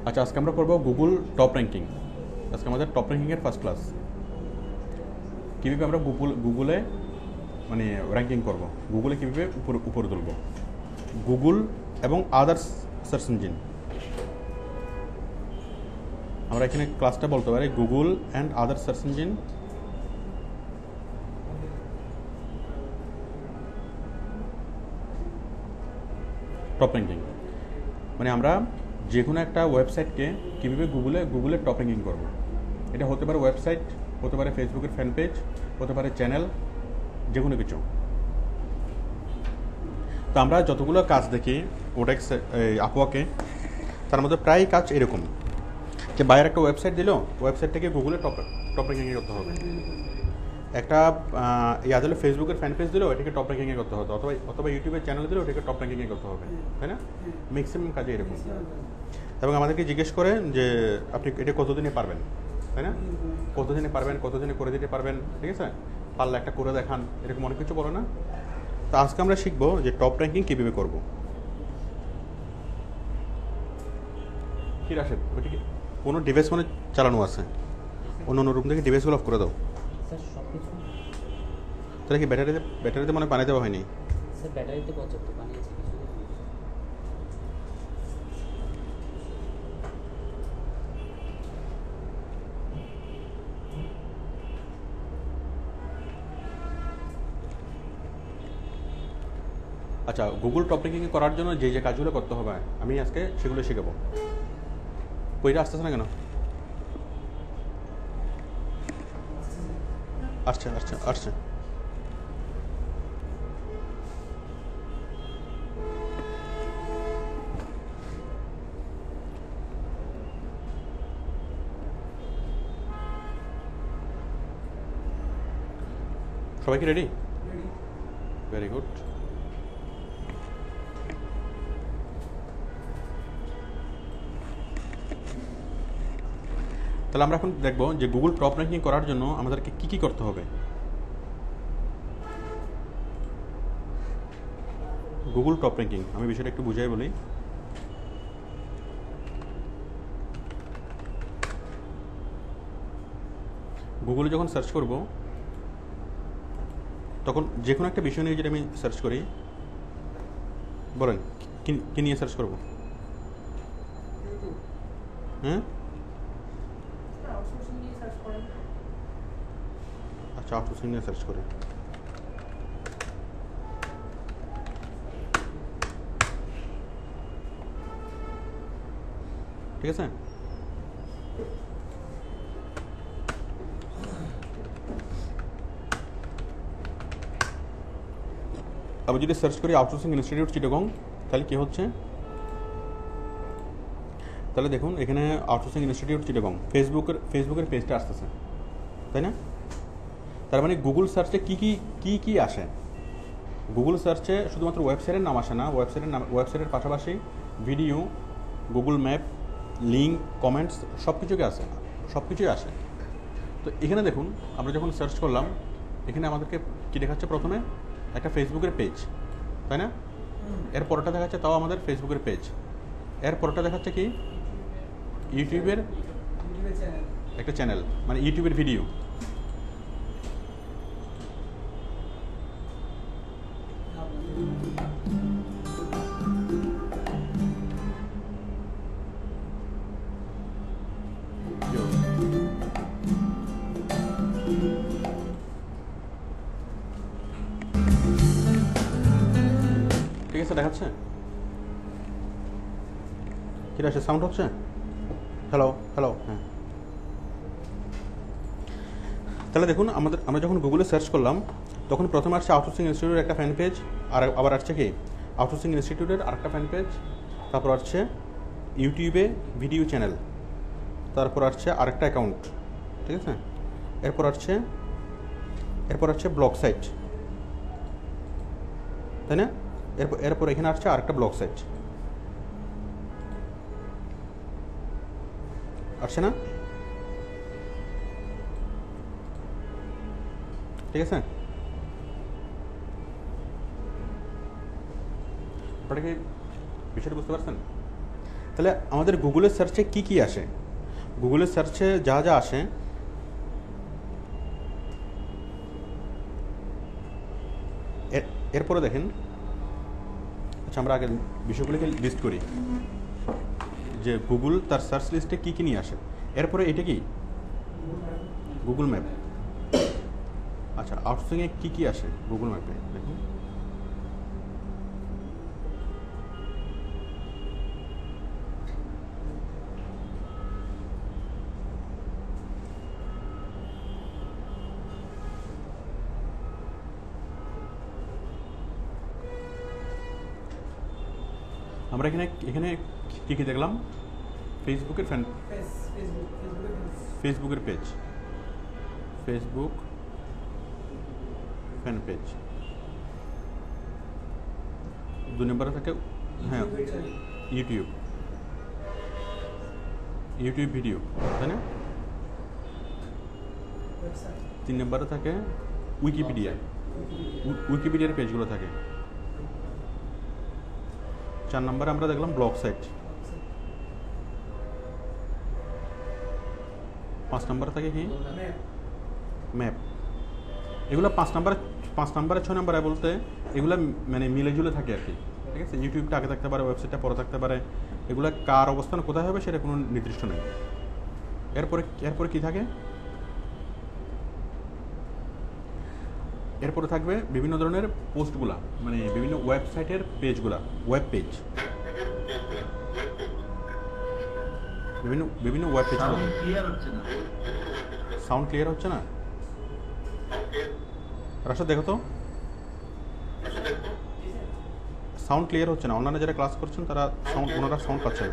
আচ্ছা, আজকে আমরা করবো গুগল টপ র্যাঙ্কিং। আজকে আমাদের টপ র্যাঙ্কিংয়ের ফার্স্ট ক্লাস। কীভাবে আমরা গুগলে মানে র্যাঙ্কিং করব, গুগলে কীভাবে উপরে তুলব, গুগল এবং আদার্স সার্চ ইঞ্জিন। আমরা এখানে ক্লাসটা বলতে পারি Google and other search engine top ranking. মানে আমরা যে কোনো একটা ওয়েবসাইটকে কীভাবে গুগলের টপ র্যাঙ্কিং করব। এটা হতে পারে ওয়েবসাইট, হতে পারে ফেসবুকের ফ্যান পেজ, হতে পারে চ্যানেল, যে কোনো কিছু। তো আমরা যতগুলো কাজ দেখি ওডেক্স আপওয়ার্কে, তার মধ্যে প্রায় কাজ এরকম যে বাইরের একটা ওয়েবসাইট দিল, ওয়েবসাইটটাকে গুগলের টপ র্যাঙ্কিংয়ে করতে হবে। একটা দিল ফেসবুকের ফ্যান পেজ দিল, এটাকে টপ র্যাঙ্কিংয়ে করতে হবে, অথবা ইউটিউবের চ্যানেল দিল, ওটাকে টপ র্যাঙ্কিংয়ে করতে হবে, তাই না? ম্যাক্সিমাম কাজে এরকম। এবং আমাদেরকে জিজ্ঞেস করে যে আপনি এটা কতদিনে পারবেন, তাই না? কতদিনে পারবেন, কতদিনে করে দিতে পারবেন, ঠিক আছে? পারলে একটা করে দেখান, এরকম অনেক কিছু বলো না? তো আজকে আমরা শিখবো যে টপ র্যাঙ্কিং কীভাবে করবো। কি রাশেদ, ওইটা কি কোনো ডিভাইস মানে চালানো আছে? অন্য রুম থেকে ডিভাইসগুলো অফ করে দাও। তাহলে কি ব্যাটারিতে মনে পানি দেওয়া হয়নি? স্যার ব্যাটারিতে পর্যাপ্ত পানি আছে। আচ্ছা, গুগল টপ র্যাঙ্কিং করার জন্য যে যে কাজগুলো করতে হবে আমি আজকে সেগুলো শেখাবো। বইটা আসতেছে না কেন? আসছে আসছে আসছে। সবাই কি রেডি? Very good. তাহলে আমরা এখন দেখবো যে গুগল টপ র্যাঙ্কিং করার জন্য আমাদেরকে কি কি করতে হবে। গুগল টপ র্যাঙ্কিং আমি বিষয়টা একটু বুঝাই বলি। গুগলে যখন সার্চ করব, তখন যে কোনো একটা বিষয় নিয়ে যদি আমি সার্চ করি, বলেন কি নিয়ে সার্চ করব? হ্যাঁ, আচ্ছা, আউটসোর্সিং নিয়ে সার্চ করি। ঠিক আছে। আমি যদি সার্চ করি আউটসোর্সিং ইনস্টিটিউট চিটাগং, তাহলে কি হচ্ছে? তাহলে দেখুন এখানে আউটসোর্সিং ইনস্টিটিউট চিটাগং ফেসবুকের পেজটা আসতেছে, তাই না? তার মানে গুগল সার্চে কি আসে? গুগল সার্চে শুধুমাত্র ওয়েবসাইটের নাম আসে না, ওয়েবসাইটের পাশাপাশি video, Google map, link, comments সব কিছুই আসে। তো এখানে দেখুন আমরা যখন সার্চ করলাম, এখানে আমাদেরকে কি দেখাচ্ছে? প্রথমে একটা ফেসবুকের পেজ, তাই না? এর পরটা দেখাচ্ছে তাও আমাদের ফেসবুকের পেজ। এর পরটা দেখাচ্ছে কি? ইউটিউবের একটা চ্যানেল, মানে ইউটিউবের ভিডিও। ঠিক আছে, দেখাচ্ছে কি আসে? সাউন্ড হচ্ছে? হ্যালো হ্যালো, হ্যাঁ। তাহলে দেখুন আমরা যখন গুগলে সার্চ করলাম, তখন প্রথমে আসছে আউটসোর্সিং ইনস্টিটিউটের একটা ফ্যান পেজ, আর আবার আসছে কি আউটসোর্সিং ইনস্টিটিউটের আরেকটা ফ্যান পেজ, তারপর আসছে ইউটিউবে ভিডিও চ্যানেল, তারপর আসছে আরেকটা অ্যাকাউন্ট, ঠিক আছে? এরপর আসছে ব্লগ সাইট, তাই না? এরপর এখানে আসছে আরেকটা ব্লগ সাইট, আসছে না? ঠিক আছে। আপনারা কি বিষয়টা বুঝতে পারছেন? তাহলে আমাদের গুগলের সার্চে কি কি আসে? গুগলের সার্চে যা যা আসে এরপরে দেখেন। আচ্ছা, আমরা আগে বিষয়গুলিকে লিস্ট করি যে গুগল তার সার্চ লিস্টে কি কি নিয়ে আসে। এরপরে এটা কি গুগল ম্যাপ। আচ্ছা, আউটসোর্সিংয়ে কি কি আসে গুগল ম্যাপে দেখুন। আমরা এখানে এখানে কি কি দেখলাম? ফেসবুকের ফেসবুকের পেজ, ফেসবুক ফ্যান পেজ। 2 নম্বরে থাকে হ্যাঁ ইউটিউব ভিডিও, তাই না? 3 নম্বরে থাকে উইকিপিডিয়ার পেজগুলো থাকে। 4 নম্বরে আমরা দেখলাম ব্লগ সাইট। 5 নম্বরে থাকে কি ম্যাপ। এগুলো 5 নম্বরে 6 নম্বরে বলতে এগুলো মানে মিলে জুলে থাকে আর কি, ঠিক আছে? ইউটিউবটা আগে থাকতে পারে, ওয়েবসাইটটা পরে থাকতে পারে, এগুলো কার অবস্থান কোথায় হবে সেটা কোনো নির্দিষ্ট নেই। এরপরে কি থাকে? এরপরে থাকবে বিভিন্ন ধরনের পোস্টগুলা, মানে বিভিন্ন ওয়েবসাইটের পেজগুলা, ওয়েব পেজ, বিভিন্ন ওয়েব পেজ। সাউন্ড ক্লিয়ার হচ্ছে না? রাশাদ দেখো তো, সাউন্ড ক্লিয়ার হচ্ছে না। অনলাইনে যারা ক্লাস করছেন তারা ওনারা সাউন্ড পাচ্ছেন,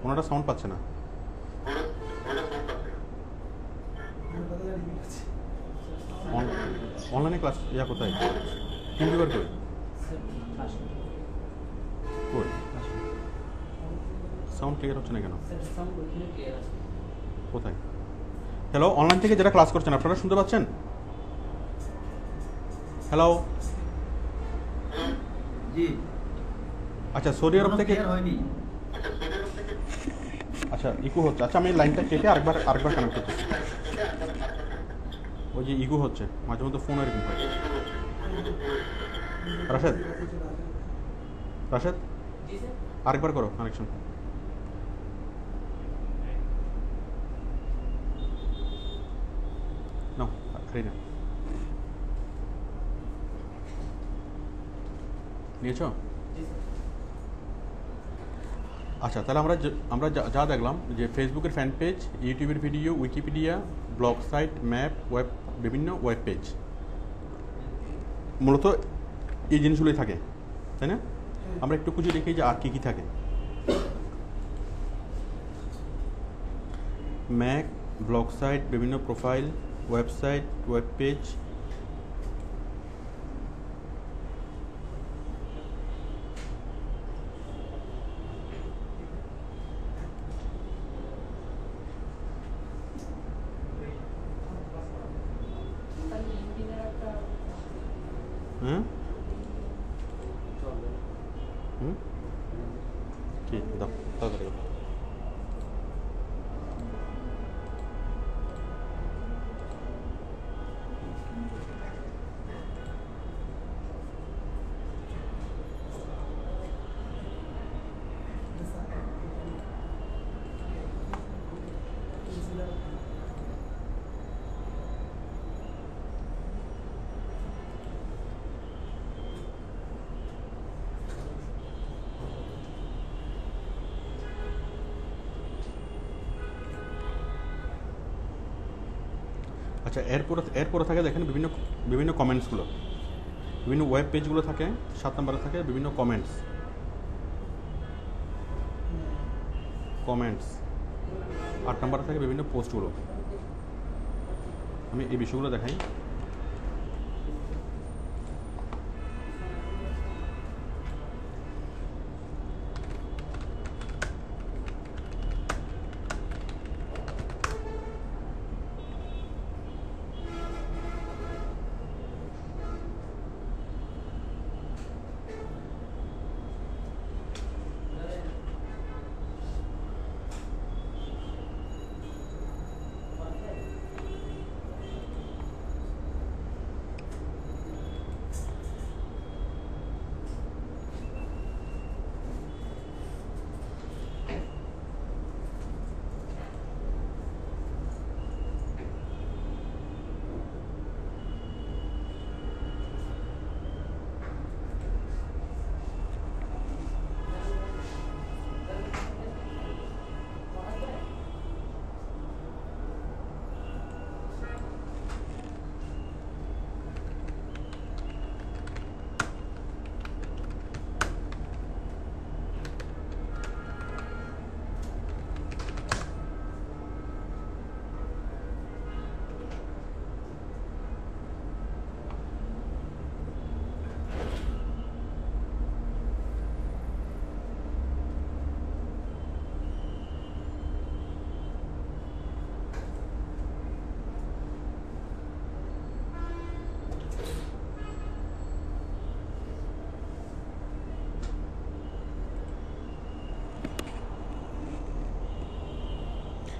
ওনারা সাউন্ড পাচ্ছে না। অনলাইনে ক্লাস কোথায়? কম্পিউটার কই সাউন্ড ক্লিয়ার হচ্ছে না কেন? কোথায়? হ্যালো, অনলাইন থেকে যারা ক্লাস করছেন আপনারা শুনতে পাচ্ছেন? হ্যালো, জি। আচ্ছা, সৌদি আরব থেকে আচ্ছা ইকো হচ্ছে। আচ্ছা, আমি লাইনটা কেটে আরেকবার কানেক্ট করতেছি। ওই যে ইকো হচ্ছে মাঝে মধ্যে, ফোন এরকম হয়। রাশেদ আরেকবার করো কানেকশন। নাও খাই না, নিয়েছ? আচ্ছা, তাহলে আমরা যা দেখলাম যে ফেসবুকের ফ্যান পেজ, ইউটিউবের video, Wikipedia, blog site, map, বিভিন্ন ওয়েব পেজ, মূলত এই জিনিসগুলোই থাকে, তাই না? আমরা একটু খুঁজে দেখি যে আর কি থাকে। ম্যাক, ব্লগ সাইট, বিভিন্ন প্রোফাইল, ওয়েবসাইট, ওয়েব পেজ, কি দাও তাড়াতাড়ি। আচ্ছা, এরপরে থাকে দেখেন বিভিন্ন কমেন্টসগুলো, বিভিন্ন ওয়েব পেজগুলো থাকে। 7 নম্বরে থাকে বিভিন্ন কমেন্টস। 8 নম্বরে থাকে বিভিন্ন পোস্টগুলো। আমি এই বিষয়গুলো দেখাই।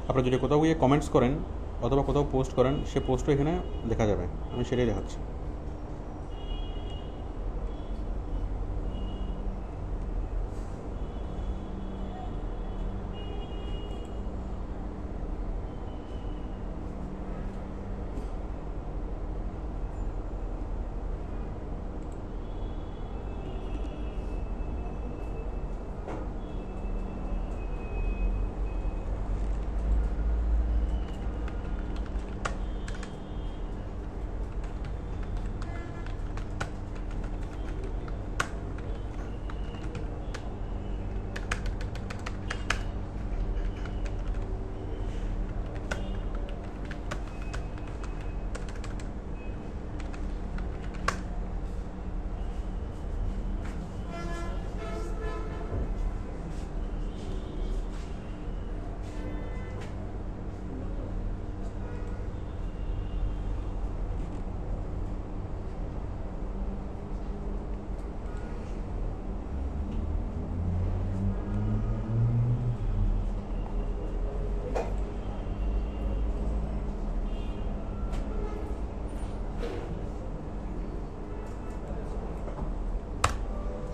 আপনারা যদি কোথাও গিয়ে কমেন্টস করেন অথবা কোথাও পোস্ট করেন, সে পোস্টও এখানে দেখা যাবে। আমি সেটাই দেখাচ্ছি।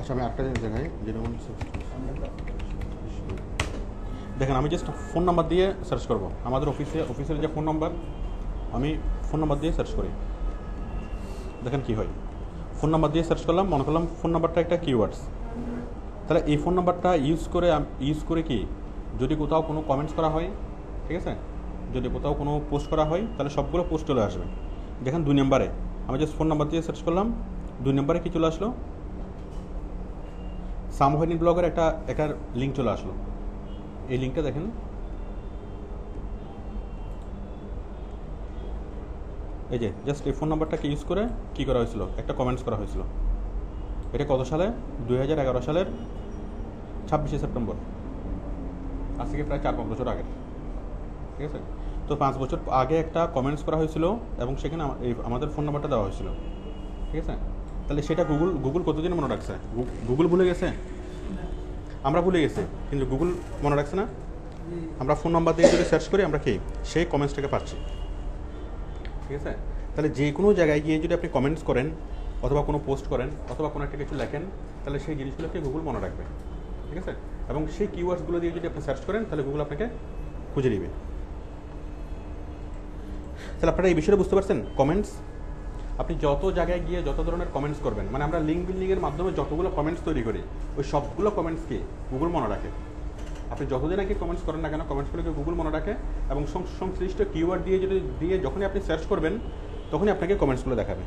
আচ্ছা, আমি একটা জিনিস দেখাই, যেরকম দেখেন, আমি জাস্ট ফোন নাম্বার দিয়ে সার্চ করব। আমাদের অফিসের যে ফোন নাম্বার, আমি ফোন নাম্বার দিয়ে সার্চ করি। দেখেন কি হয়। ফোন নাম্বার দিয়ে সার্চ করলাম, মনে করলাম ফোন নাম্বারটা একটা কিওয়ার্ডস। তাহলে এই ফোন নাম্বারটা ইউজ করে কি যদি কোথাও কোনো কমেন্টস করা হয়, ঠিক আছে, যদি কোথাও কোনো পোস্ট করা হয়, তাহলে সবগুলো পোস্ট চলে আসবে। দেখেন 2 নম্বরে আমি জাস্ট ফোন নাম্বার দিয়ে সার্চ করলাম, 2 নম্বরে কি চলে আসলো, সামহাইনি ব্লগের একটা লিঙ্ক চলে আসলো। এই লিঙ্কটা দেখেন, এই যে জাস্ট এই ফোন নাম্বারটাকে ইউজ করে কী করা হয়েছিল, একটা কমেন্টস করা হয়েছিল। এটা কত সালে? 2011 সালের 26শে সেপ্টেম্বর, আজ থেকে প্রায় 4-5 বছর আগে, ঠিক আছে। তো 5 বছর আগে একটা কমেন্টস করা হয়েছিল এবং সেখানে আমাদের ফোন নাম্বারটা দেওয়া হয়েছিল, ঠিক আছে। তাহলে সেটা গুগল কতদিন মনে রাখছে? গুগল ভুলে গেছে? আমরা ভুলে গেছি, কিন্তু গুগল মনে রাখছে না। আমরা ফোন নাম্বার দিয়ে যদি সার্চ করি, আমরা কি সেই কমেন্টসটাকে পাচ্ছি, ঠিক আছে। তাহলে যে কোনো জায়গায় গিয়ে যদি আপনি কমেন্টস করেন অথবা কোনো পোস্ট করেন অথবা কোনো একটা কিছু লেখেন, তাহলে সেই জিনিসগুলোকে গুগল মনে রাখবে, ঠিক আছে। এবং সেই কিওয়ার্ডসগুলো দিয়ে যদি আপনি সার্চ করেন, তাহলে গুগল আপনাকে খুঁজে নেবে। তাহলে আপনারা এই বিষয়টা বুঝতে পারছেন। কমেন্টস, আপনি যত জায়গায় গিয়ে যত ধরনের কমেন্টস করবেন, মানে আমরা লিঙ্ক বিল্ডিংয়ের মাধ্যমে যতগুলো কমেন্টস তৈরি করি, ওই সবগুলো কমেন্টসকে গুগল মনে রাখে। আপনি যতদিন আগে কমেন্টস করেন না কেন, কমেন্টসগুলোকে গুগল মনে রাখে এবং সংশ্লিষ্ট কিওয়ার্ড দিয়ে যখনই আপনি সার্চ করবেন, তখনই আপনাকে কমেন্টসগুলো দেখাবে।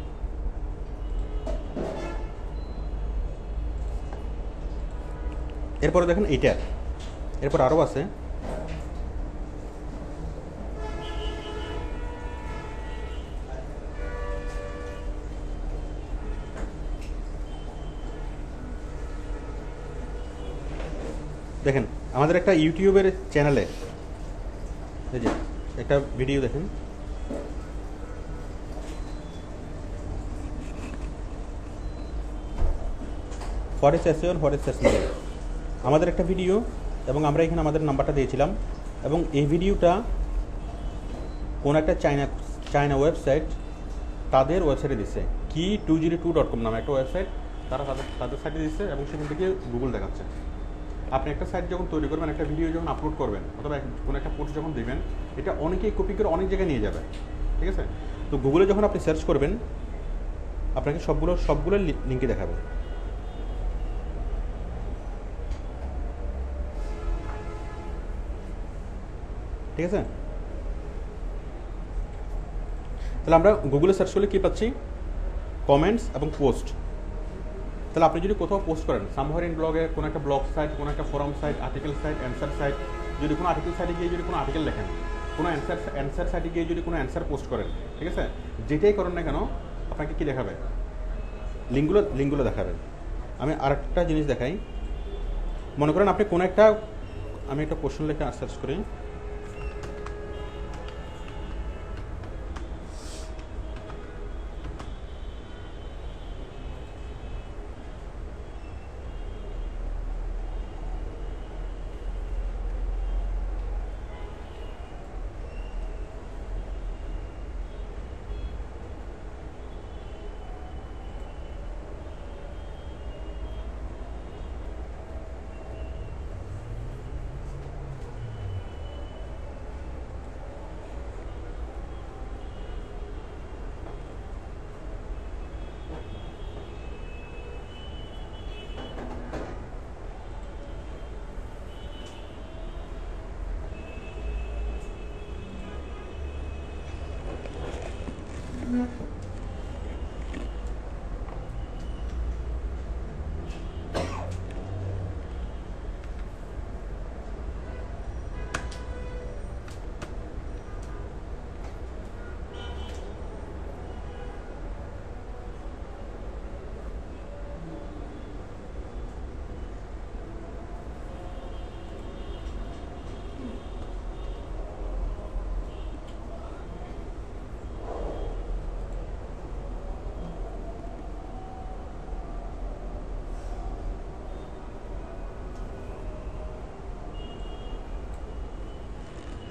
এরপরে দেখেন এইটা, এরপর আরও আছে। দেখেন আমাদের একটা ইউটিউবের চ্যানেলে এই যে একটা ভিডিও দেখেন, what is SEO, what is search engine, আমাদের একটা ভিডিও, এবং আমরা এখানে আমাদের নাম্বারটা দিয়েছিলাম। এবং এই ভিডিওটা কোন একটা চায়না ওয়েবসাইট তাদের ওয়েবসাইটে দিচ্ছে, key202.com নামে একটা ওয়েবসাইট, তারা তাদের সাইটে দিচ্ছে এবং সেখান থেকে গুগল দেখাচ্ছে। আপনি একটা সাইট যখন তৈরি করবেন, একটা ভিডিও যখন আপলোড করবেন অথবা কোনো একটা পোস্ট যখন দেবেন, এটা অনেকেই কপি করে অনেক জায়গায় নিয়ে যাবে, ঠিক আছে। তো গুগলে যখন আপনি সার্চ করবেন, আপনাকে সবগুলো লিঙ্কে দেখাবে। ঠিক আছে। তাহলে আমরা গুগলে সার্চ করলে কী পাচ্ছি? কমেন্টস এবং পোস্ট। তাহলে আপনি যদি কোথাও পোস্ট করেন, সামহাইন ব্লগে, কোনো একটা ব্লগ সাইট, কোনো একটা forum site, article site, answer site, যদি কোনো আর্টিকেল সাইটে গিয়ে যদি কোনো আর্টিকেল লেখেন, কোনো অ্যান্সার সাইটে গিয়ে যদি কোনো অ্যান্সার পোস্ট করেন, ঠিক আছে, যেটাই করেন না কেন, আপনাকে কী দেখাবে? লিঙ্কগুলো দেখাবে। আমি আরেকটা জিনিস দেখাই। মনে করেন আপনি কোনো একটা, আমি একটা কোশ্চেন লেখে সার্চ করি,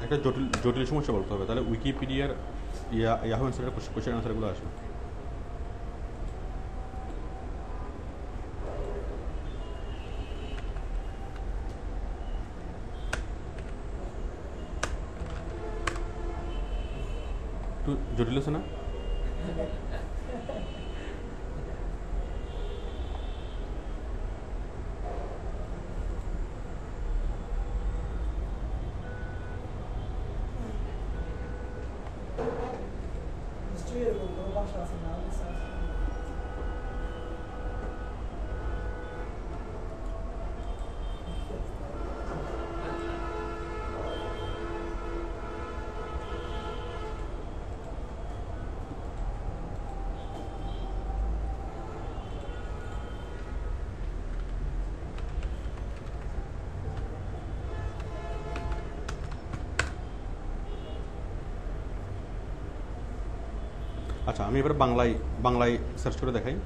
একটা জটিল জটিল সমস্যা বলতে হবে, তাহলে উইকিপিডিয়ার ইয়াহু অ্যান্সারের কোশ্চেন অ্যান্সারগুলো আসবে। একটু জটিল আছে না? নিশ্চয়ই এরকম কোনো ভাষা আছে না, আমি সার্চ করি। আচ্ছা, আমি এবার বাংলায় সার্চ করে দেখাই।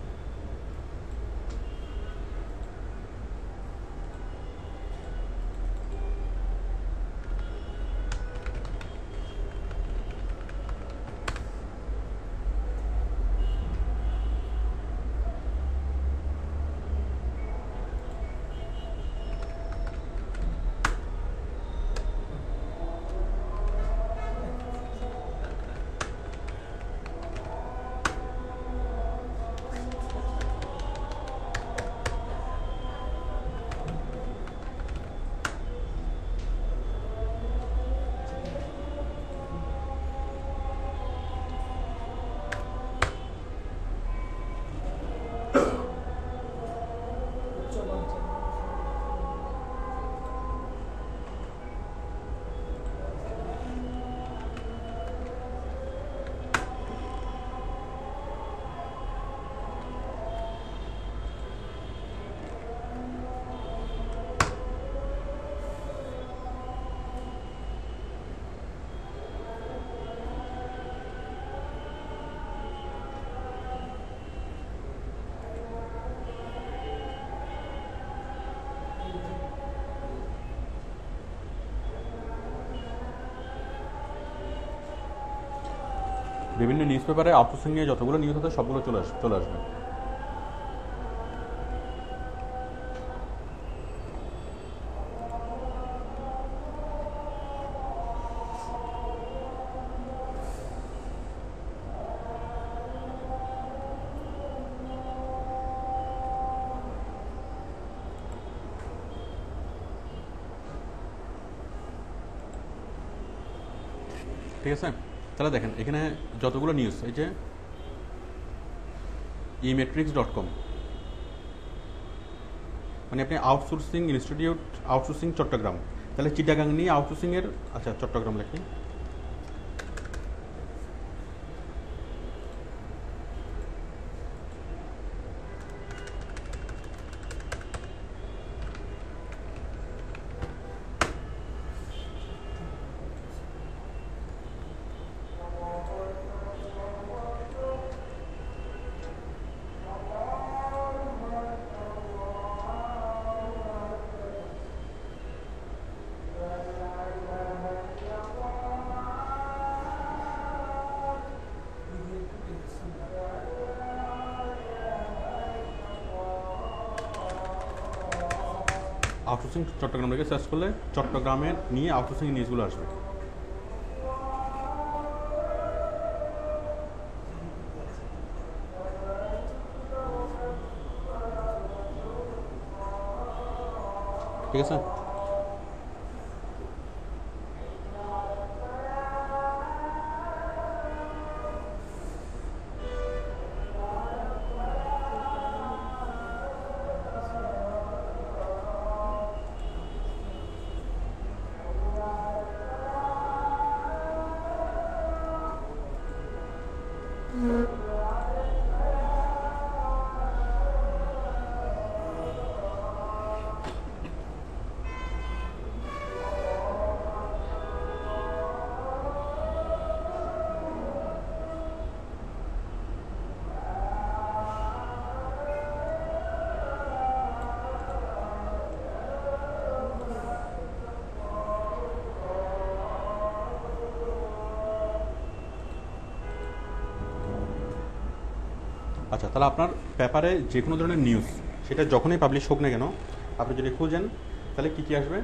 বিভিন্ন নিউজ পেপারে আউটসোর্সিংয়ে যতগুলো নিউজ হতো সবগুলো চলে আসবে। ঠিক আছে, তাহলে দেখেন এখানে যতগুলো নিউজ, এই যে emetrics.com, মানে আপনি আউটসোর্সিং ইনস্টিটিউট আউটসোর্সিং চট্টগ্রাম, তাহলে চিটাগাং নিয়ে আউটসোর্সিংয়ের, আচ্ছা চট্টগ্রাম লেখি। আউটসোর্সিং চট্টগ্রাম লিখে সার্চ করলে চট্টগ্রামের নিয়ে আউটসোর্সিং নিউজগুলো আসবে। ঠিক আছে, আচ্ছা, তাহলে আপনার পেপারে যে কোনো ধরনের নিউজ সেটা যখনই পাবলিশ হোক না কেন, আপনি যদি খুঁজেন তাহলে কী কী আসবে,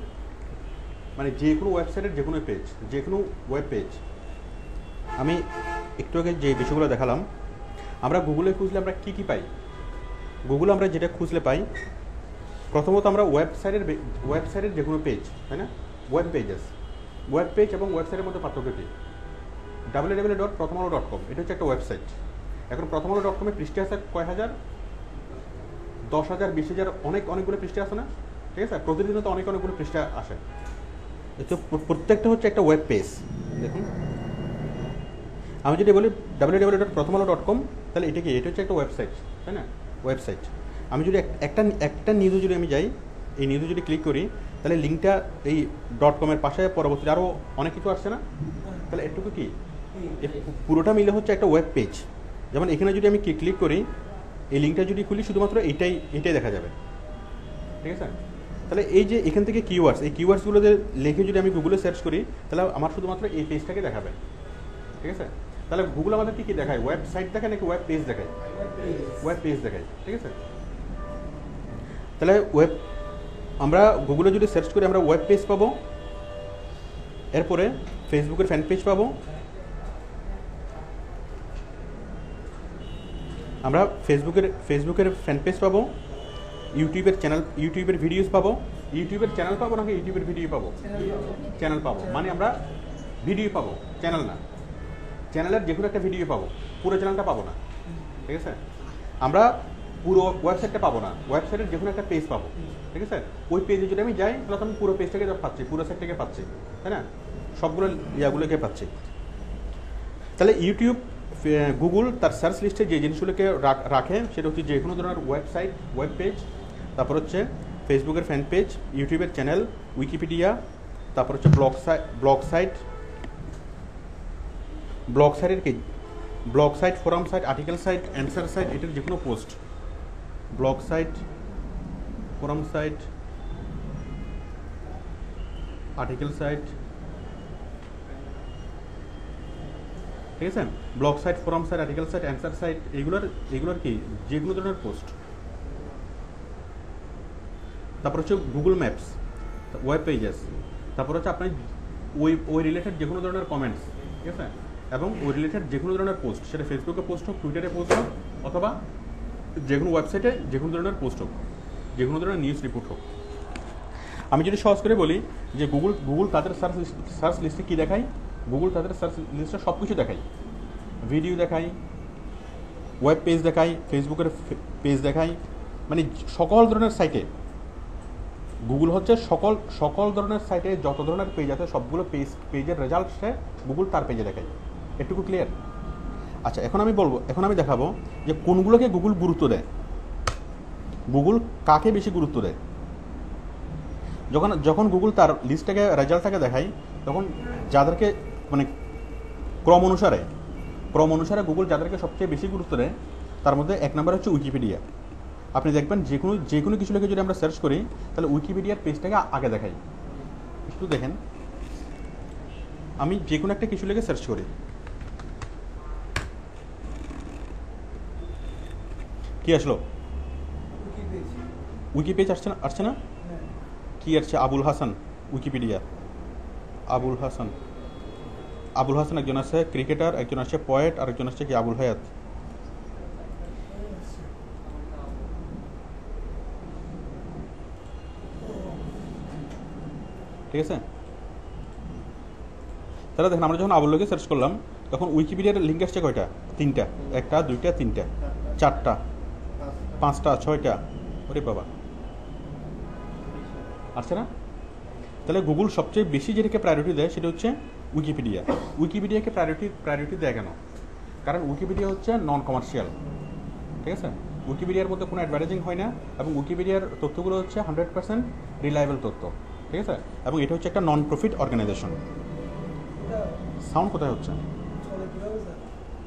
মানে যে কোনো ওয়েবসাইটের যে কোনো পেজ, যে কোনো ওয়েব পেজ। আমি একটু আগে যে বিষয়গুলো দেখালাম, আমরা গুগলে খুঁজলে আমরা কী কী পাই? গুগলে আমরা যেটা খুঁজলে পাই, প্রথমত আমরা ওয়েবসাইটের যে কোনো পেজ, তাই না? ওয়েব পেজ এবং ওয়েবসাইটের মধ্যে পার্থক্য কী? www.প্রথমআলো.com এটা হচ্ছে একটা ওয়েবসাইট। এখন প্রথমআলো.com এ পৃষ্ঠা আছে কয় হাজার, 10,000, 20,000, অনেকগুলো পৃষ্ঠা আছে না? ঠিক আছে, প্রতিদিনও তো অনেকগুলো পৃষ্ঠা আসে। তো প্রত্যেকটা হচ্ছে একটা ওয়েব পেজ। দেখুন, আমি যদি বলি www.প্রথমআলো.com, তাহলে এটা কি? এটা হচ্ছে একটা ওয়েবসাইট, তাই না? ওয়েবসাইট। আমি যদি একটা নিউজে যদি আমি যাই, এই নিউজে যদি ক্লিক করি, তাহলে লিঙ্কটা এই .com এর পাশে পরবর্তীতে আরও অনেক কিছু আসছে না? তাহলে এটুকু কি? পুরোটা মিলে হচ্ছে একটা ওয়েব পেজ। যেমন এখানে যদি আমি ক্লিক করি, এই লিঙ্কটা যদি খুলি, শুধুমাত্র এটাই দেখা যাবে। ঠিক আছে? তাহলে এই যে এখান থেকে কিওয়ার্ডস, এই কিওয়ার্ডসগুলোতে লিখে যদি আমি গুগলে সার্চ করি, তাহলে আমার শুধুমাত্র এই পেজটাকে দেখাবে। ঠিক আছে? তাহলে গুগল আমাদেরকে কি দেখায়? ওয়েবসাইট দেখায় নাকি ওয়েব পেজ দেখায়? ওয়েব পেজ দেখায়। ঠিক আছে? তাহলে আমরা গুগলে যদি সার্চ করি, আমরা ওয়েব পেজ পাবো, এরপরে ফেসবুকের ফ্যান পেজ পাবো, আমরা ফেসবুকের ফ্যান পেজ পাবো, ইউটিউবের ভিডিওস পাবো। ইউটিউবের চ্যানেল পাবো নাকি ইউটিউবের ভিডিও পাবো? চ্যানেল পাবো, মানে আমরা ভিডিও পাবো, চ্যানেল না। চ্যানেলের যে কোনো একটা ভিডিও পাবো, পুরো চ্যানেলটা পাবো না। ঠিক আছে? আমরা পুরো ওয়েবসাইটটা পাবো না, ওয়েবসাইটের যে কোনো একটা পেজ পাবো। ঠিক আছে? ওই পেজে যদি আমি যাই, তাহলে আমি পুরো পেজটাকে পাচ্ছি, পুরো সাইটটাকে পাচ্ছি, তাই না? সবগুলো ইয়াগুলোকে পাচ্ছি। তাহলে গুগল তার সার্চ লিস্টে যে জিনিসগুলোকে রাখে, সেটা হচ্ছে যে কোনো ধরনের ওয়েবসাইট, ওয়েব পেজ, তারপর হচ্ছে ফেসবুকের ফ্যান পেজ, ইউটিউবের চ্যানেল, উইকিপিডিয়া, তারপর হচ্ছে blog site, forum site, article site, answer site, এটার যে কোনো post, blog site, forum site, article site. ঠিক আছে? Blog site, forum site, article site, answer site, এগুলোর কি? যে কোনো ধরনের পোস্ট। তারপর হচ্ছে গুগল ম্যাপস, ওয়েব পেজেস, তারপর হচ্ছে আপনি ওই রিলেটেড যে কোনো ধরনের কমেন্টস। ঠিক আছে? এবং ওই রিলেটেড যে কোনো ধরনের পোস্ট, সেটা ফেসবুকে পোস্ট হোক, টুইটারে পোস্ট হোক, অথবা যে কোনো ওয়েবসাইটে যে কোনো ধরনের পোস্ট হোক, যে কোনো ধরনের নিউজ রিপোর্ট হোক। আমি যদি সহজ করে বলি যে গুগল তাদের সার্চ লিস্টে কী দেখায়? গুগল তাদের সার্চ লিস্টে সব কিছু দেখায়, ভিডিও দেখায়, ওয়েব পেজ দেখায়, ফেসবুকের পেজ দেখায়, মানে সকল ধরনের সাইটে। গুগল হচ্ছে সকল ধরনের সাইটে যত ধরনের পেজ আছে, সবগুলো পেজের রেজাল্ট সে গুগল তার পেজে দেখায়। এটুকু ক্লিয়ার? আচ্ছা, এখন আমি দেখাবো যে কোনগুলোকে গুগল গুরুত্ব দেয়, গুগল কাকে বেশি গুরুত্ব দেয়। যখন গুগল তার লিস্টটাকে, রেজাল্টটাকে দেখায়, তখন যাদেরকে মানে ক্রম অনুসারে গুগল যাদেরকে সবচেয়ে বেশি গুরুত্ব দেয়, তার মধ্যে 1 নম্বর হচ্ছে উইকিপিডিয়া। আপনি দেখবেন যে কোনো কিছু লিখে যদি আমরা সার্চ করি, তাহলে উইকিপিডিয়ার পেজটাকে আগে দেখাই। একটু দেখেন, আমি যে কোনো একটা কিছু লিখে সার্চ করি, কি আসলো? উইকি পেজ আসছে না? কি আসছে? আবুল হাসান, উইকিপিডিয়া। আবুল হাসান একজন আছে ক্রিকেটার, একজন আছে পয়েট, আর একজন আছে কি আবুল হায়াত। ঠিক আছে? তাহলে দেখেন, আমরা যখন আবুল্লাহকে সার্চ করলাম, তখন উইকিপিডিয়ার লিঙ্ক আসছে কয়টা? 3টা। 1টা, 2টা, 3টা, 4টা, 5টা, 6টা। ওরে বাবা, আসছে না? তাহলে গুগল সবচেয়ে বেশি যেটাকে প্রায়োরিটি দেয়, সেটা হচ্ছে উইকিপিডিয়া। উইকিপিডিয়াকে প্রায়োরিটি দেয় কেন? কারণ উইকিপিডিয়া হচ্ছে নন কমার্শিয়াল। ঠিক আছে? উইকিপিডিয়ার মধ্যে কোনো অ্যাডভার্টাইজিং হয় না, এবং উইকিপিডিয়ার তথ্যগুলো হচ্ছে 100% রিলায়েবল তথ্য। ঠিক আছে? এবং এটা হচ্ছে একটা নন প্রফিট অর্গানাইজেশন। সাউন্ড কোথায় হচ্ছে?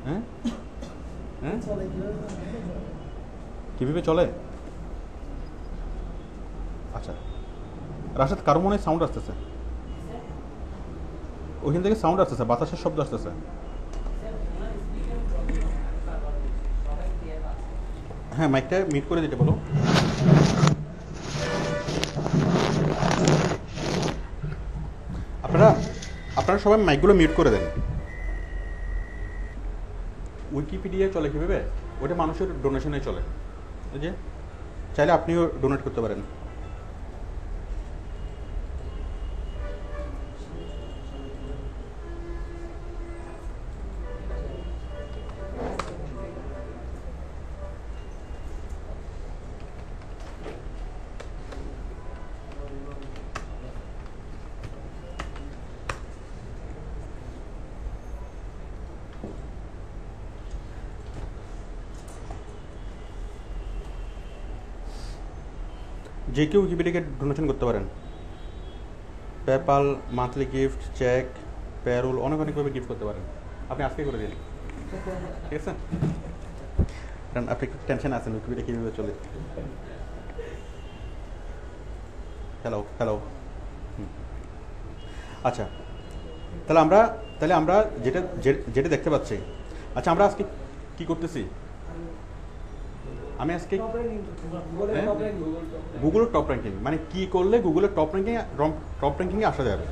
হ্যাঁ, টিভিতে চলে? আচ্ছা, রাশেদ, কারো মনে সাউন্ড আসতেছে, ওইখান থেকে সাউন্ড আসতেছে, বাতাসের শব্দ আসতেছে। হ্যাঁ মাইকটা মিউট করে দিতে বলো। আপনারা সবাই মাইকগুলো মিউট করে দেন। উইকিপিডিয়া চলে কীভাবে? ওটা মানুষের ডোনেশনে চলে, এই যে চাইলে আপনিও ডোনেট করতে পারেন। যে কেউ উইকিপিডিয়াকে ডোনেশন করতে পারেন। PayPal, monthly gift, cheque, payroll, অনেকভাবে গিফট করতে পারেন। আপনি আজকে করে দিন, ঠিক আছে? কারণ আপনি একটু টেনশন আছেন উইকিপিডিয়া কীভাবে চলে। হ্যালো। আচ্ছা, তাহলে আমরা যেটা দেখতে পাচ্ছি। আচ্ছা, আমরা আজকে কি করতেছি? আমি আজকে গুগলের টপ র্যাঙ্কিং, মানে কি করলে গুগলের টপ র্যাঙ্কিংয়ে আসা যাবে।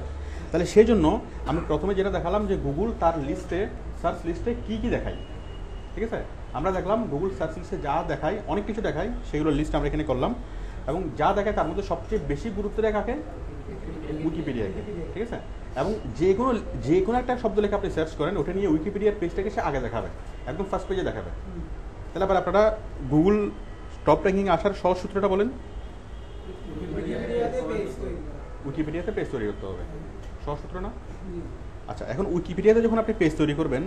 তাহলে সেই জন্য আমি প্রথমে যেটা দেখালাম যে গুগল তার সার্চ লিস্টে কি দেখায়, ঠিক আছে? আমরা দেখলাম গুগল সার্চ লিস্টে যা দেখায়, অনেক কিছু দেখায়, সেগুলো লিস্ট আমরা এখানে করলাম। এবং যা দেখায় তার মধ্যে সবচেয়ে বেশি গুরুত্ব দেখাকে উইকিপিডিয়াকে, ঠিক আছে? এবং যে কোনো একটা শব্দ লেখা আপনি সার্চ করেন, ওটা নিয়ে উইকিপিডিয়ার পেজটাকে সে আগে দেখাবে, একদম ফার্স্ট পেজে দেখাবে। তাহলে আবার আপনারা গুগল টপ র্যাঙ্কিং আসার সহজ সূত্রটা বলেন। উইকিপিডিয়াতে পেজ তৈরি করতে হবে, সহজ সূত্র না? আচ্ছা, এখন উইকিপিডিয়াতে যখন আপনি পেজ তৈরি করবেন,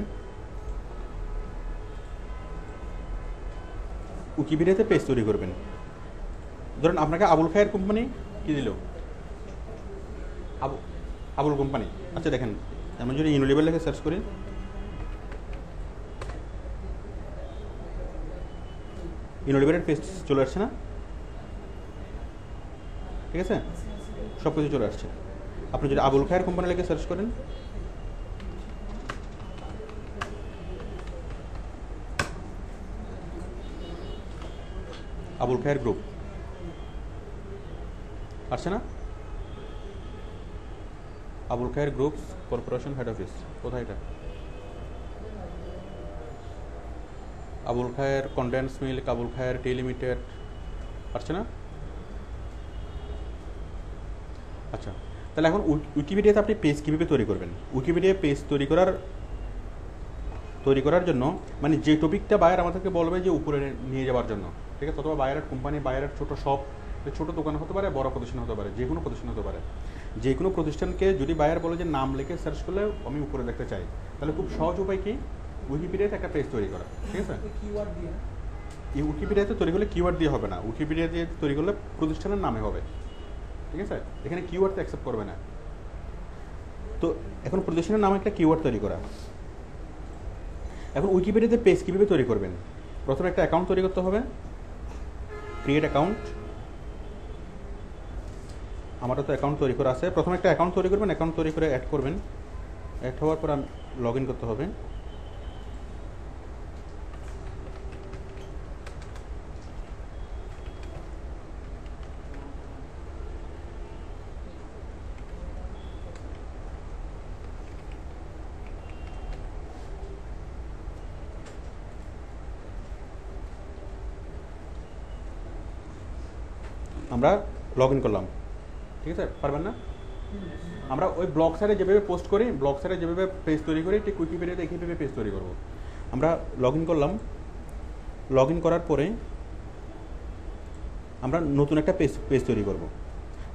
ধরেন আপনাকে আবুল খায়ের কোম্পানি কি দিল, আবুল কোম্পানি। আচ্ছা দেখেন, আমি যদি ইউনিলিভার লেখে সার্চ করি, ইউনিলিভারের পেজ চলে আসছে না? ঠিক আছে, সব কিছু চলে আসছে। আপনি যদি আবুল খায়ের কোম্পানি লেখে সার্চ করেন, আবুল খায়ের গ্রুপ আসছে না? আবুল খায়ের গ্রুপ কর্পোরেশন হেড অফিস কোথায়? এটা আবুল খায়ের কন্ডেন্স মিল্ক, আবুল খায়ের টি লিমিটেড, আসছে না? আচ্ছা, তাহলে এখন উইকিপিডিয়াতে আপনি পেজ কীভাবে তৈরি করবেন? উইকিপিডিয়া পেজ তৈরি করার জন্য, মানে যে টপিকটা বায়ার আমাদেরকে বলবে যে উপরে নিয়ে যাওয়ার জন্য, ঠিক আছে? অথবা বায়ারের কোম্পানি, বায়ারের ছোটো শপ, ছোটো দোকান হতে পারে, বড় প্রতিষ্ঠান হতে পারে, যে কোনো প্রতিষ্ঠান হতে পারে। যে কোনো প্রতিষ্ঠানকে যদি বায়ার বলে যে নাম লিখে সার্চ করলে আমি উপরে দেখতে চাই, তাহলে খুব সহজ উপায় কি? উইকিপিডিয়াতে একটা পেজ তৈরি করা, ঠিক আছে? এই উইকিপিডিয়াতে তৈরি করলে কিওয়ার্ড দিয়ে হবে না, উইকিপিডিয়া দিয়ে তৈরি করলে প্রতিষ্ঠানের নামে হবে, ঠিক আছে? এখানে কিওয়ার্ড তো অ্যাকসেপ্ট করবে না। তো এখন প্রতিষ্ঠানের নামে একটা কিওয়ার্ড তৈরি করা। এখন উইকিপিডিয়াতে পেজ কীভাবে তৈরি করবেন? প্রথমে একটা অ্যাকাউন্ট তৈরি করতে হবে, ক্রিয়েট অ্যাকাউন্ট। আমারও তো অ্যাকাউন্ট তৈরি করা আছে। প্রথমে একটা অ্যাকাউন্ট তৈরি করবেন, অ্যাকাউন্ট তৈরি করে অ্যাড করবেন। অ্যাড হওয়ার পর লগ ইন করতে হবে। আমরা লগ ইন করলাম, ঠিক আছে? পারবেন না? আমরা ওই ব্লগ সাইটে যেভাবে পোস্ট করি, ব্লগ সাইটে যেভাবে পেজ তৈরি করি, ঠিক উইকিপিডিয়াতে এইভাবে পেজ তৈরি করব। আমরা লগ ইন করলাম। লগ ইন করার পরে আমরা নতুন একটা পেজ তৈরি করব।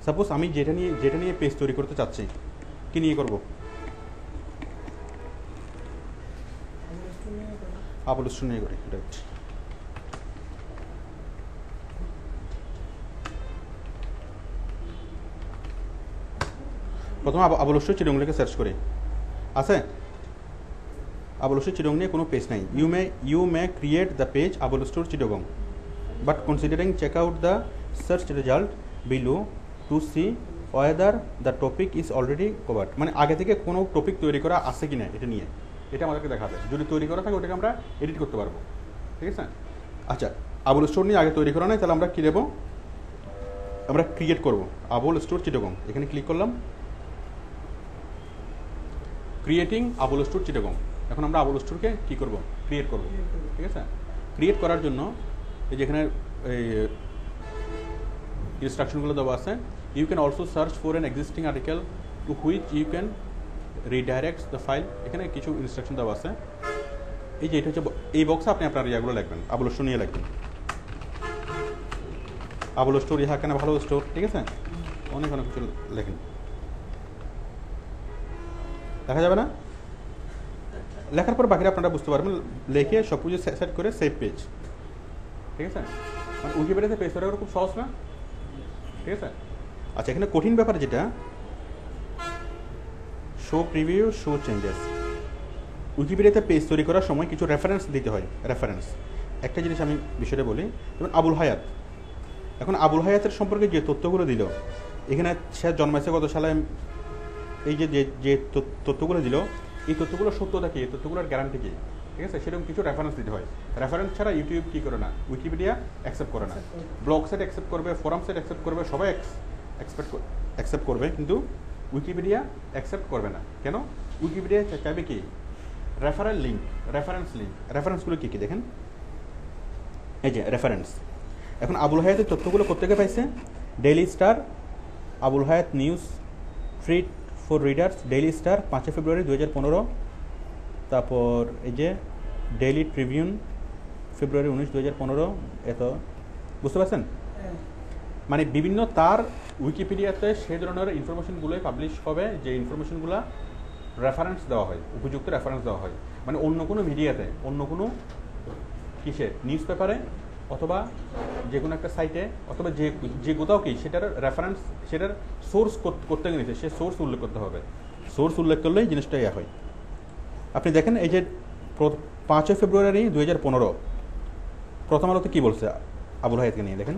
সাপোজ আমি যেটা নিয়ে পেজ তৈরি করতে চাচ্ছি, কি নিয়ে করব? আবুল স্টোর নিয়ে করি, রাইট। প্রথমে আবুল স্টোর চিটং লিখে সার্চ করি, আছে? আবুল স্টোর চিটং নিয়ে কোনো পেজ নাই। You may create the page Abul store Chittagong, but considering check out the search result below to see whether the topic is already covered. মানে আগে থেকে কোনো টপিক তৈরি করা আছে কি না এটা নিয়ে, এটা আমাদেরকে দেখাবে। যদি তৈরি করা থাকে ওটাকে আমরা এডিট করতে পারবো, ঠিক আছে? আচ্ছা, আবুল স্টোর নিয়ে আগে তৈরি করা নাই, তাহলে আমরা কী দেবো, আমরা ক্রিয়েট করব আবুল স্টোর চিটাগং। এখানে ক্লিক করলাম, ক্রিয়েটিং আবুল স্টোর চিটাগং। এখন আমরা আবুল স্টোরকে কী করব, ক্রিয়েট করব। ঠিক আছে, ক্রিয়েট করার জন্য এই যেখানে এই ইনস্ট্রাকশনগুলো দেওয়া আছে, you can also search for an existing article to which you can redirect the file. এখানে কিছু ইনস্ট্রাকশন দেওয়া আছে। এই যে এটা হচ্ছে এই বক্সে আপনি আপনার ইয়াগুলো লিখবেন, আবুল স্টোর নিয়ে লিখবেন, আবুল স্টোর ইহা কেন ভালো স্টোর। ঠিক আছে, অনেক অনেক কিছু লেখেন, দেখা যাবে না? লেখার পর বাকিরা আপনারা বুঝতে পারবেন, লিখে সব কিছু সেট করে সেভ পেজ। ঠিক আছে, মানে উইকিপিডিয়াতে পেজ তৈরি করা খুব সহজ না? ঠিক আছে, আচ্ছা এখানে কঠিন ব্যাপার যেটা, শো প্রিভিউ, শো চেঞ্জেস। উইকিপিডিয়াতে পেজ তৈরি করার সময় কিছু রেফারেন্স দিতে হয়। রেফারেন্স একটা জিনিস আমি বিষয়টা বলি, যেমন আবুল হায়াত। এখন আবুল হায়াতের সম্পর্কে যে তথ্যগুলো দিল, এখানে সে জন্মাইছে কত সালে, এই যে যে তথ্যগুলো দিল, এই তথ্যগুলো সত্যতা কি, এই তথ্যগুলোর গ্যারান্টি কি। ঠিক আছে, সেরকম কিছু রেফারেন্স দিতে হয়। রেফারেন্স ছাড়া ইউটিউব কী করে না, উইকিপিডিয়া অ্যাকসেপ্ট করে না। ব্লগ সাইট অ্যাকসেপ্ট করবে, ফোরাম সাইট অ্যাকসেপ্ট করবে, সবাই অ্যাকসেপ্ট করবে, কিন্তু উইকিপিডিয়া অ্যাকসেপ্ট করবে না। কেন? উইকিপিডিয়া চাইবে কি, রেফারেল লিঙ্ক, রেফারেন্স লিঙ্ক। রেফারেন্সগুলো কী কী দেখেন, এই যে রেফারেন্স। এখন আবুল হায়াতের তথ্যগুলো কোত্থেকে পাইছে? ডেইলি স্টার, আবুল হায়াত news treat for readers, daily star 5 ফেব্রুয়ারি 2015, তারপর এই যে ডেইলি ট্রিবিউন ফেব্রুয়ারি 19, 2015। এত বুঝতে পারছেন? মানে বিভিন্ন তার উইকিপিডিয়াতে সেই ধরনের ইনফরমেশনগুলোই পাবলিশ হবে যে ইনফরমেশনগুলো রেফারেন্স দেওয়া হয়, উপযুক্ত রেফারেন্স দেওয়া হয়। মানে অন্য কোনো মিডিয়াতে, অন্য কোনো কিসে, নিউজ পেপারে অথবা যে কোনো একটা সাইটে অথবা যে কোথাও কি সেটার রেফারেন্স, সেটার সোর্স করতে গেলে সে সোর্স উল্লেখ করতে হবে। সোর্স উল্লেখ করলেই জিনিসটা ইয়া হয়। আপনি দেখেন এই যে 5 ফেব্রুয়ারি 2015 প্রথম আলোতে কী বলছে আবুল হায়াতকে নিয়ে, দেখেন।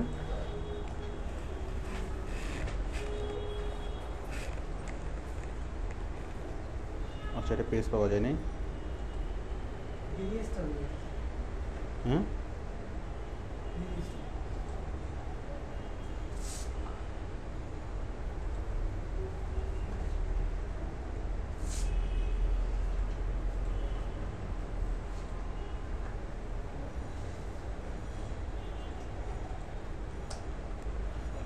আচ্ছা, এটা পেজ পাওয়া যায়নি। হুম,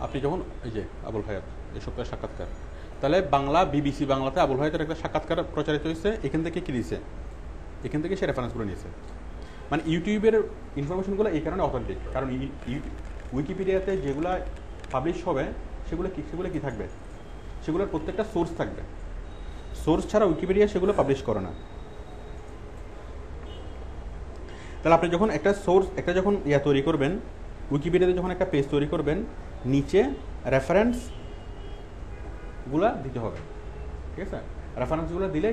আপনি যখন এই যে আবুল হায়াত এই সপ্তাহের সাক্ষাৎকার, তাহলে বাংলা বিবিসি বাংলাতে আবুল হায়াতের একটা সাক্ষাৎকার প্রচারিত হয়েছে। এখান থেকে কী দিয়েছে, এখান থেকে সে রেফারেন্সগুলো নিয়েছে। মানে ইউটিউবের ইনফরমেশনগুলো এই কারণে অথেন্টিক, কারণ উইকিপিডিয়াতে যেগুলো পাবলিশ হবে সেগুলো কী থাকবে, সেগুলোর প্রত্যেকটা সোর্স থাকবে। সোর্স ছাড়া উইকিপিডিয়া সেগুলো পাবলিশ করে না। তাহলে আপনি যখন একটা সোর্স, একটা যখন তৈরি করবেন, উইকিপিডিয়াতে যখন একটা পেজ তৈরি করবেন, নিচে রেফারেন্সগুলো দিতে হবে। ঠিক আছে, রেফারেন্সগুলো দিলে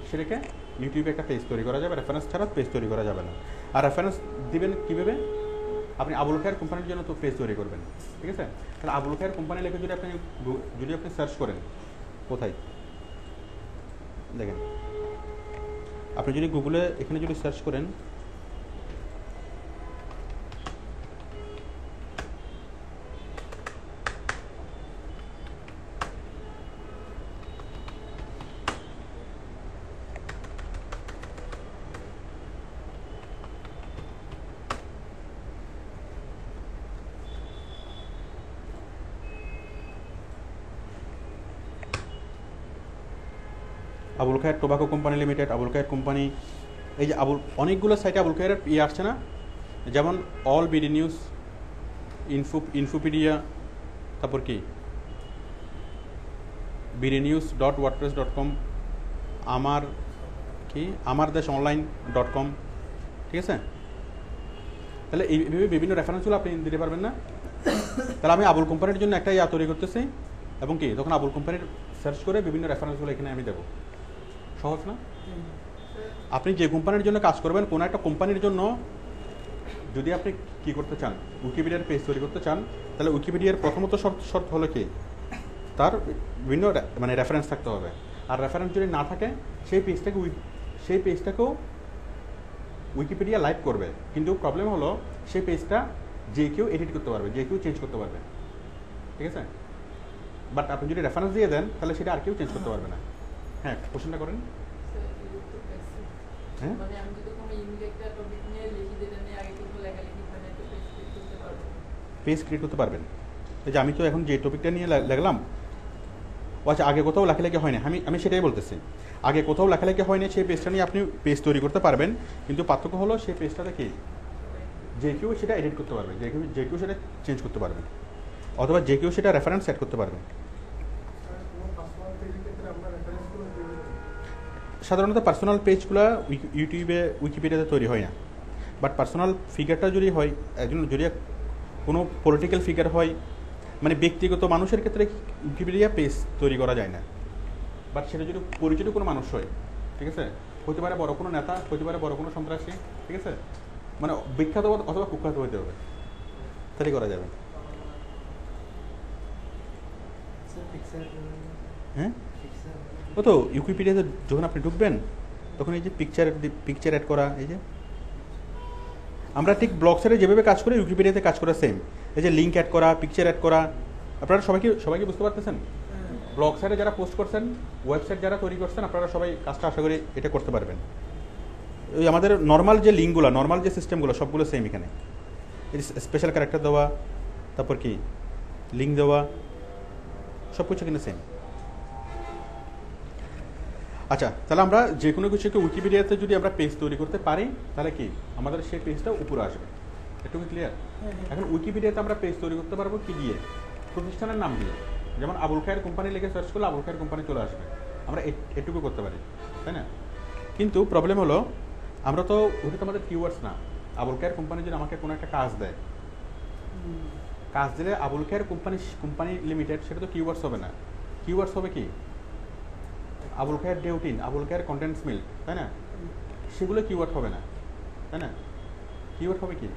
সেটাকে ইউটিউবে একটা পেজ তৈরি করা যাবে। রেফারেন্স ছাড়া পেজ তৈরি করা যাবে না। আর রেফারেন্স দিবেন কীভাবে? আপনি আবুল খায়ের কোম্পানির জন্য তো পেজ তৈরি করবেন। ঠিক আছে, তাহলে আবুল খায়ের কোম্পানি লিখে যদি আপনি সার্চ করেন, কোথায় দেখেন, আপনি যদি গুগলে এখানে যদি সার্চ করেন, আবুল খায়ের টোবাকো কোম্পানি লিমিটেড, আবুল খায়ের কোম্পানি, এই যে অনেকগুলো সাইটে আবুল খায়ের আসছে না, যেমন অল বিডি নিউজ, ইনফোপিডিয়া, তারপর কি bdnews.wordpress.com, আমার দেশ অনলাইন.com। ঠিক আছে, তাহলে এইভাবে বিভিন্ন রেফারেন্সগুলো আপনি দিতে পারবেন না। তাহলে আমি আবুল কোম্পানির জন্য একটা তৈরি করতেছি, এবং কি তখন আবুল কোম্পানির সার্চ করে বিভিন্ন রেফারেন্সগুলো এখানে আমি দেবো। সহজ না? আপনি যে কোম্পানির জন্য কাজ করবেন, কোনো একটা কোম্পানির জন্য যদি আপনি কি করতে চান, উইকিপিডিয়ার পেজ তৈরি করতে চান, তাহলে উইকিপিডিয়ার প্রথমত শর্ত হলো কি, তার বিভিন্ন মানে রেফারেন্স থাকতে হবে। আর রেফারেন্স যদি না থাকে, সেই পেজটাকেও উইকিপিডিয়া লাইভ করবে, কিন্তু প্রবলেম হলো সেই পেজটা যে কেউ এডিট করতে পারবে, যে কেউ চেঞ্জ করতে পারবে, ঠিক আছে? বাট আপনি যদি রেফারেন্স দিয়ে দেন তাহলে সেটা আর কেউ চেঞ্জ করতে পারবে না। হ্যাঁ, কোশ্চেনটা করেন। হ্যাঁ, মানে আমি যদি কোনো ইউনিক একটা টপিক নিয়ে লিখি, যেটা নিয়ে আগে কোনো লেখালেখি হয় না, একটা পেজ ক্রিয়েট করতে পারবো। পেজ ক্রিয়েট করতে পারবেন। এই যে আমি তো এখন যে টপিকটা নিয়ে লিখলাম, ও আচ্ছা, আগে কোথাও লেখালেখি হয় না, আমি সেটাই বলতেছি। আগে কোথাও লেখালেখি হয় না, সেই পেজটা নিয়ে আপনি পেজ তৈরি করতে পারবেন, কিন্তু পার্থক্য হলো সেই পেজটাতে কি যে কেউ সেটা এডিট করতে পারবে, যে কেউ সেটা চেঞ্জ করতে পারবে, অথবা যে কেউ সেটা রেফারেন্স সেট করতে পারবে। সাধারণত পার্সোনাল পেজগুলো ইউটিউবে উইকিপিডিয়াতে তৈরি হয় না, বাট পার্সোনাল ফিগারটা যদি হয়, একজন যদি কোনো পলিটিক্যাল ফিগার হয়, মানে ব্যক্তিগত মানুষের ক্ষেত্রে উইকিপিডিয়া পেজ তৈরি করা যায় না। বাট সেটা যদি পরিচিত কোনো মানুষ হয়, ঠিক আছে, হতে পারে বড় কোনো নেতা, হতে পারে বড় কোনো সন্ত্রাসী, ঠিক আছে, মানে বিখ্যাত অথবা কুখ্যাত হতে হবে, তাহলে করা যাবে। হ্যাঁ, ও তো উইকিপিডিয়াতে যখন আপনি ঢুকবেন তখন এই যে পিকচার অ্যাড করা, এই যে আমরা ঠিক ব্লগ সাইটে যেভাবে কাজ করি উইকিপিডিয়াতে কাজ করা সেম। এই যে লিঙ্ক অ্যাড করা, পিকচার অ্যাড করা, আপনারা সবাইকে বুঝতে পারতেছেন? ব্লগ সাইটে যারা পোস্ট করছেন, ওয়েবসাইট যারা তৈরি করছেন, আপনারা সবাই কাজটা আশা করি এটা করতে পারবেন। ওই আমাদের নর্মাল যে লিঙ্কগুলো, নর্মাল যে সিস্টেমগুলো সবগুলো সেম এখানে। স্পেশাল ক্যারেক্টার দেওয়া, তারপর কি লিঙ্ক দেওয়া, সব কিছু কিন্তু সেম। আচ্ছা, তাহলে আমরা যে কোনো কিছুকে উইকিপিডিয়াতে যদি আমরা পেজ তৈরি করতে পারি তাহলে কি আমাদের সেই পেজটা উপরে আসবে। একটু ক্লিয়ার? এখন উইকিপিডিয়াতে আমরা পেজ তৈরি করতে পারবো কি দিয়ে? প্রতিষ্ঠানের নাম দিয়ে। যেমন আবুল খায়ের কোম্পানি লিখে সার্চ করলে আবুল খায়ের কোম্পানি চলে আসবে, আমরা এটুকু করতে পারি, তাই না? কিন্তু প্রবলেম হলো আমরা তো ওটা তো আমাদের কিওয়ার্ডস না। আবুল খায়ের কোম্পানি যদি আমাকে কোনো একটা কাজ দেয়, কাজ দিলে আবুল খায়ের কোম্পানি লিমিটেড, সেটা তো কিওয়ার্ডস হবে না। কিওয়ার্ডস হবে কি? আবুল খায়ের ডেউটিন, আবুল খায়ের কন্টেন্টস মিল্ক, তাই না? সেগুলো কিওয়ার্ড হবে না, তাই না? কিওয়ার্ড হবে কি?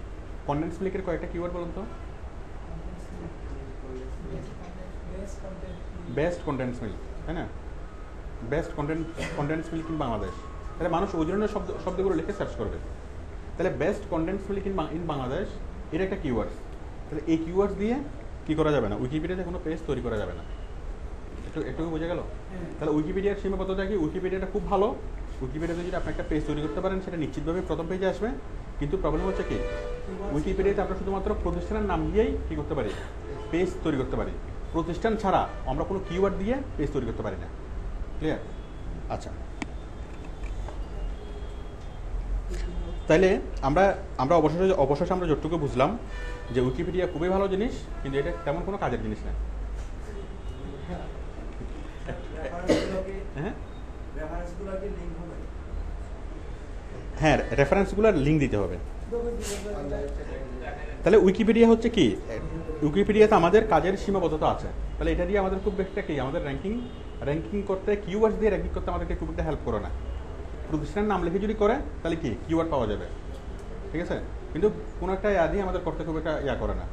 কন্টেন্টস মিল্কের কয়েকটা কিওয়ার্ড বলুন তো। বেস্ট কন্টেন্টস মিল্ক, তাই না? Best contents milk in Bangladesh, তাহলে মানুষ ওই ধরনের শব্দগুলো লিখে সার্চ করবে। তাহলে best contents milk in Bangladesh এটা একটা কিওয়ার্ডস। তাহলে এই কিওয়ার্ডস দিয়ে কি করা যাবে না? উইকিপিডিয়াতে কোনো পেজ তৈরি করা যাবে না। একটু বোঝা গেল? তাহলে উইকিপিডিয়ার সীমাবদ্ধতা কি? উইকিপিডিয়াটা খুব ভালো, উইকিপিডিয়াতে যদি আপনি একটা পেজ তৈরি করতে পারেন সেটা নিশ্চিতভাবে প্রথম পেজে আসবে। কিন্তু প্রবলেম হচ্ছে কি, উইকিপিডিয়াতে আমরা শুধুমাত্র প্রতিষ্ঠানের নাম দিয়েই কী করতে পারি? পেজ তৈরি করতে পারি। প্রতিষ্ঠান ছাড়া আমরা কোনো কিওয়ার্ড দিয়ে পেজ তৈরি করতে পারি না। ক্লিয়ার? আচ্ছা, তাইলে আমরা অবশেষে আমরা যতটুকু বুঝলাম যে উইকিপিডিয়া খুবই ভালো জিনিস, কিন্তু এটা তেমন কোনো কাজের জিনিস না। হ্যাঁ, রেফারেন্সগুলোর লিঙ্ক দিতে হবে। তাহলে উইকিপিডিয়া হচ্ছে কি? উইকিপিডিয়াতে আমাদের কাজের সীমাবদ্ধতা আছে। তাহলে এটা দিয়ে আমাদের খুব বেশিটা কি, আমাদের র্যাঙ্কিং করতে, কিওয়ার্ড দিয়ে র্যাঙ্কিং করতে আমাদেরকে খুব একটা হেল্প করে না। প্রতিষ্ঠানের নাম লিখে যদি করে তাহলে কি কিওয়ার্ড পাওয়া যাবে, ঠিক আছে? কিন্তু কোনো একটা ইয়া দিয়ে আমাদের করতে খুব একটা ইয়া করে না।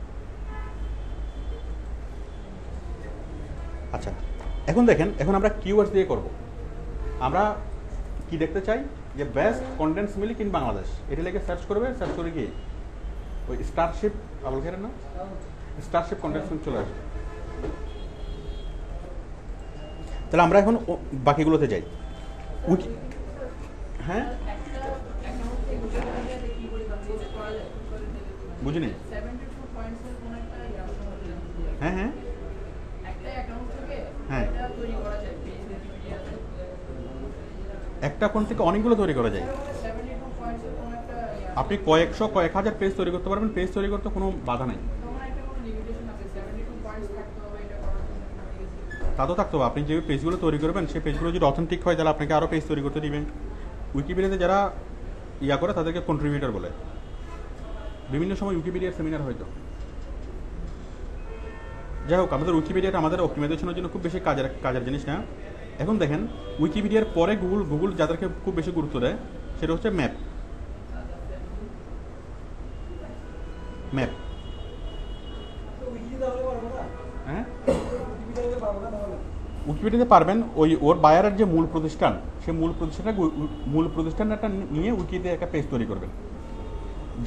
আচ্ছা, এখন দেখেন, এখন আমরা কিওয়ার্ডস দিয়ে করব। আমরা কি দেখতে চাই যে best contents milk in Bangladesh, এটা লিখে সার্চ করবে। সার্চ করে কি ওই স্টারশিপ আবুল খায়ের না, স্টারশিপ কন্টেন্টস মিল্ক চলে আসবে। তাহলে আমরা এখন বাকিগুলোতে যাই। হ্যাঁ, বুঝিনি। হ্যাঁ হ্যাঁ হ্যাঁ, একটা অ্যাকাউন্ট থেকে অনেকগুলো তৈরি করা যায়। আপনি কয়েকশো কয়েক হাজার পেজ তৈরি করতে পারবেন। পেজ তৈরি করতে কোনো বাধা নেই। তা তো থাকতো, আপনি যে পেজগুলো তৈরি করবেন সেই পেজগুলো যদি অথেন্টিক হয় তাহলে আপনাকে আরও পেজ তৈরি করতে দিবেন। উইকিপিডিয়াতে যারা ইয়া করে তাদেরকে কন্ট্রিবিউটর বলে। বিভিন্ন সময় উইকিপিডিয়ার সেমিনার হয়তো। যাই হোক, আমাদের উইকিপিডিয়াটা আমাদের অপটিমাইজেশনের জন্য খুব বেশি কাজের জিনিস না। এখন দেখেন, উইকিপিডিয়ার পরে গুগল যাদেরকে খুব বেশি গুরুত্ব দেয় সেটা হচ্ছে ম্যাপ। হ্যাঁ, উইকিপিডিয়াতে পারবেন। ওর বায়ারের যে মূল প্রতিষ্ঠান, সেই মূল প্রতিষ্ঠানটা নিয়ে উইকিতে একটা পেজ তৈরি করবেন।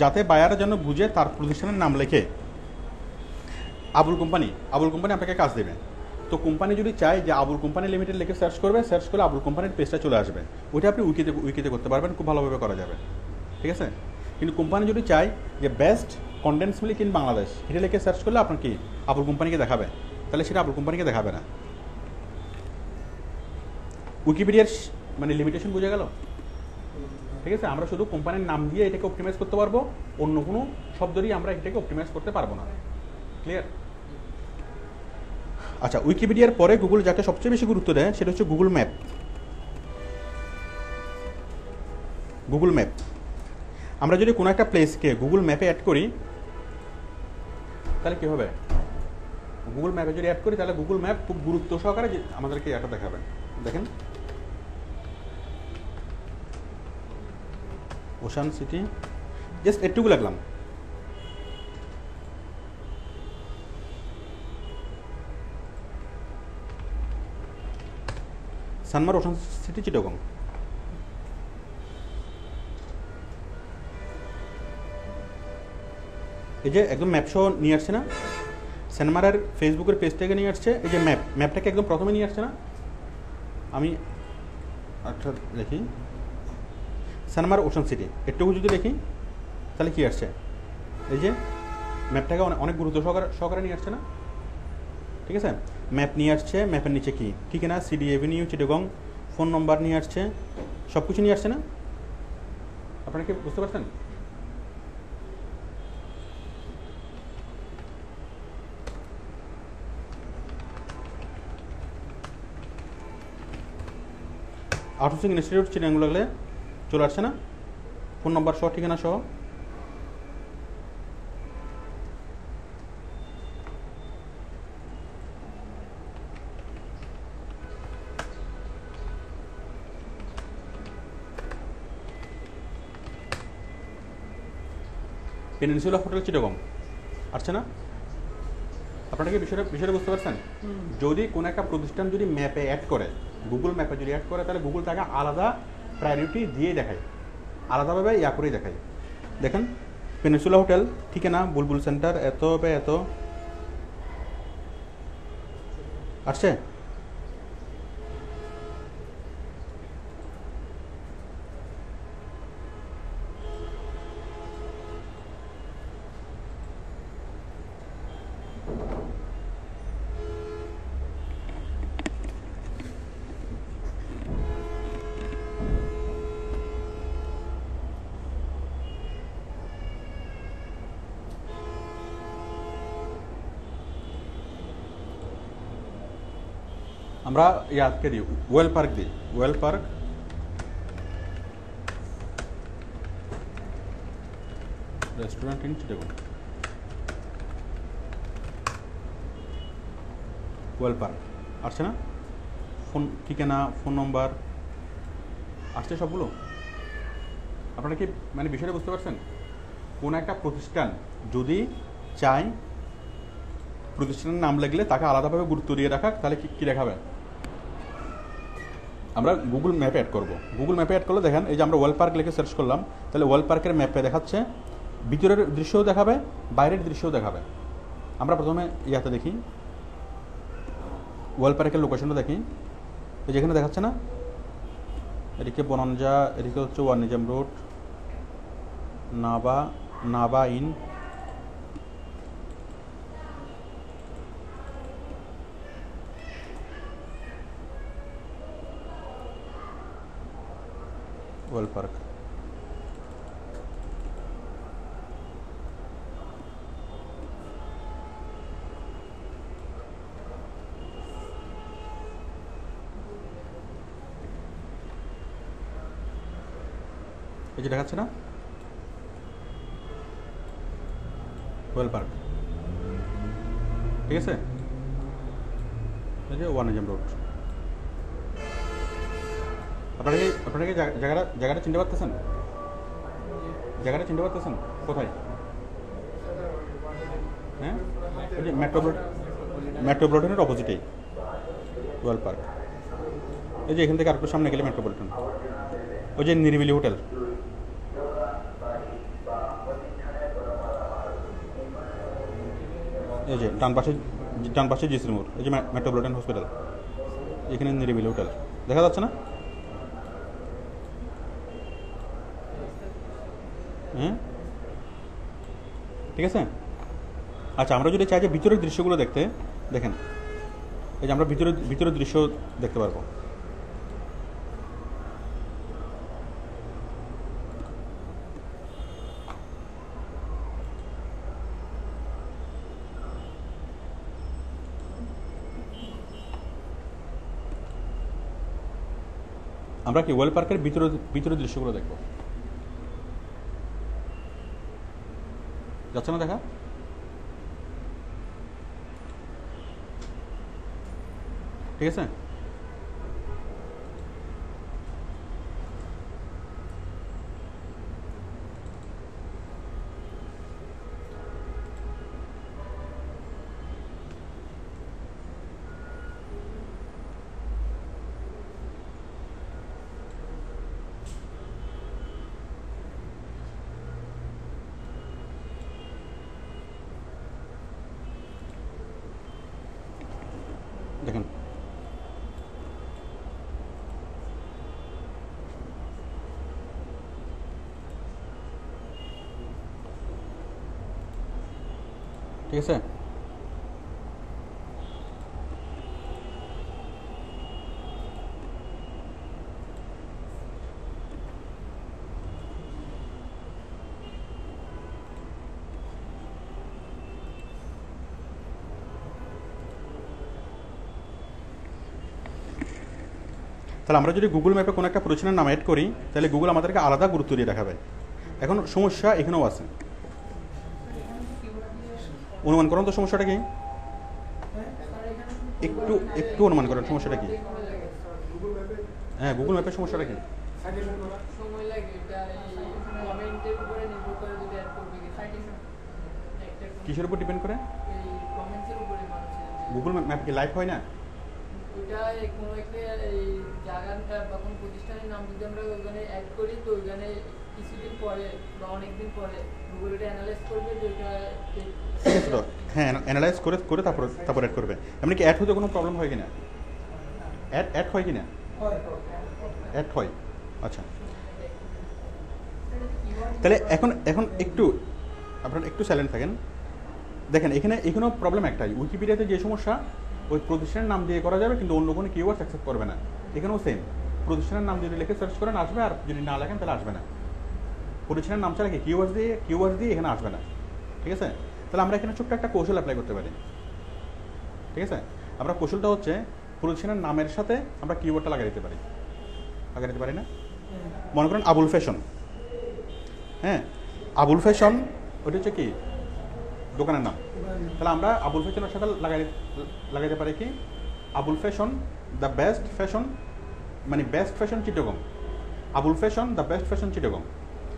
যাতে বায়ারের জন্য বুঝে তার প্রতিষ্ঠানের নাম লেখে আবুল কোম্পানি আপনাকে কাজ দেবে। তো কোম্পানি যদি চায় যে আবুল কোম্পানি লিমিটেড লিখে সার্চ করবে, সার্চ করলে আবুল কোম্পানির পেজটা চলে আসবে, ওইটা আপনি উইকিতে করতে পারবেন, খুব ভালোভাবে করা যাবে, ঠিক আছে। কিন্তু কোম্পানি যদি চায় যে best contents milk in Bangladesh, এটা লিখে সার্চ করলে আপনার কি আবুল কোম্পানিকে দেখাবে, তাহলে সেটা আবুল কোম্পানিকে দেখাবে না। উইকিপিডিয়ার মানে লিমিটেশন বোঝা গেল, ঠিক আছে। আমরা শুধু কোম্পানির নাম দিয়ে এটাকে অপটিমাইজ করতে পারবো, অন্য কোনো শব্দ দিয়ে আমরা এটাকে অপটিমাইজ করতে পারবো না। ক্লিয়ার? আচ্ছা, উইকিপিডিয়ার পরে গুগল যাকে সবচেয়ে বেশি গুরুত্ব দেয় সেটা হচ্ছে গুগল ম্যাপ। গুগল ম্যাপ, আমরা যদি কোনো একটা প্লেসকে গুগল ম্যাপে অ্যাড করি তাহলে কি হবে? গুগল ম্যাপে যদি অ্যাড করি তাহলে গুগল ম্যাপ খুব গুরুত্ব সহকারে আমাদেরকে এটা দেখাবে। দেখেন, ওশান সিটি, জাস্ট একটুকু লাগলাম, সানমার ওশান সিটি চিটাগং। এই যে একদম ম্যাপ সহ নিয়ে আসছে না, সানমারের ফেসবুকের পেজ থেকে নিয়ে আসছে, এই যে ম্যাপটাকে একদম প্রথমে নিয়ে আসছে না। আমি একটা লিখি সানমার ওশান সিটি, একটুকু যদি লিখি তাহলে কি আসছে? এই যে ম্যাপটাকে অনেক গুরুত্ব সহকারে নিয়ে আসছে না, ঠিক আছে। ম্যাপ নিয়ে আসছে, ম্যাপের নিচে কি ঠিকানা, সিডি এভিনিউ চিটাগং, ফোন নম্বর নিয়ে আসছে, সব কিছু নিয়ে আসছে না। আপনারা কি বুঝতে পারছেন? আউটসোর্সিং ইনস্টিটিউট চিটাগং লাগলে চলে আসছে না, ফোন নম্বর সহ, ঠিকানা সহ। পেনিনসুলা হোটেল চিটাগং আসছে না। আপনারা কি বিষয়টা বুঝতে পারছেন? যদি কোনো একটা প্রতিষ্ঠান যদি ম্যাপে অ্যাড করে, গুগল ম্যাপে যদি অ্যাড করে, তাহলে গুগল তাকে আলাদা প্রায়োরিটি দিয়ে দেখায়, আলাদাভাবে করেই দেখায়। দেখেন, পেনিনসুলা হোটেল ঠিকানা বুলবুল সেন্টার এত এত আসছে। আমরা ইয়াদকে দিই, ওয়েল পার্ক দিই, well park restaurant in Chittagong, well park আসছে না, ফোন ঠিকানা, ফোন নম্বর আসছে সবগুলো। আপনারা কি মানে বিষয়টা বুঝতে পারছেন? কোন একটা প্রতিষ্ঠান যদি চায় প্রতিষ্ঠানের নাম লাগলে তাকে আলাদাভাবে গুরুত্ব দিয়ে রাখা, তাহলে কি দেখাবে? আমরা গুগল ম্যাপে অ্যাড করব। গুগল ম্যাপে অ্যাড করলে দেখেন, এই যে আমরা ওয়েল পার্ক লিখে সার্চ করলাম, তাহলে ওয়েল পার্কের ম্যাপে দেখাচ্ছে, ভিতরের দৃশ্যও দেখাবে, বাইরের দৃশ্যও দেখাবে। আমরা প্রথমে ইয়াতে দেখি, ওয়েল পার্কের লোকেশনটা দেখি, এই যেখানে দেখাচ্ছে না, এদিকে বনঞ্জা, এদিকে হচ্ছে ওয়ান নিজাম রোড, নাবা ইন, ওয়েল পার্ক। এই যে দেখাচ্ছে না ওয়েল পার্ক, ঠিক আছে। এই যে ওয়ান নিজাম রোড। আপনারা কি জায়গাটা চিনতে পারতেছেন? জায়গাটা চিনতে পারতেছেন কোথায়? হ্যাঁ, ওই যে মেট্রোপলিটনের অপোজিটেই ওয়েল পার্ক। এই যে এখান থেকে আরেকটু সামনে গেলে মেট্রোপলিটন, ওই যে নিরিবিলি হোটেল, এই যে ডান পাশে জিসির মোড়, এই যে মেট্রোপলিটন হসপিটাল, এখানে নিরিবিলি হোটেল দেখা যাচ্ছে না? হ্যাঁ, ঠিক আছে। আচ্ছা, আমরা যদি চাই যে ভিতরের দৃশ্যগুলো দেখতে, দেখেন এই যে আমরা ভিতরের দৃশ্য দেখতে পারবো। আমরা কি ওয়েল পার্কের ভিতরের দৃশ্যগুলো দেখবো, যাচ্ছে না দেখা? ঠিক আছে। দেখেন ঠিক আছে। তাহলে আমরা যদি গুগল ম্যাপে কোনো একটা প্রতিষ্ঠানের নাম অ্যাড করি, তাহলে গুগল আমাদেরকে আলাদা গুরুত্ব দিয়ে দেখাবে। এখন সমস্যা এখানেও আছে, অনুমান করেন তো সমস্যাটা কি? একটু অনুমান করেন সমস্যাটা কি? হ্যাঁ, গুগল ম্যাপের সমস্যাটা কি? সময় লাগে, এটা এই কমেন্টের উপরে নির্ভর করে যদি অ্যাড করবে কি সাইটেশন কিসের উপর ডিপেন্ড করে? এই কমেন্টসের উপরে মানুষের গুগল ম্যাপ কি লাইভ হয় না? ওইটা কোনো একটা এই জায়গাটা বা কোনো প্রতিষ্ঠানের নাম যদি আমরা ওখানে অ্যাড করি, তো ওইখানে কিছুদিন পরে বা অনেকদিন পরে গুগল এটা অ্যানালাইজ করবে যে ওইটা ঠিক আছে তো, হ্যাঁ অ্যানালাইজ করে তারপর অ্যাড করবে। এমনি কি অ্যাড হতে কোনো প্রবলেম হয় কিনা? অ্যাড হয় কিনা? অ্যাড হয়। আচ্ছা, তাহলে এখন একটু আপনারা একটু সাইলেন্ট থাকেন। দেখেন এখানেও প্রবলেম একটাই, উইকিপিডিয়াতে যে সমস্যা, ওই প্রতিষ্ঠানের নাম দিয়ে করা যাবে কিন্তু অন্য কোনো কিওয়ার্ডস অ্যাকসেপ্ট করবে না। এখানেও সেম, প্রতিষ্ঠানের নাম যদি লিখে সার্চ করেন আসবে, আর যদি না লেখেন তাহলে আসবে না। প্রতিষ্ঠানের নাম ছাড়া কি কিওয়ার্ডস দিয়ে এখানে আসবে না। ঠিক আছে, তাহলে আমরা এখানে ছোট্ট একটা কৌশল অ্যাপ্লাই করতে পারি। ঠিক আছে, আমরা কৌশলটা হচ্ছে প্রতিষ্ঠানের নামের সাথে আমরা কিওয়ার্ডটা লাগিয়ে দিতে পারি না? মনে করেন আবুল ফ্যাশন। হ্যাঁ, আবুল ফ্যাশন ওটা হচ্ছে কি দোকানের নাম। তাহলে আমরা আবুল ফ্যাশনের সাথে লাগাইতে পারি কি Abul fashion the best fashion, মানে best fashion Chittagong. Abul fashion the best fashion Chittagong.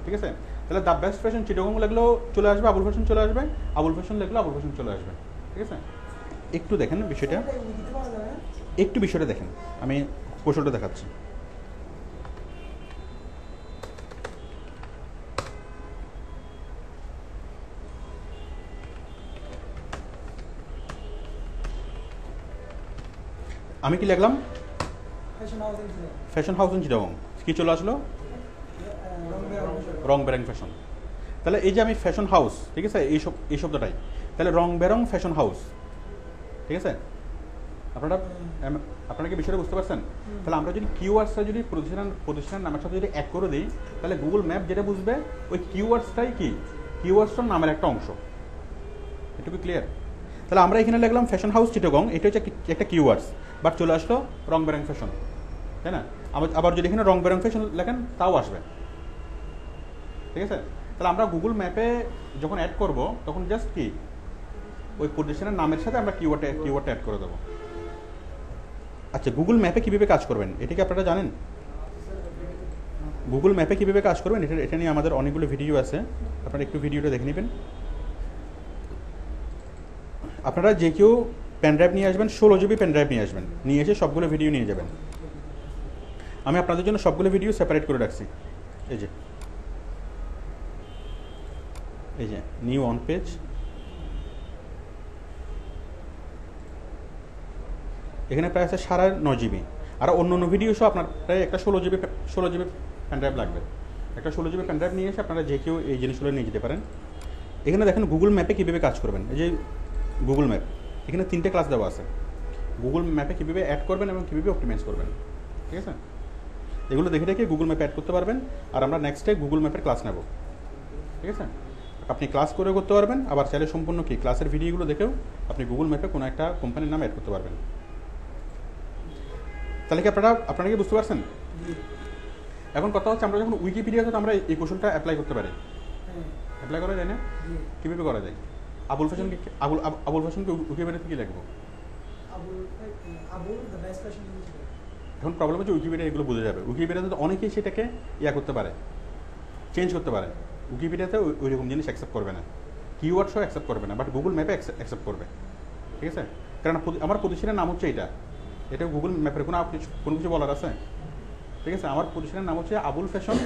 ঠিক আছে, তাহলে দ্য বেস্ট ফ্যাশন চিটাগং লাগলেও চলে আসবে, আবুল ফ্যাশন চলে আসবে, আবুল ফ্যাশন লাগলেও আবুল ফ্যাশন চলে আসবে। ঠিক আছে, একটু দেখেন বিষয়টা, দেখেন, আমি কৌশলটা দেখাচ্ছি। আমি কি লিখলাম? Fashion house in Chittagong. কি চলে আসলো? রং বেরং ফ্যাশন। তাহলে এই যে আমি ফ্যাশন হাউস, ঠিক আছে, এই শব্দটাই, তাহলে রং বেরং ফ্যাশন হাউস। ঠিক আছে, আপনারা কি বিষয়টা বুঝতে পারছেন? তাহলে আমরা যদি কিওয়ার্ডসটা যদি প্রতিষ্ঠানের নামের সাথে যদি অ্যাড করে দিই, তাহলে গুগল ম্যাপ যেটা বুঝবে ওই কিওয়ার্ডসটাই কি কিওয়ার্ডসটার নামের একটা অংশ। এটুকু ক্লিয়ার? তাহলে আমরা এখানে লিখলাম ফ্যাশন হাউস চিটাগং, এটা হচ্ছে একটা কিওয়ার্ডস, বাট চলে আসলো রং বেরং ফ্যাশন, তাই না? আবার যদি এখানে রং বেরং ফ্যাশন লেখেন তাও আসবে। ঠিক আছে, তাহলে আমরা গুগল ম্যাপে যখন অ্যাড করব তখন জাস্ট কি ওই প্রতিষ্ঠানের নামের সাথে আমরা কিওয়ার্ডটা অ্যাড করে দেবো। আচ্ছা, গুগল ম্যাপে কীভাবে কাজ করবেন এটা কি আপনারা জানেন? গুগল ম্যাপে কীভাবে কাজ করবেন এটা নিয়ে আমাদের অনেকগুলো ভিডিও আছে, আপনারা একটু ভিডিওটা দেখে নেবেন। আপনারা যে কেউ পেনড্রাইভ নিয়ে আসবেন, 16 GB পেনড্রাইভ নিয়ে আসবেন, নিয়ে এসে সবগুলো ভিডিও নিয়ে যাবেন। আমি আপনাদের জন্য সবগুলো ভিডিও সেপারেট করে রাখছি। এই যে নিউ অন পেজ, এখানে প্রায় আছে 9.5 GB। আর অন্য অন্য ভিডিও সহ আপনার প্রায় একটা 16 GB পেন ড্রাইভ লাগবে। একটা 16 GB পেন ড্রাইভ নিয়ে এসে আপনারা যে কেউ এই জিনিসগুলো নিয়ে যেতে পারেন। এখানে দেখেন গুগল ম্যাপে কীভাবে কাজ করবেন। এই যে গুগল ম্যাপ, এখানে 3টে ক্লাস দেওয়া আছে। গুগল ম্যাপে কীভাবে অ্যাড করবেন এবং কীভাবে অপটিমাইজ করবেন, ঠিক আছে? এগুলো দেখে দেখে গুগল ম্যাপে অ্যাড করতে পারবেন। আর আমরা নেক্সটে গুগল ম্যাপের ক্লাস নেব, ঠিক আছে? আপনি ক্লাস করেও করতে পারবেন, আবার চাইলে সম্পূর্ণ কি ক্লাসের ভিডিওগুলো দেখেও আপনি গুগল ম্যাপে কোনো একটা কোম্পানির নাম অ্যাড করতে পারবেন। তাহলে কি আপনারা কি বুঝতে পারছেন? এখন কথা হচ্ছে আমরা যখন উইকিপিডিয়াতে তো আমরা এই কৌশলটা অ্যাপ্লাই করতে পারি। অ্যাপ্লাই করা যায় না? কীভাবে করা যায়? আবুল ফ্যাশনকে উইকিপিডিয়াতে কী লিখবো? Abul the best fashion YouTuber. এখন প্রবলেম হচ্ছে উইকিপিডিয়া এগুলো বুঝে যাবে। উইকিপিডিয়াতে তো অনেকেই সেটাকে করতে পারে, চেঞ্জ করতে পারে। উইকিপিডিয়াতে ওই রকম জিনিস অ্যাকসেপ্ট করবে না, কিওয়ার্ড সহ অ্যাকসেপ্ট করবে না, বাট গুগল ম্যাপে অ্যাকসেপ্ট করবে, ঠিক আছে? কারণ আমার প্রতিষ্ঠানের নাম হচ্ছে এটা গুগল ম্যাপের কোনো কিছু বলার আছে, ঠিক আছে? আমার প্রতিষ্ঠানের নাম হচ্ছে Abul fashion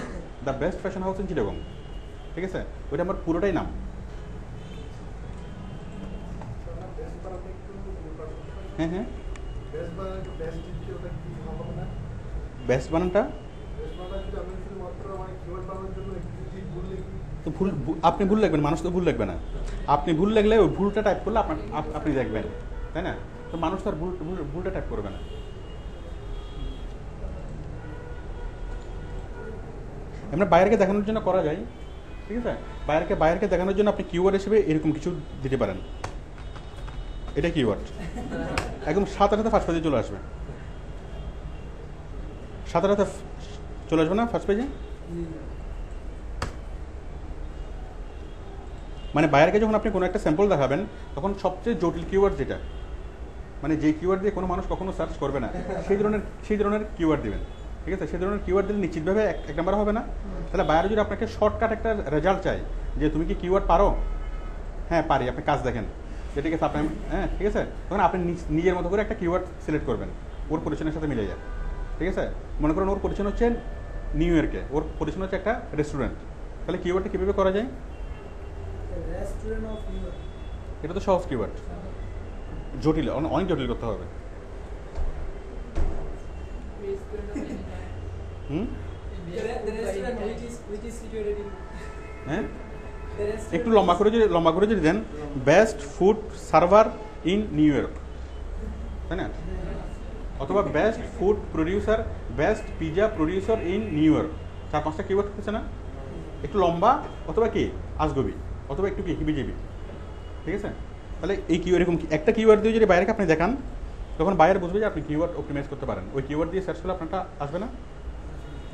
the best fashion house in Chittagong, ঠিক আছে? ওইটা আমার পুরোটাই নাম। হ্যাঁ হ্যাঁ, বেস্ট বানানটা তো আপনি ভুল লিখবেন, মানুষ তো ভুল লিখবে না। আপনি ভুল লিখলে ওই ভুলটা টাইপ করলে আপনি দেখবেন, তাই না? তো মানুষ তো আর ভুলটা টাইপ করবে না। আমরা বাইরেকে দেখানোর জন্য করা যায়, ঠিক আছে? বাইরেকে দেখানোর জন্য আপনি কিওয়ার্ড হিসেবে এরকম কিছু দিতে পারেন। এটা কিওয়ার্ড একদম সাথে ফার্স্ট পেজে চলে আসবে, সাথে চলে আসবে না ফার্স্ট পেজে। মানে বাইরেকে যখন আপনি কোনো একটা স্যাম্পল দেখাবেন তখন সবচেয়ে জটিল কিওয়ার্ড যেটা, মানে যে কিওয়ার্ড দিয়ে কোনো মানুষ কখনো সার্চ করবে না, সেই ধরনের কিওয়ার্ড দিবেন, ঠিক আছে? সেই ধরনের কিওয়ার্ড দিলে নিশ্চিতভাবে এক নাম্বার হবে না। তাহলে বাইরে যদি আপনাকে শর্টকাট একটা রেজাল্ট চাই যে তুমি কি কিওয়ার্ড পারো, হ্যাঁ পারি, আপনি কাজ দেখেন, যে ঠিক আছে আপনি, হ্যাঁ ঠিক আছে, তখন আপনি নিজের মতো করে একটা কিওয়ার্ড সিলেক্ট করবেন ওর পজিশনের সাথে মিলে যায়, ঠিক আছে? মনে করেন ওর পজিশন হচ্ছে নিউ ইয়র্কে, ওর পজিশন হচ্ছে একটা রেস্টুরেন্ট, তাহলে কিওয়ার্ডটা কীভাবে করা যায়? Restaurant of new York. এটা তো সহজ কিওয়ার্ড, জটিল অনেক জটিল করতে হবে। The restaurant which is situated in হ্যাঁ, the restaurant একটু লম্বা করে যদি দেন, best food server in New York, তাই না? অথবা best food producer, best pizza producer in New York, 4-5টা কিওয়ার্ড হচ্ছে না? একটু লম্বা, অথবা কি আজগবি, অথবা একটু কি হিবিজিবি, ঠিক আছে? তাহলে এই এরকম একটা কিওয়ার্ড দিয়ে যদি বাইরেকে আপনি দেখান, তখন বাইরে বুঝবে যে আপনি কিওয়ার্ড অপটিমাইজ করতে পারেন। ওই কিওয়ার্ড দিয়ে সার্চ করলে আপনারটা আসবে না,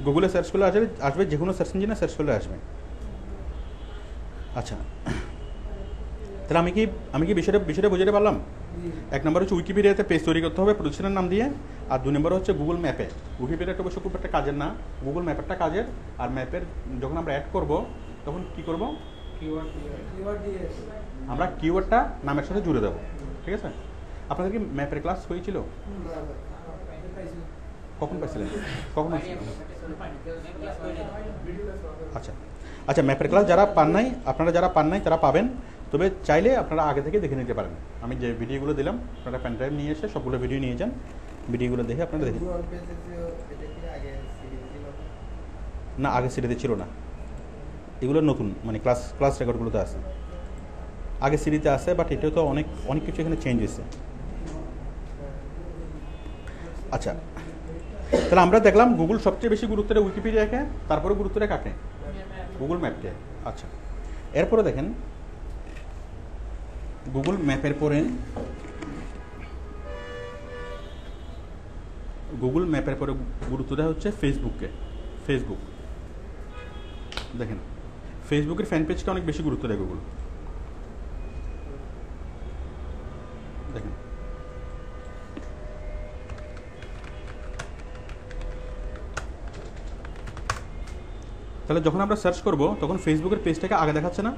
গুগলে সার্চ করলে আসবে, যে কোনো সার্চ ইঞ্জিনে সার্চ করলে আসবে। আচ্ছা, তাহলে আমি কি বিষয়টা বুঝতে পারলাম? এক নম্বর হচ্ছে উইকিপিডিয়াতে পেজ তৈরি করতে হবে প্রতিষ্ঠানের নাম দিয়ে, আর 2 নম্বর হচ্ছে গুগল ম্যাপে। উইকিপিডিয়াটা অবশ্য খুব একটা কাজের না, গুগল ম্যাপেরটা কাজের। আর ম্যাপের যখন আমরা অ্যাড করব তখন কি করব? keyword দিয়ে আমরা কিওয়ার্ডটা নামের সাথে জুড়ে দেবো, ঠিক আছে? আপনাদের কি ম্যাপের ক্লাস হয়েছিল? কখন পাইছিলেন? কখন হয়েছিল? আচ্ছা, ম্যাপের ক্লাস যারা পান নাই তারা পাবেন, তবে চাইলে আপনারা আগে থেকে দেখে নিতে পারেন। আমি যে ভিডিওগুলো দিলাম আপনারা পেন ড্রাইভ নিয়ে এসে সবগুলো ভিডিও নিয়ে যান, ভিডিওগুলো দেখে আপনারা দেখে না, আগে সিডিতে ছিল না, এগুলো নতুন, মানে ক্লাস রেকর্ডগুলোতে আছে, আগে সিডিতে আছে, বাট এটাও তো অনেক কিছু এখানে চেঞ্জ হয়েছে। আচ্ছা, তাহলে আমরা দেখলাম গুগল সবচেয়ে বেশি গুরুত্ব দেয় উইকিপিডিয়াকে, তারপরে গুরুত্ব দেয় কাকে? গুগল ম্যাপকে। আচ্ছা, এরপরে দেখেন গুগল ম্যাপের পরে গুরুত্ব দেওয়া হচ্ছে ফেসবুককে। ফেসবুক দেখেন, ফেসবুকের ফ্যান পেজকে অনেক বেশি গুরুত্ব দেয় গুগল। দেখেন তাহলে যখন আমরা সার্চ করব তখন ফেসবুকের পেজটাকে আগে দেখাচ্ছে না?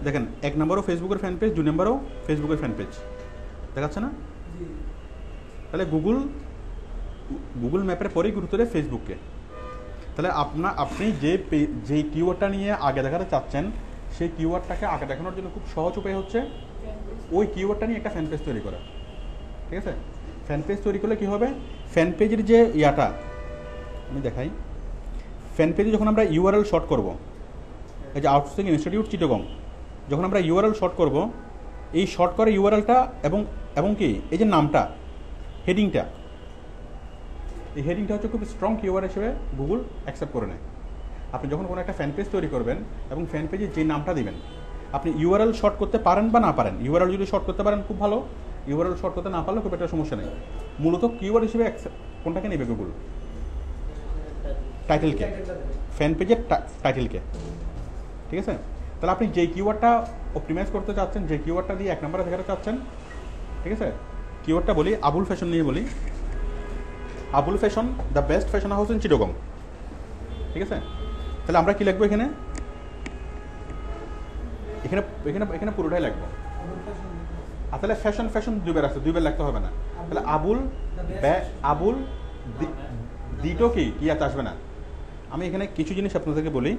দেখেন, 1 নম্বরও ফেসবুকের ফ্যান পেজ, 2 নম্বরও ফেসবুকের ফ্যান পেজ দেখাচ্ছে না? তাহলে গুগল ম্যাপের পরেই গুরুত্ব দেয় ফেসবুককে। তাহলে আপনি যে কিওয়ার্ডটা নিয়ে আগে দেখাতে চাচ্ছেন, সেই কিওয়ার্ডটাকে আগে দেখানোর জন্য খুব সহজ উপায় হচ্ছে ওই কিওয়ার্ডটা নিয়ে একটা ফ্যান পেজ তৈরি করা, ঠিক আছে? ফ্যান পেজ তৈরি করলে কী হবে, ফ্যান পেজের যে ইয়াটা আমি দেখাই, ফ্যান পেজে যখন আমরা ইউআরএল শর্ট করব, এই যে আউটসোর্সিং ইনস্টিটিউট চিটাগং, যখন আমরা ইউআরএল শর্ট করব, এই শর্ট করা ইউআরএলটা এবং কি এই যে নামটা, হেডিংটা, এই হেডিংটা হচ্ছে খুব স্ট্রং কিওয়ার্ড হিসেবে গুগল অ্যাকসেপ্ট করে নেয়। আপনি যখন কোনো একটা ফ্যান পেজ তৈরি করবেন এবং ফ্যান পেজে যে নামটা দিবেন, আপনি ইউআরএল শর্ট করতে পারেন বা না পারেন, ইউআরএল যদি শর্ট করতে পারেন খুব ভালো, ইউআরএল শর্ট করতে না পারলে খুব একটা সমস্যা নেই। মূলত কিওয়ার্ড হিসেবে কোনটাকে নেবে গুগল? টাইটেলকে, ফ্যান পেজের টাইটেলকে, ঠিক আছে? তাহলে আপনি যে কিওয়ার্ডটা অপটিমাইজ করতে চাচ্ছেন, যে কিওয়ার্ডটা দিয়ে 1 নম্বরে দেখাতে চাচ্ছেন, ঠিক আছে, কিওয়ার্ডটা বলি আবুল ফ্যাশন নিয়ে বলি, Abul fashion the best fashion house in Chittagong, ঠিক আছে? তাহলে আমরা কি লিখবো এখানে? এখানে এখানে এখানে পুরোটাই লিখবো। আর তাহলে ফ্যাশন ফ্যাশন দুইবার আছে, দুইবার লিখতে হবে না। তাহলে আবুল দিটো কি ইয়াতে আসবে না। আমি এখানে কিছু জিনিস আপনাদেরকে বলি,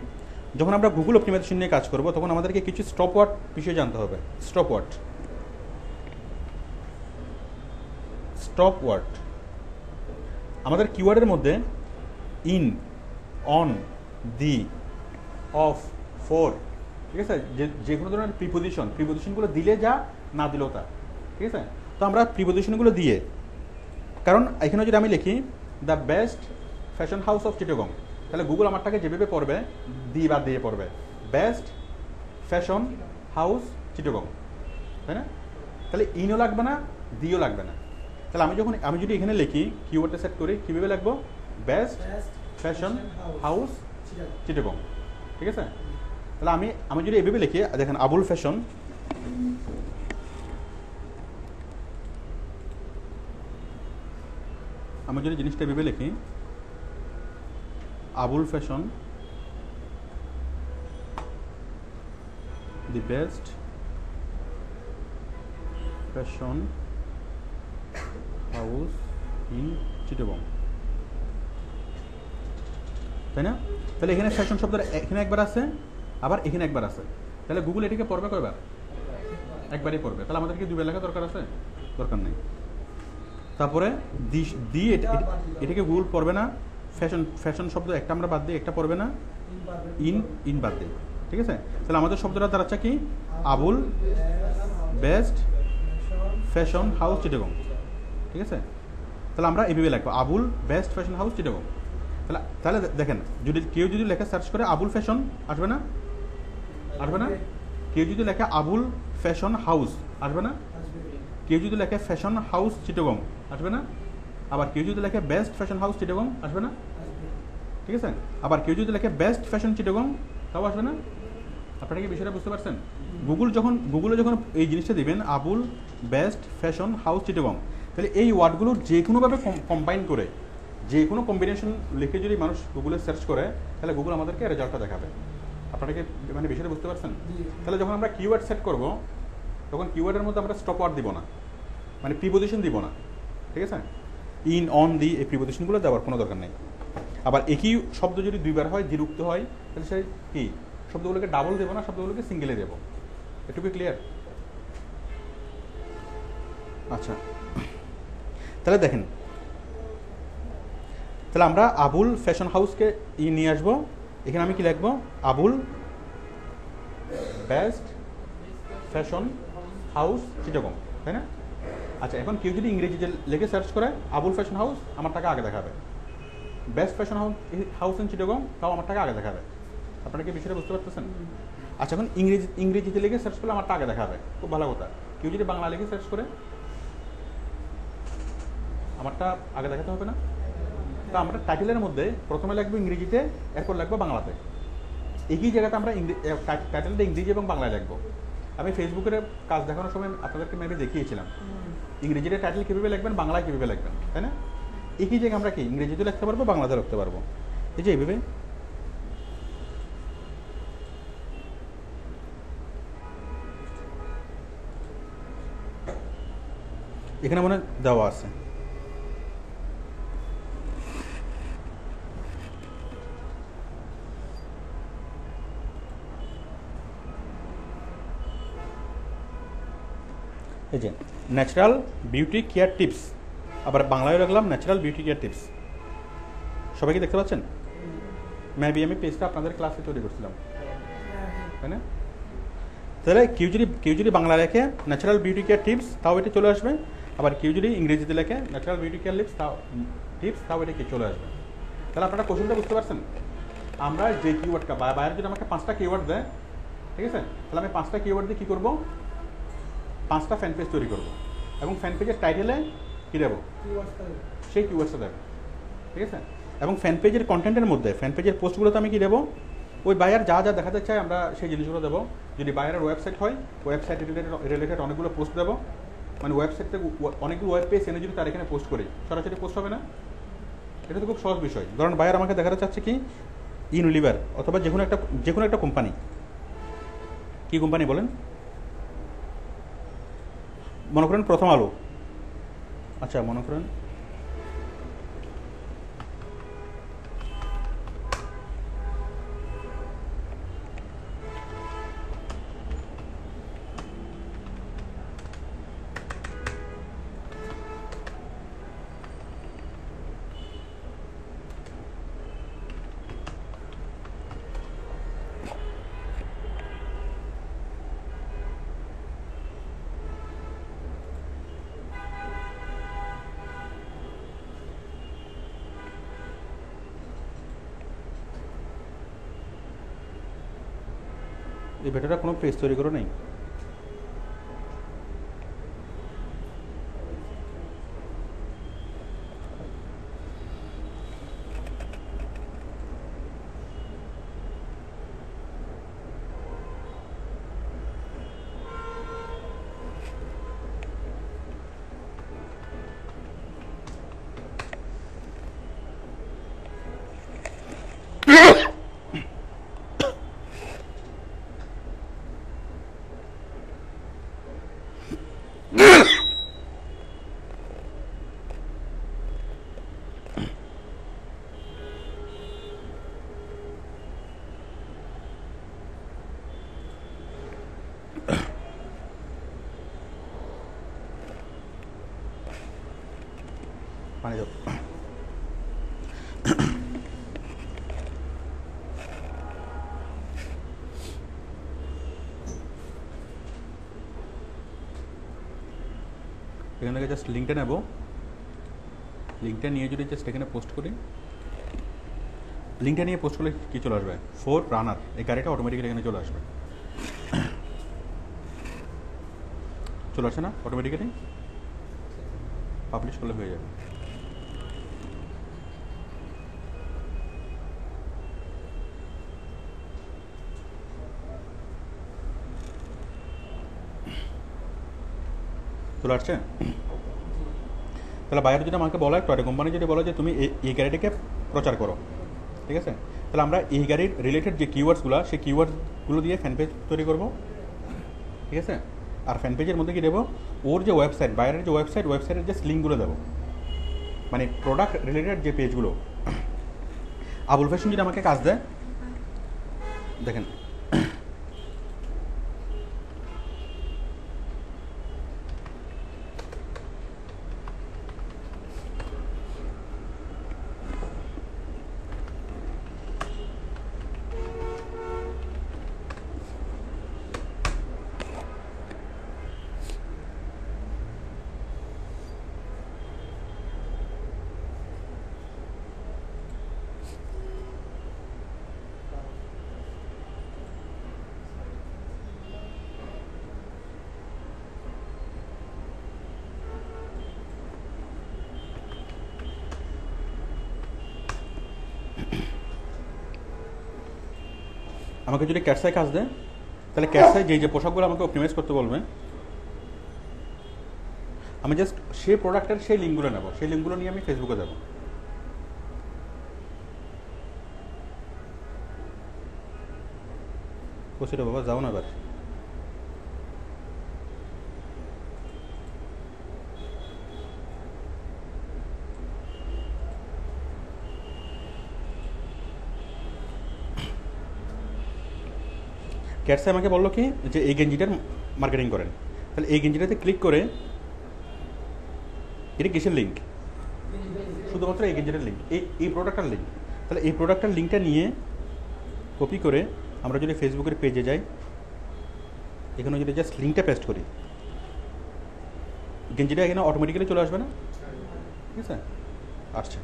যখন আমরা গুগল অপটিমাইজেশন নিয়ে কাজ করব তখন আমাদেরকে কিছু স্টপ ওয়ার্ড বিষয়ে জানতে হবে। স্টপ ওয়ার্ড আমাদের কিওয়ার্ডের মধ্যে in, on, the, of, for, ঠিক আছে, যে কোনো ধরনের প্রিপোজিশনগুলো দিলে যা, না দিলেও তা, ঠিক আছে? তো আমরা প্রিপোজিশনগুলো দিয়ে, কারণ এখানে যদি আমি লিখি the best fashion house of Chittagong, তাহলে গুগল আমারটাকে যেভাবে পড়বে দি বা দিয়ে পড়বে, বেস্ট ফ্যাশন হাউস চিটাগং, তাই না? তাহলে ইনও লাগবে না, দিও লাগবে না। তাহলে আমি যদি এখানে লিখি, কিওয়ার্ডটা সেট করি, কীভাবে লিখবো? বেস্ট ফ্যাশন হাউস চিটাগং, ঠিক আছে? তাহলে আমি যদি এভাবে লিখি, দেখেন আবুল ফ্যাশন, আমি যদি জিনিসটা এভাবে লিখি, Abul fashion the best fashion house in Chittagong, তাই না? তাহলে এখানে ফ্যাশন শব্দটা এখানে একবার আছে, আবার এখানে একবার আছে। তাহলে গুগল এটাকে পড়বে কয়বার? একবারই পড়বে। তাহলে আমাদেরকে দুইবার লেখা দরকার আছে? দরকার নেই। তারপরে দি এটাকে গুগল পড়বে না, ফ্যাশন শব্দ একটা আমরা বাদ দিই, একটা পড়বে না, ইন বাদ দিই, ঠিক আছে? তাহলে আমাদের শব্দটা দাঁড়াচ্ছে কি? Abul best fashion house Chittagong, ঠিক আছে? তাহলে আমরা এইভাবে লিখবো Abul best fashion house Chittagong. তাহলে দেখেন, কেউ যদি লেখা সার্চ করে আবুল ফ্যাশন, আসবে না? কেউ যদি লেখে আবুল ফ্যাশন হাউস, আসবে না? কেউ যদি লেখে ফ্যাশন হাউস চিটাগং, আসবে না? আবার কেউ যদি লেখে বেস্ট ফ্যাশন হাউস চিটাগং, আসবে না? ঠিক আছে? আবার কেউ যদি লেখে বেস্ট ফ্যাশন চিটাগং, তাও আসবে না? আপনারা কি বিষয়টা বুঝতে পারছেন? গুগলে যখন এই জিনিসটা দিবেন Abul best fashion house Chittagong, তাহলে এই ওয়ার্ডগুলো যে কোনোভাবে কম্বাইন করে, যে কোনো কম্বিনেশন লিখে যদি মানুষ গুগলে সার্চ করে, তাহলে গুগল আমাদেরকে রেজাল্টটা দেখাবে। আপনারা কি মানে বিষয়টা বুঝতে পারছেন? তাহলে যখন আমরা কিওয়ার্ড সেট করব, তখন কিওয়ার্ডের মধ্যে আমরা স্টপ ওয়ার্ড দিব না, মানে প্রিপোজিশন দিব না, ঠিক আছে? ইন, অন, দি, এই প্রিপোজিশনগুলো দেওয়ার কোনো দরকার নেই। আবার একই শব্দ যদি দুইবার হয়, দ্বিরুক্ত হয়, তাহলে সেই কি শব্দগুলোকে ডাবল দেবো না, শব্দগুলোকে সিঙ্গেলে দেবো। এটুকু ক্লিয়ার? আচ্ছা, তাহলে দেখেন, তাহলে আমরা আবুল ফ্যাশন হাউসকে নিয়ে আসবো। এখানে আমি কি লিখবো? Abul best fashion house Chittagong, তাই না? আচ্ছা, এখন কেউ যদি ইংরেজিতে লিখে সার্চ করে আবুল ফ্যাশন হাউস, আমার টাকা আগে দেখাবে। Best fashion house in Chittagong, তাও আমার টাকা আগে দেখাবে। আপনারা কি বিষয়টা বুঝতে পারতেছেন? আচ্ছা, এখন ইংরেজিতে লিখে সার্চ করলে আমার টাকা দেখাবে, খুব ভালো কথা। কেউ যদি বাংলা লিখে সার্চ করে, আমারটা আগে দেখাতে হবে না? তো আমরা টাইটেলের মধ্যে প্রথমে লিখবো ইংরেজিতে, এরপর লিখবো বাংলাতে। একই জায়গাতে আমরা টাইটেলটা ইংরেজি এবং বাংলায় লিখবো। আমি ফেসবুকের কাজ দেখানোর সময় আপনাদেরকে মেবি দেখিয়েছিলাম ইংরেজিতে টাইটেল কীভাবে লিখবেন, বাংলায় কীভাবে লিখবেন, তাই না? একই জায়গায় আমরা কি ইংরেজিতে লিখতে পারবো, বাংলাতে লিখতে পারবো। এই যে এইভাবে এখানে মনে দেওয়া আছে। এই যে ন্যাচারাল বিউটি কেয়ার টিপস, আবার বাংলায় রাখলাম ন্যাচারাল বিউটি কেয়ার টিপস। সবাই কি দেখতে পাচ্ছেন? মেবি আমি পেজটা আপনাদের ক্লাসে তৈরি করছিলাম, তাই না? তাহলে কেউ যদি বাংলা লেখে ন্যাচারাল বিউটি কেয়ার টিপস তাও এটা চলে আসবে, আবার কেউ যদি ইংরেজিতে লেখে ন্যাচারাল বিউটি কেয়ার তাও এটা কি চলে আসবে। তাহলে আপনারা কোশ্চেনটা বুঝতে পারছেন? আমরা যে কিওয়ার্ডটা বাইরে যদি আমাকে 5টা কিওয়ার্ড দেয়, ঠিক আছে, তাহলে আমি 5টা কিওয়ার্ড দিয়ে কী করবো, 5টা ফ্যান পেজ তৈরি করবো, এবং ফ্যান পেজের টাইটেলে কী দেবো, সেই কিওয়ার্ডসটা দেবো, ঠিক আছে। এবং ফ্যান পেজের কন্টেন্টের মধ্যে ফ্যান পেজের পোস্টগুলোতে আমি কী দেবো, ওই বায়ার যা যা দেখাতে চাই আমরা সেই জিনিসগুলো দেবো। যদি বায়ারের ওয়েবসাইট হয়, ওয়েবসাইট রিলেটেড অনেকগুলো পোস্ট দেবো, মানে ওয়েবসাইট থেকে অনেকগুলো ওয়েব পেজ এনে যদি তার এখানে পোস্ট করি, সরাসরি পোস্ট হবে না? এটা তো খুব সহজ বিষয়। ধরুন বায়ার আমাকে দেখাতে চাচ্ছে কি ইউনিলিভার অথবা যে কোনো একটা কোম্পানি, কী কোম্পানি বলেন, মনে করেন প্রথম আলো, আচ্ছা মনে করেন এই ভেটাটা কোনো পেজ তৈরি করো নেই। পানি দাও। এখান থেকে জাস্ট লিঙ্কটা নেব, লিঙ্কটা নিয়ে যদি জাস্ট এখানে পোস্ট করি, লিঙ্কটা নিয়ে পোস্ট করলে কী চলে আসবে, ফোর রানার, এই গাড়িটা অটোমেটিক্যালি এখানে চলে আসবে। চলে আসে না অটোমেটিক্যালি? পাবলিশ করলে হয়ে যাবে। চলে আসছে? তাহলে বাইরে যদি আমাকে বলা হয়, টয়টা কোম্পানি যদি বলে যে তুমি এই গাড়িটাকে প্রচার করো, ঠিক আছে, তাহলে আমরা এই গাড়ির রিলেটেড যে কিওয়ার্ডসগুলো, সেই কিওয়ার্ডসগুলো দিয়ে ফ্যান পেজ তৈরি করবো, ঠিক আছে। আর ফ্যান পেজের মধ্যে কী দেবো, ওর যে ওয়েবসাইট, বাইরের যে ওয়েবসাইটের যে লিঙ্কগুলো দেবো, মানে প্রোডাক্ট রিলেটেড যে পেজগুলো। আবুল ফ্যাশন যদি আমাকে কাজ দেয়, দেখেন আমাকে যদি ক্যাটসাই কাজ দেয়, তাহলে ক্যাটসাই যে পোশাকগুলো আমাকে অপটিমাইজ করতে বলবে, আমি জাস্ট সেই প্রোডাক্টের সেই লিঙ্কগুলো নেব, সেই লিঙ্কগুলো নিয়ে আমি ফেসবুকে দেবো। কোথায় বাবা, যাও না এবার। ক্যাটসাই আমাকে বললো কি যে এই গেঞ্জিটার মার্কেটিং করেন, তাহলে এই গেঞ্জিটাতে ক্লিক করে, এটা কিসের লিঙ্ক, শুধুমাত্র এই গেঞ্জিটার লিঙ্ক, এই প্রোডাক্টটার লিঙ্ক। তাহলে এই প্রোডাক্টটার লিঙ্কটা নিয়ে কপি করে আমরা যদি ফেসবুকের পেজে যাই, এখানে যদি জাস্ট লিঙ্কটা পেস্ট করি, গেঞ্জিটা এখানে অটোমেটিক্যালি চলে আসবে না? ঠিক আছে, আসছে।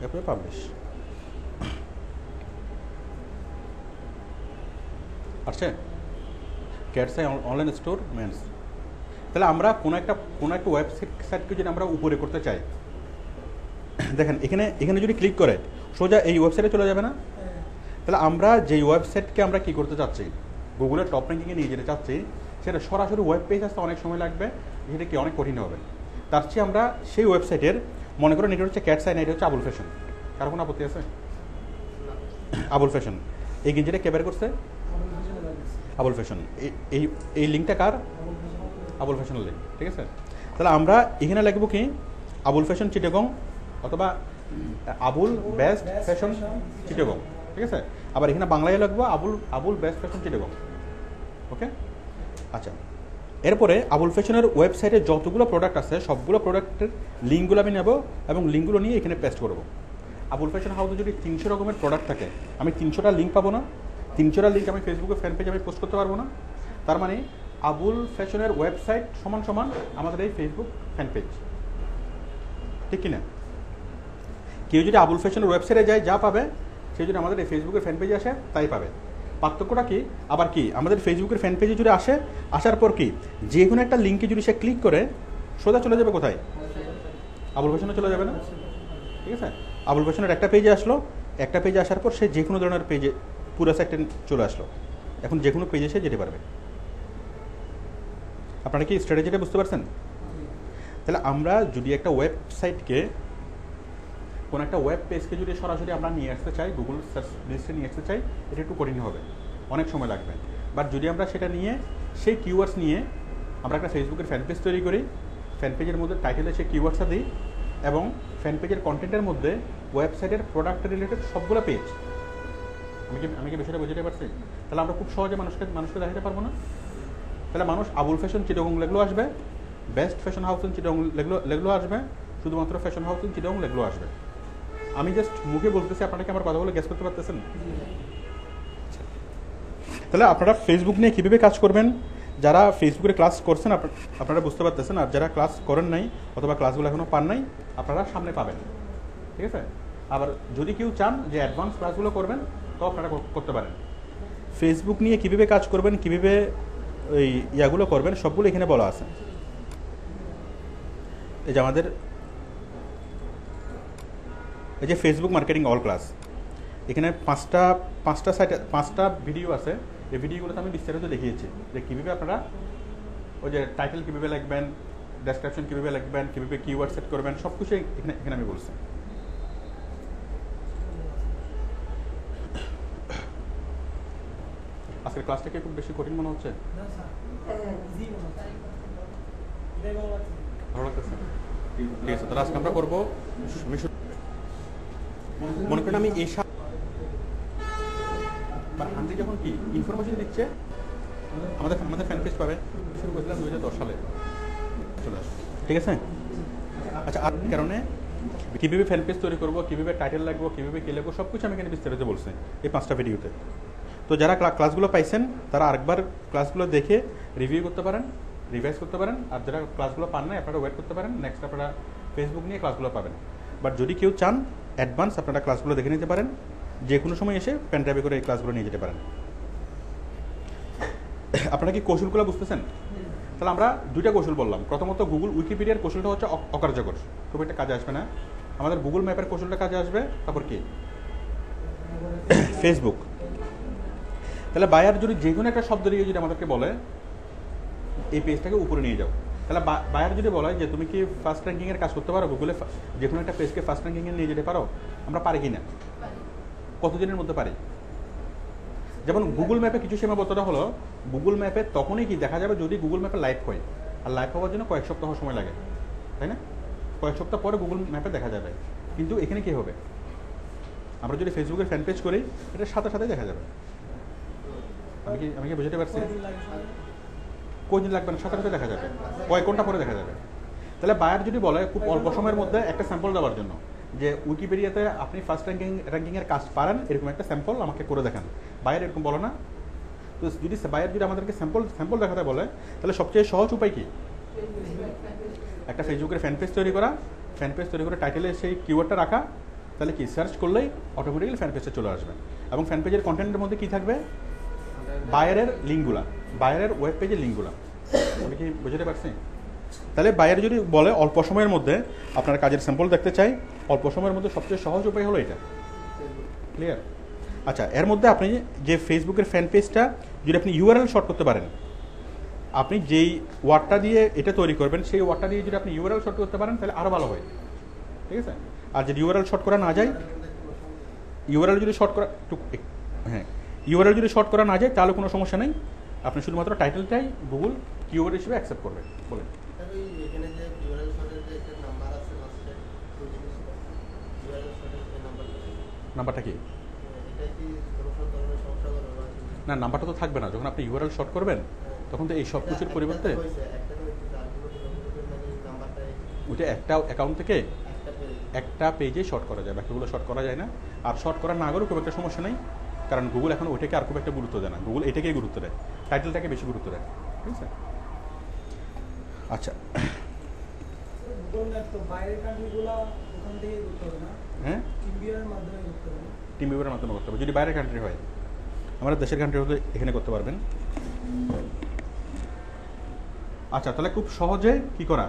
এরপরে পাবলিশ আসছে, ক্যাটসাই অনলাইন স্টোর মেন্স। তাহলে আমরা কোনো একটা ওয়েবসাইটকে যদি আমরা উপরে করতে চাই, দেখেন এখানে যদি ক্লিক করে সোজা এই ওয়েবসাইটে চলে যাবে না? তাহলে আমরা যেই ওয়েবসাইটকে আমরা কি করতে চাচ্ছি, গুগলের টপ র্যাঙ্কিংয়ে নিয়ে যেতে চাচ্ছি, সেটা সরাসরি ওয়েব পেজ আসতে অনেক সময় লাগবে, যেটা কি অনেক কঠিন হবে। তার চেয়ে আমরা সেই ওয়েবসাইটের, মনে করেন এটা হচ্ছে ক্যাটসাই না, এটা হচ্ছে আবুল ফ্যাশন, কার কোনো আপত্তি আছে? আবুল ফ্যাশন, এই গেঞ্জিটা কে বের করছে? আবুল ফ্যাশন। এই লিঙ্কটা কার? আবুল ফ্যাশনের লিঙ্ক। ঠিক আছে, তাহলে আমরা এখানে লিখবো কি আবুল ফ্যাশন চিটাগং, অথবা আবুল বেস্ট ফ্যাশন চিটাগং। ঠিক আছে, আবার এখানে বাংলায় লিখবো আবুল বেস্ট ফ্যাশন চিটাগং। ওকে, আচ্ছা। এরপরে আবুল ফ্যাশনের ওয়েবসাইটে যতগুলো প্রোডাক্ট আছে সবগুলো প্রোডাক্টের লিঙ্কগুলো আমি নেব এবং লিঙ্কগুলো নিয়ে এখানে পেস্ট করবো। আবুল ফ্যাশন হাউসে যদি 300 রকমের প্রোডাক্ট থাকে, আমি 300টা লিঙ্ক পাবো না? 300টা লিঙ্ক আমি ফেসবুকে ফ্যান পেজে আমি পোস্ট করতে পারবো না? তার মানে আবুল ফ্যাশনের ওয়েবসাইট সমান সমান আমাদের এই ফেসবুক ফ্যান পেজ, ঠিক কিনা? কেউ যদি আবুল ফ্যাশনের ওয়েবসাইটে যায় যা পাবে, সে যদি আমাদের এই ফেসবুকের ফ্যান পেজে আসে তাই পাবে। পার্থক্যটা কি? আবার কি আমাদের ফেসবুকের ফ্যান পেজে যদি আসে, আসার পর কি যে কোনো একটা লিঙ্কে যদি সে ক্লিক করে সোজা চলে যাবে কোথায়? আবুল ফ্যাশনে চলে যাবে না? ঠিক আছে, আবুল ফ্যাশনের একটা পেজে আসলো, একটা পেজে আসার পর সে যে কোনো ধরনের পেজে পুরো সাইটে চলে আসলো, এখন যে কোনো পেজে সে যেতে পারবে। আপনারা কি স্ট্র্যাটেজিটা বুঝতে পারছেন? তাহলে আমরা যদি একটা ওয়েবসাইটকে, কোনো একটা ওয়েব পেজকে যদি সরাসরি আমরা নিয়ে আসতে চাই, গুগল সার্চ লিস্টে নিয়ে আসতে চাই, এটা একটু কঠিন হবে, অনেক সময় লাগবে। বাট যদি আমরা সেটা নিয়ে সেই কিওয়ার্ডস নিয়ে আমরা একটা ফেসবুকের ফ্যান পেজ তৈরি করি, ফ্যান পেজের মধ্যে টাইটেলে সেই কিওয়ার্ডসটা দিই এবং ফ্যান পেজের কন্টেন্টের মধ্যে ওয়েবসাইটের প্রোডাক্ট রিলেটেড সবগুলো পেজ, আমি কি বিষয়টা বুঝতে পারছি? তাহলে আমরা খুব সহজে মানুষকে দেখাতে পারবো না? তাহলে মানুষ আবুল ফ্যাশন চিটাগং লেগলেও আসবে, best fashion house in Chittagong লেগলেও আসবে, শুধুমাত্র ফ্যাশন হাউস ইন চিটাগং লেগলেও আসবে। আমি জাস্ট মুখে বলতেছি, আপনারা কি আমার কথা বলে গেস করতে পারতেছেন? তাহলে আপনারা ফেসবুক নিয়ে কীভাবে কাজ করবেন, যারা ফেসবুকে ক্লাস করছেন আপনারা বুঝতে পারতেছেন, আর যারা ক্লাস করেন নাই অথবা ক্লাসগুলো এখনও পান নাই, আপনারা সামনে পাবেন। ঠিক আছে, আবার যদি কেউ চান যে অ্যাডভান্স ক্লাসগুলো করবেন, তো আপনারা করতে পারেন। ফেসবুক নিয়ে কীভাবে কাজ করবেন, কীভাবে ওই ইয়াগুলো করবেন, সবগুলো এখানে বলা আছে। এই যে আমাদের এই যে ফেসবুক মার্কেটিং অল ক্লাস, এখানে পাঁচটা ভিডিও আছে। এই ভিডিওগুলোতে আমি বিস্তারিত দেখিয়েছি যে কীভাবে আপনারা ওই যে টাইটেল কীভাবে লিখবেন, ডেসক্রিপশন কীভাবে লিখবেন, কীভাবে কিওয়ার্ড সেট করবেন, সব কিছু এখানে আমি বলছি। আজকের ক্লাসটা কি খুব বেশি কঠিন মনে হচ্ছে? ভালো লাগতেছে? ঠিক আছে, তাহলে আজকে আমরা করবো, মনে করেন আমি এই আন্টি যখন কি ইনফরমেশন দিচ্ছে আমাদের ফ্যান পেজ পাবে, শুরু করেছিলাম 2010 সালে চলে আসবে। ঠিক আছে, আচ্ছা, আর কারণে কীভাবে ফ্যান পেজ তৈরি করবো, কীভাবে টাইটেল লাগবো, কীভাবে কী লাগবো, সব কিছু আমি এখানে বিস্তারিত বলছি এই 5টা ভিডিওতে। তো যারা ক্লাসগুলো পাইছেন তারা আরেকবার ক্লাসগুলো দেখে রিভিউ করতে পারেন, রিভাইজ করতে পারেন। আর যারা ক্লাসগুলো পান নাই আপনারা ওয়েট করতে পারেন, নেক্সট আপনারা ফেসবুক নিয়ে ক্লাসগুলো পাবেন। বাট যদি কেউ চান অ্যাডভান্স, আপনারা ক্লাসগুলো দেখে নিতে পারেন, যে কোনো সময় এসে পেন ড্রাইভে করে এই ক্লাসগুলো নিয়ে যেতে পারেন। আপনারা কি কৌশলগুলো বুঝতেছেন? তাহলে আমরা 2টা কৌশল বললাম। প্রথমত গুগল উইকিপিডিয়ার কৌশলটা হচ্ছে অকার্যকর, খুব একটা কাজে আসবে না। আমাদের গুগল ম্যাপের কৌশলটা কাজে আসবে। তারপর কি ফেসবুক। তাহলে বায়ার যদি যে কোনো একটা শব্দ দিয়ে যদি আমাদেরকে বলে এই পেজটাকে উপরে নিয়ে যাও, তাহলে বায়ার যদি বলে যে তুমি কি ফার্স্ট র্যাঙ্কিংয়ের কাজ করতে পারো, গুগলে যে কোনো একটা পেজকে ফার্স্ট র্যাঙ্কিংয়ে নিয়ে যেতে পারো, আমরা পারি কি না? কতদিনের মধ্যে পারি? যেমন গুগল ম্যাপে কিছু সীমাবদ্ধতা হলো, গুগল ম্যাপে তখনই কি দেখা যাবে যদি গুগল ম্যাপে লাইভ হয়, আর লাইভ হওয়ার জন্য কয়েক সপ্তাহ সময় লাগে, তাই না? কয়েক সপ্তাহ পরে গুগল ম্যাপে দেখা যাবে। কিন্তু এখানে কি হবে, আমরা যদি ফেসবুকের ফ্যান পেজ করি, এটা সাথে সাথে দেখা যাবে। আমি কি বুঝতে পারছি? কয়দিন লাগবে না, সাথে সাথে দেখা যাবে, কয়েক ঘন্টা পরে দেখা যাবে। তাহলে বায়ার যদি বলে খুব অল্প সময়ের মধ্যে একটা স্যাম্পল দেওয়ার জন্য যে উইকিপিডিয়াতে আপনি ফার্স্ট র্যাঙ্কিংয়ের কাজ পারেন এরকম একটা স্যাম্পল আমাকে করে দেখান, বায়ার এরকম বলো না? তো যদি বায়ার যদি আমাদেরকে স্যাম্পল দেখাতে বলে তাহলে সবচেয়ে সহজ উপায় কি? একটা ফেসবুকের ফ্যান পেজ তৈরি করা, ফ্যান পেজ তৈরি করে টাইটেলে সেই কিওয়ার্ডটা রাখা, তাহলে কি সার্চ করলেই অটোমেটিক্যালি ফ্যান পেজে চলে আসবে। এবং ফ্যান পেজের কন্টেন্টের মধ্যে কি থাকবে? বায়ারের লিঙ্কগুলা, বায়ারের ওয়েব পেজের লিঙ্কগুলা। আমি কি বুঝতে পারছি? তাহলে বায়ার যদি বলে অল্প সময়ের মধ্যে আপনার কাজের স্যাম্পল দেখতে চাই, অল্প সময়ের মধ্যে সবচেয়ে সহজ উপায় হলো এটা। ক্লিয়ার? আচ্ছা, এর মধ্যে আপনি যে ফেসবুকের ফ্যান পেজটা যদি আপনি ইউআরএল শর্ট করতে পারেন, আপনি যেই ওয়ার্ডটা দিয়ে এটা তৈরি করবেন সেই ওয়ার্ডটা দিয়ে যদি আপনি ইউআরএল শর্ট করতে পারেন তাহলে আরও ভালো হয়। ঠিক আছে? আর যদি ইউআরএল শর্ট করা না যায়, ইউআরএল যদি শর্ট করা হ্যাঁ, ইউআরএল যদি শর্ট করা না যায় তাহলে কোনো সমস্যা নেই, আপনি শুধুমাত্র টাইটেলটাই গুগল কিওয়ার্ড হিসেবে অ্যাকসেপ্ট করবে। বলেন নাম্বারটা কি? না, নাম্বারটা তো থাকবে না। যখন আপনি ইউআরএল শর্ট করবেন তখন তো এই সব কিছুর পরিবর্তে ওইটা একটা অ্যাকাউন্ট থেকে একটা পেজে শর্ট করা যায়, বাকিগুলো শর্ট করা যায় না। আর শর্ট করা না করেও খুব একটা সমস্যা নেই, কারণ গুগল এখন ওইটাকে আর খুব একটা গুরুত্ব দেয় না, গুগল এটাকেই গুরুত্ব দেয়, টাইটেলটাকে বেশি গুরুত্ব দেয়। ঠিক আছে? আচ্ছা, হ্যাঁ, টিম ভিউয়ারের মাধ্যমে করতে হবে যদি বাইরের কান্ট্রি হয়। আমাদের দেশের কান্ট্রি হলে এখানে করতে পারবেন। আচ্ছা, তাহলে খুব সহজে কি করা,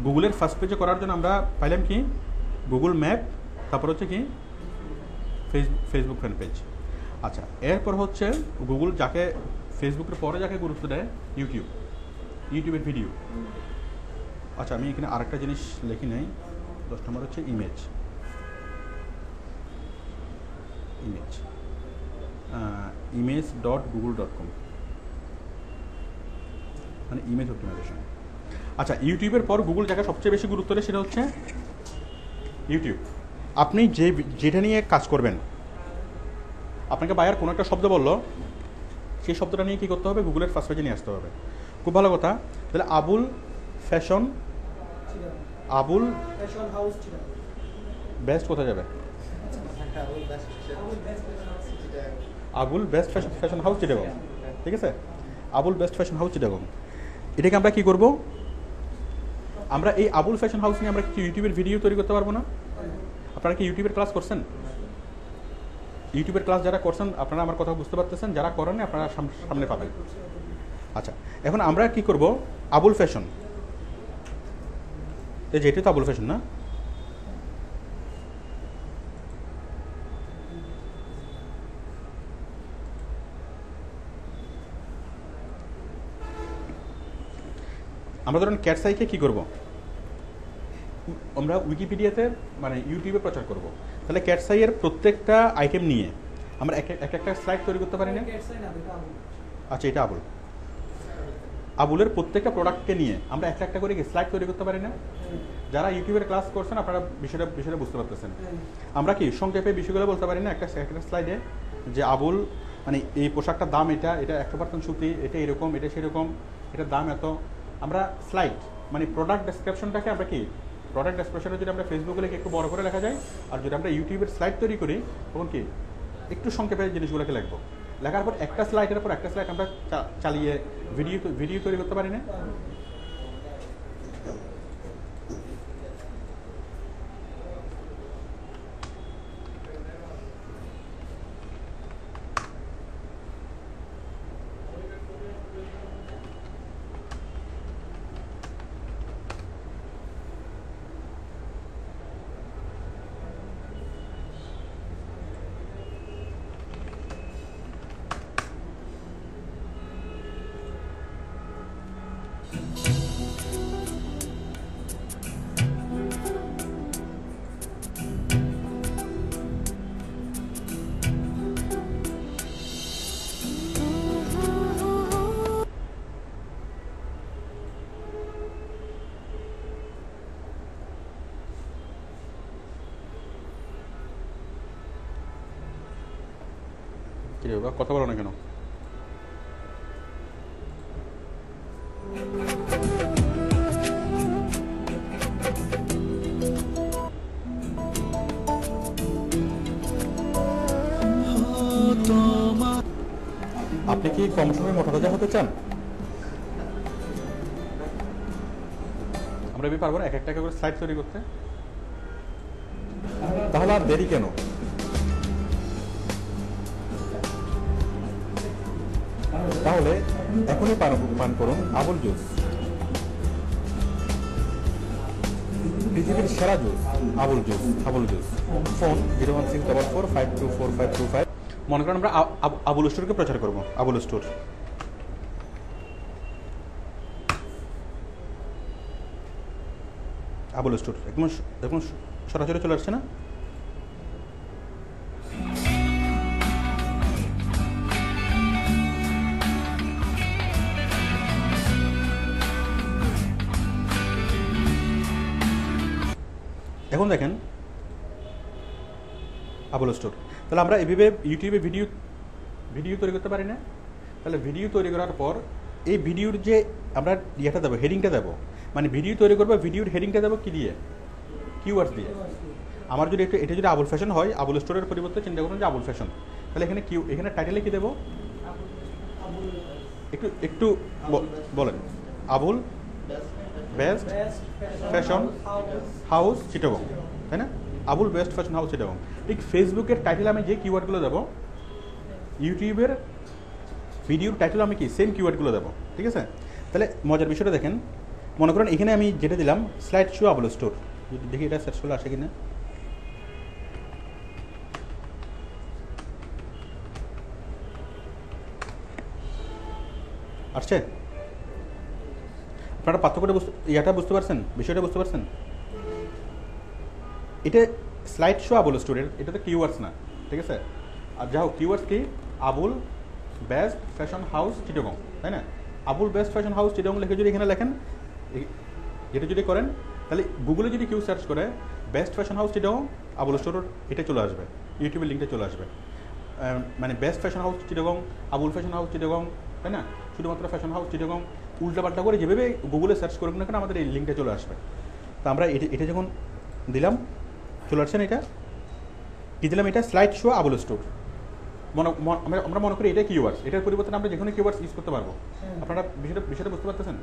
গুগলের ফার্স্ট পেজে করার জন্য আমরা পাইলাম কি গুগল ম্যাপ, তারপর হচ্ছে কি ফেসবুক ফ্যান পেজ। আচ্ছা, এরপর হচ্ছে গুগল যাকে ফেসবুকের পরে যাকে গুরুত্ব দেয় ইউটিউবের ভিডিও। আচ্ছা, আমি এখানে আরেকটা জিনিস লিখি নাই, 10 নম্বর হচ্ছে ইমেজ image.google.com, মানে ইমেজ অপটিমাইজেশন। আচ্ছা, ইউটিউবের পর গুগল যাকে সবচেয়ে বেশি গুরুত্ব দেয় সেটা হচ্ছে ইউটিউব। আপনি যেটা নিয়ে কাজ করবেন, আপনাকে বায়ার কোনো একটা শব্দ বললো, সেই শব্দটা নিয়ে কী করতে হবে? গুগলের ফার্স্ট পেজে নিয়ে আসতে হবে। খুব ভালো কথা। তাহলে আবুল ফ্যাশন হাউস বেস্ট কোথায় যাবে? Abul best fashion house Chittagong. ঠিক আছে? Abul best fashion house Chittagong, এটাকে আমরা কি করব? আমরা এই আবুল ফ্যাশন হাউস নিয়ে আমরা কি ইউটিউবের ভিডিও তৈরি করতে পারবো না? আপনারা কি ইউটিউবের ক্লাস করছেন? ইউটিউবের ক্লাস যারা করছেন আপনারা আমার কথা বুঝতে পারতেছেন, যারা করেন আপনারা সামনে পাবেন। আচ্ছা, এখন আমরা কি করব? আবুল ফ্যাশন, এই যেটা তো আবুল ফ্যাশন না? আমরা ধরুন ক্যাটসাইকে কি করব? আমরা উইকিপিডিয়াতে মানে ইউটিউবে প্রচার করব। তাহলে ক্যাটসাইয়ের প্রত্যেকটা আইটেম নিয়ে আমরা একটা স্লাইড তৈরি করতে পারি না? আচ্ছা, এটা আবুলের প্রত্যেকটা প্রোডাক্টকে নিয়ে আমরা একটা করে স্লাইড তৈরি করতে পারি না? যারা ইউটিউবের ক্লাস করছেন আপনারা বিষয়টা বুঝতে পারতেছেন। আমরা কি সংক্ষেপে বিষয়গুলো বলতে পারি না একটা স্লাইডে, যে আবুল মানে এই পোশাকটার দাম এটা 100% সুতি, এটা এরকম, এটা সেরকম, এটার দাম এত। আমরা স্লাইড মানে প্রোডাক্ট ডেসক্রিপশনটাকে আমরা কি প্রোডাক্ট ডেসক্রিপশনে যদি আমরা ফেসবুকে লিখে একটু বড় করে লেখা যায়, আর যদি আমরা ইউটিউবের স্লাইড তৈরি করি তখন কি একটু সংক্ষেপে জিনিসগুলোকে লিখবো। লেখার পর একটা স্লাইডের পর একটা স্লাইড আমরা চালিয়ে ভিডিও তৈরি করতে পারি না? কি রে বাবা, কথা বলো না কেন? আপনি কি কম সময়ে মোটা তাজা হতে চান? আমরা পারবো না এক একটা করে স্লাইড তৈরি করতে? তাহলে আর দেরি কেন? তাহলে এখনই পান করুন আবুল জুস, পৃথিবীর সেরা জুস আবুল জুস। ফোন 01644524525। মনে করেন আমরা আবুল স্টোরকে প্রচার করব। আবুল স্টোর, একদম সরাসরি চলে আসছে না? এখন দেখেন আবুল স্টোর। তাহলে আমরা এভাবে ইউটিউবে ভিডিও তৈরি করতে পারি না? তাহলে ভিডিও তৈরি করার পর এই ভিডিওর যে আমরা ইয়েটা দেবো, হেডিংটা দেবো, মানে ভিডিও তৈরি করবো, ভিডিওর হেডিংটা দেবো কি দিয়ে? কিওয়ার্ডস দিয়ে। আমার যদি এটা যদি আবুল ফ্যাশন হয়, আবুল স্টোরের পরিবর্তে চিন্তা করুন যে আবুল ফ্যাশন, তাহলে এখানে টাইটেলে কি দেবো? একটু বলেন। Abul best fashion house Chittagong, তাই না? Abul best fashion house Chittagong. ঠিক ফেসবুকের টাইটেল আমি যে কিওয়ার্ডগুলো দেবো, ইউটিউবের ভিডিওর টাইটেল আমি কি সেম কিওয়ার্ডগুলো দেবো, ঠিক আছে? তাহলে মজার বিষয়টা দেখেন, মনে করেন এখানে আমি যেটা দিলাম স্লাইড শো আবুল স্টোর, দেখি এটা সার্চ করলে আসে কিনা। আসছে? আপনারা পার্থক্যটা বুঝতে পারছেন, বিষয়টা বুঝতে পারছেন? এটা স্লাইড শো আবুল স্টোরের, এটা তো কিওয়ার্ডস না, ঠিক আছে? আর যা হোক কিওয়ার্ডস কি? Abul best fashion house Chittagong, তাই না? Abul best fashion house Chittagong লিখে যদি এখানে লেখেন, এটা যদি করেন, তাহলে গুগলে যদি কেউ সার্চ করে best fashion house Chittagong Abul store, এটা চলে আসবে, ইউটিউবের লিঙ্কটা চলে আসবে। মানে best fashion house Chittagong, Abul fashion house Chittagong, তাই না? শুধুমাত্র ফ্যাশন হাউস চিটাগং উল্টাপাল্টা করে যেভাবে গুগলে সার্চ করুন না কেন, আমাদের এই লিঙ্কটা চলে আসবে। তো আমরা এটা যখন দিলাম, চলে আসছে না? এটা কি দিলাম? এটা স্লাইড শো আবুল স্টোর। আমরা মনে করি এটা কিওয়ার্ডস, এটার পরিবর্তে আমরা যে কোনো কিওয়ার্ডস ইউজ করতে পারবো। আপনারা বিষয়টা বুঝতে পারতেছেন?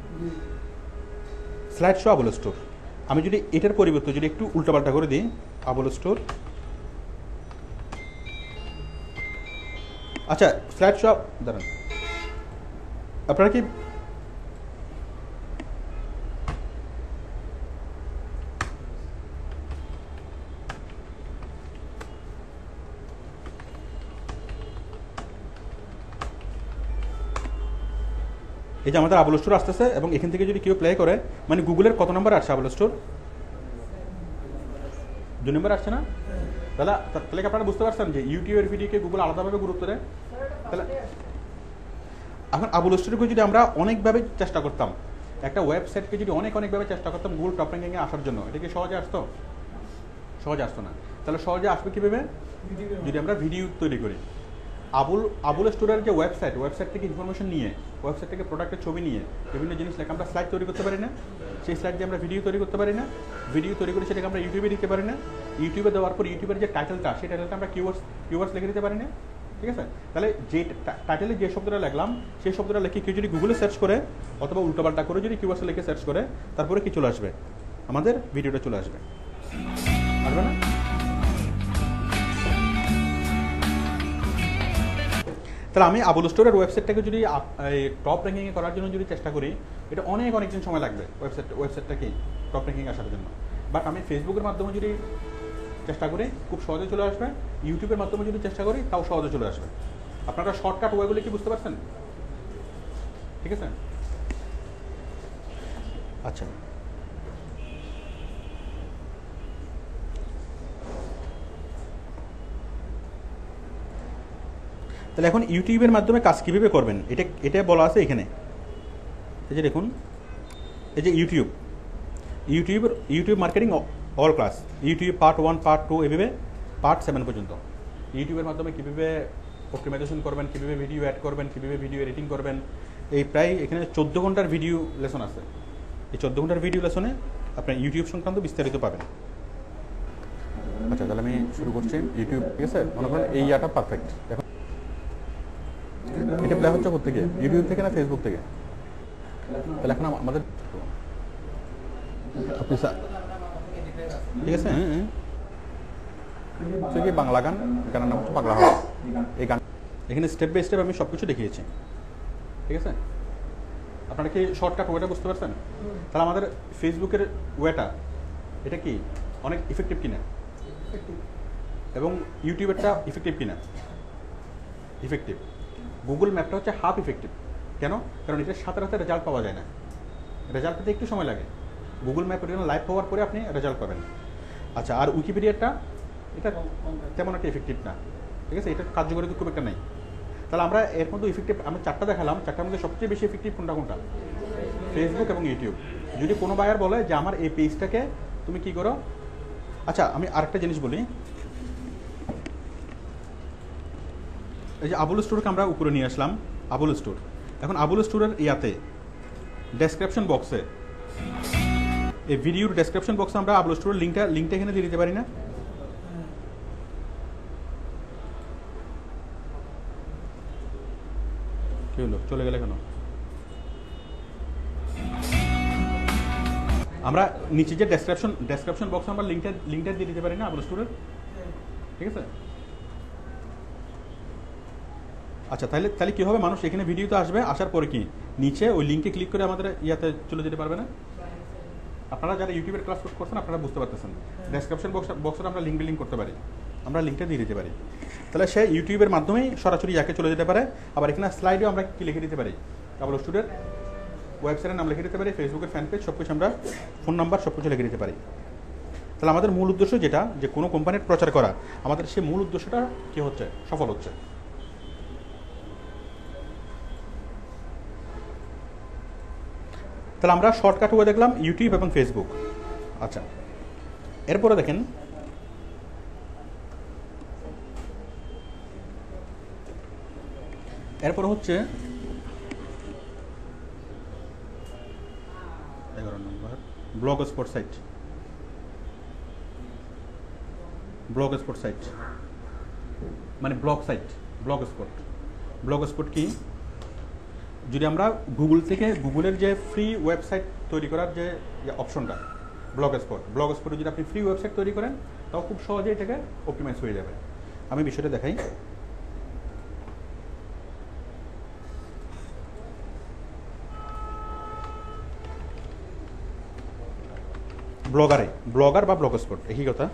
Slide show Abul store. আমি যদি এটার পরিবর্তে যদি একটু উল্টাপাল্টা করে দিই, আবুল স্টোর, আচ্ছা স্লাইড শো, দাঁড়ান, আপনারা কি এই যে আমাদের আবুল স্টোর আসতেছে, এবং এখান থেকে যদি কেউ প্লে করে, মানে গুগলের কত নম্বর আসছে আবুল স্টোর? 2 নম্বর আসছে না? তাহলে আপনারা বুঝতে পারছেন যে ইউটিউবের ভিডিওকে গুগল আলাদাভাবে গুরুত্ব দেয়। তাহলে এখন আবুল স্টোরকে যদি আমরা অনেকভাবে চেষ্টা করতাম, একটা ওয়েবসাইটকে যদি অনেকভাবে চেষ্টা করতাম গুগল টপ র্যাঙ্কিংয়ে আসার জন্য, এটা কি সহজে আসতো? সহজে আসতো না। তাহলে সহজে আসবে কীভাবে? যদি আমরা ভিডিও তৈরি করি। আবুল স্টোরের যে ওয়েবসাইট থেকে ইনফরমেশন নিয়ে, ওয়েবসাইট থেকে প্রোডাক্টের ছবি নিয়ে বিভিন্ন জিনিস লেখা আমরা স্লাইড তৈরি করতে পারি না? সেই স্লাইড দিয়ে আমরা ভিডিও তৈরি করতে পারি না? ভিডিও তৈরি করে সেটাকে আমরা ইউটিউবে দিতে পারি না? ইউটিউবে দেওয়ার পর ইউটিউবের যে টাইটেলটা, সেই টাইটেলটা আমরা কিওয়ার্ডস লিখে দিতে পারি না? ঠিক আছে? তাহলে যে টাইটেলে যে শব্দটা লিখলাম, সেই শব্দটা লিখে কেউ যদি গুগলে সার্চ করে, অথবা উল্টোপাল্টা করে যদি কিওয়ার্ডস লিখে সার্চ করে, তারপরে কি চলে আসবে? আমাদের ভিডিওটা চলে আসবে, আসবে না? তাহলে আমি আবুল স্টোরের ওয়েবসাইটটাকে যদি টপ র্যাঙ্কিংয়ে করার জন্য যদি চেষ্টা করি, এটা অনেক দিন সময় লাগবে ওয়েবসাইটটাকে টপ র্যাঙ্কিংয়ে আসার জন্য। বাট আমি ফেসবুকের মাধ্যমে যদি চেষ্টা করি, খুব সহজে চলে আসবে। ইউটিউবের মাধ্যমে যদি চেষ্টা করি, তাও সহজে চলে আসবে। আপনারা শর্টকাট ওয়েগুলি কি বুঝতে পারছেন? ঠিক আছে, আচ্ছা। তাহলে এখন ইউটিউবের মাধ্যমে কাজ কীভাবে করবেন, এটা বলা আছে এখানে। এই যে দেখুন, এই যে YouTube marketing all class, YouTube part 1, part 2, এভাবে পার্ট 7 পর্যন্ত। ইউটিউবের মাধ্যমে কীভাবে অপটিমাইজেশন করবেন, কীভাবে ভিডিও অ্যাড করবেন, কীভাবে ভিডিও এডিটিং করবেন, এই প্রায় এখানে 14 ঘন্টার ভিডিও লেসন আছে। এই 14 ঘন্টার ভিডিও লেসনে আপনার ইউটিউব সংক্রান্ত বিস্তারিত পাবেন। আচ্ছা, তাহলে আমি শুরু করছি ইউটিউব। ঠিক আছে, মনে করেন এই ইয়াটা পারফেক্ট। এখন এটা প্লে হচ্ছে কোথেকে, ইউটিউব থেকে না ফেসবুক থেকে? তাহলে এখন আমাদের আপনি ঠিক আছে, কি বাংলা গান, গানের নাম হচ্ছে পাগলা হাওয়া। এই গান এখানে স্টেপ বাই স্টেপ আমি সব কিছু দেখিয়েছি, ঠিক আছে? আপনারা কি শর্টকাট ওয়েটা বুঝতে পারছেন? তাহলে আমাদের ফেসবুকের ওয়েটা এটা কি অনেক ইফেক্টিভ কিনা, এবং ইউটিউবেরটা ইফেক্টিভ কিনা? ইফেক্টিভ। গুগল ম্যাপটা হচ্ছে হাফ ইফেক্টিভ। কেন? কারণ এটার সাথে সাথে রেজাল্ট পাওয়া যায় না, রেজাল্ট পেতে একটু সময় লাগে। গুগল ম্যাপের জন্য লাইভ পাওয়ার পরে আপনি রেজাল্ট পাবেন। আচ্ছা, আর উইকিপিডিয়াটা এটা তেমন একটা ইফেক্টিভ না, ঠিক আছে? এটা কার্যকরী খুব একটা নেই। তাহলে আমরা এর মধ্যে ইফেক্টিভ আমরা 4টা দেখালাম, 4টার মধ্যে সবচেয়ে বেশি ইফেক্টিভ কোনটা কোনটা? ফেসবুক এবং ইউটিউব। যদি কোনো বায়ার বলে যে আমার এই পেজটাকে তুমি কি করো, আচ্ছা আমি আরেকটা জিনিস বলি, এই যে আবুল স্টোরকে আমরা উপরে নিয়ে আসলাম, আবুল স্টোর। এখন আবুল স্টোরের ইয়াতে ডেসক্রিপশন বক্সে, এই ভিডিওর ডেসক্রিপশন বক্সে আমরা আবুল স্টোরের লিঙ্কটা এখানে দিয়ে দিতে পারি না? কি হলো, চলে গেলে কেন? আমরা নিচে যে ডেসক্রিপশন বক্সে আমরা লিঙ্কটা দিয়ে দিতে পারি না আবুল স্টোরের? ঠিক আছে। আচ্ছা, তাহলে কি হবে, মানুষ এখানে ভিডিওতে আসবে, আসার পরে কি নিচে ওই লিঙ্কে ক্লিক করে আমাদের ইয়াতে চলে যেতে পারবে না? আপনারা যারা ইউটিউবের ক্লাস করছেন আপনারা বুঝতে পারতেছেন, ডেসক্রিপশন বক্সে আমরা লিঙ্ক করতে পারি, আমরা লিঙ্কটা দিয়ে দিতে পারি। তাহলে সে ইউটিউবের মাধ্যমেই সরাসরি ইয়াকে চলে যেতে পারে। আবার এখানে স্লাইডেও আমরা কি লিখে দিতে পারি, আবুল স্টোরের ওয়েবসাইটের নাম লিখে দিতে পারি, ফেসবুকের ফ্যান পেজ, সব কিছু আমরা ফোন নাম্বার সব কিছু লিখে দিতে পারি। তাহলে আমাদের মূল উদ্দেশ্য যেটা, যে কোনো কোম্পানির প্রচার করা, আমাদের সেই মূল উদ্দেশ্যটা কি হচ্ছে, সফল হচ্ছে। তাহলে আমরা শর্টকাট ওয়ে দেখলাম ইউটিউব এবং ফেসবুক। আচ্ছা, এরপরে দেখেন এরপরে হচ্ছে 11 নম্বর blogspot site. Blogspot site মানে ব্লগ সাইট, ব্লগ স্পট কি? যদি আমরা গুগল থেকে, গুগলের যে ফ্রি ওয়েবসাইট তৈরি করার যে অপশনটা ব্লগ স্পটে যদি আপনি ফ্রি ওয়েবসাইট তৈরি করেন, তাও খুব সহজেই এটাকে অপটিমাইজ হয়ে যাবে। আমি বিষয়টা দেখাই। ব্লগার বা ব্লগ স্পট একই কথা।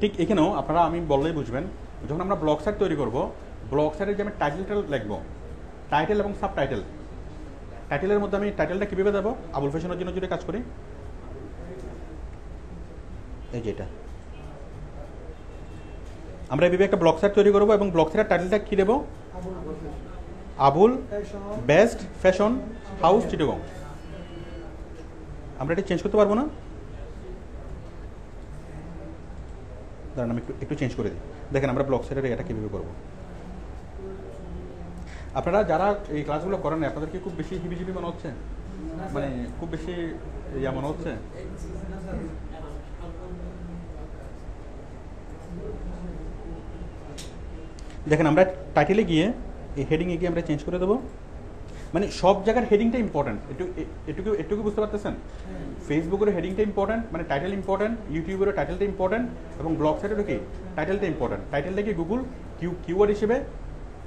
ঠিক এখানেও আপনারা আমি বললেই বুঝবেন, যখন আমরা ব্লগ সাইট তৈরি করব, ব্লগ সাইটের যে আমি টাইটেলটা লিখবো, টাইটেল এবং সাব টাইটেলের মধ্যে আমি টাইটেলটা কীভাবে দেবো, আবুল ফ্যাশনের জন্য যদি কাজ করি, এই যে এটা আমরা এইভাবে একটা ব্লগ সাইট তৈরি করবো, এবং ব্লগ সাইটের টাইটেলটা কী দেবো, Abul best fashion house Chittagong. আমরা এটা চেঞ্জ করতে পারবো না? দাঁড়ান আমি একটু চেঞ্জ করে দিই। দেখেন আমরা ব্লগ সাইটের এটা কীভাবে করবো। আপনারা যারা এই ক্লাসগুলো করেন, আপনাদের কি খুব বেশি হিবিজিবি মনে হচ্ছে, মানে খুব বেশি ইয়া মনে হচ্ছে? দেখেন আমরা টাইটেলে গিয়ে, এই হেডিংয়ে গিয়ে আমরা চেঞ্জ করে দেবো। মানে সব জায়গার হেডিংটা ইম্পর্টেন্ট, এটুকু বুঝতে পারতেছেন? ফেসবুকের হেডিংটা ইম্পর্টেন্ট, মানে টাইটেল ইম্পর্টেন্ট, ইউটিউবেরও টাইটেলটা ইম্পর্টেন্ট, এবং ব্লগ সাইটেরও কি টাইটেলটা ইম্পর্টেন্ট। টাইটেলটাকে গুগল কিওয়ার্ড হিসেবে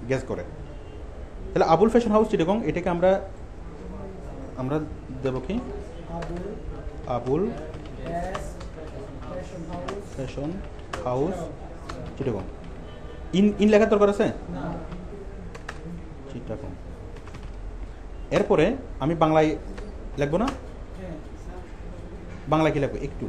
গেস করে। তাহলে আবুল ফ্যাশন হাউস চিটাগং, এটাকে আমরা দেব কি, Abul fashion house Chittagong. In লেখার দরকার আছে? চিটাগং। এরপরে আমি বাংলায় লিখবো না? বাংলায় কি লিখবো একটু,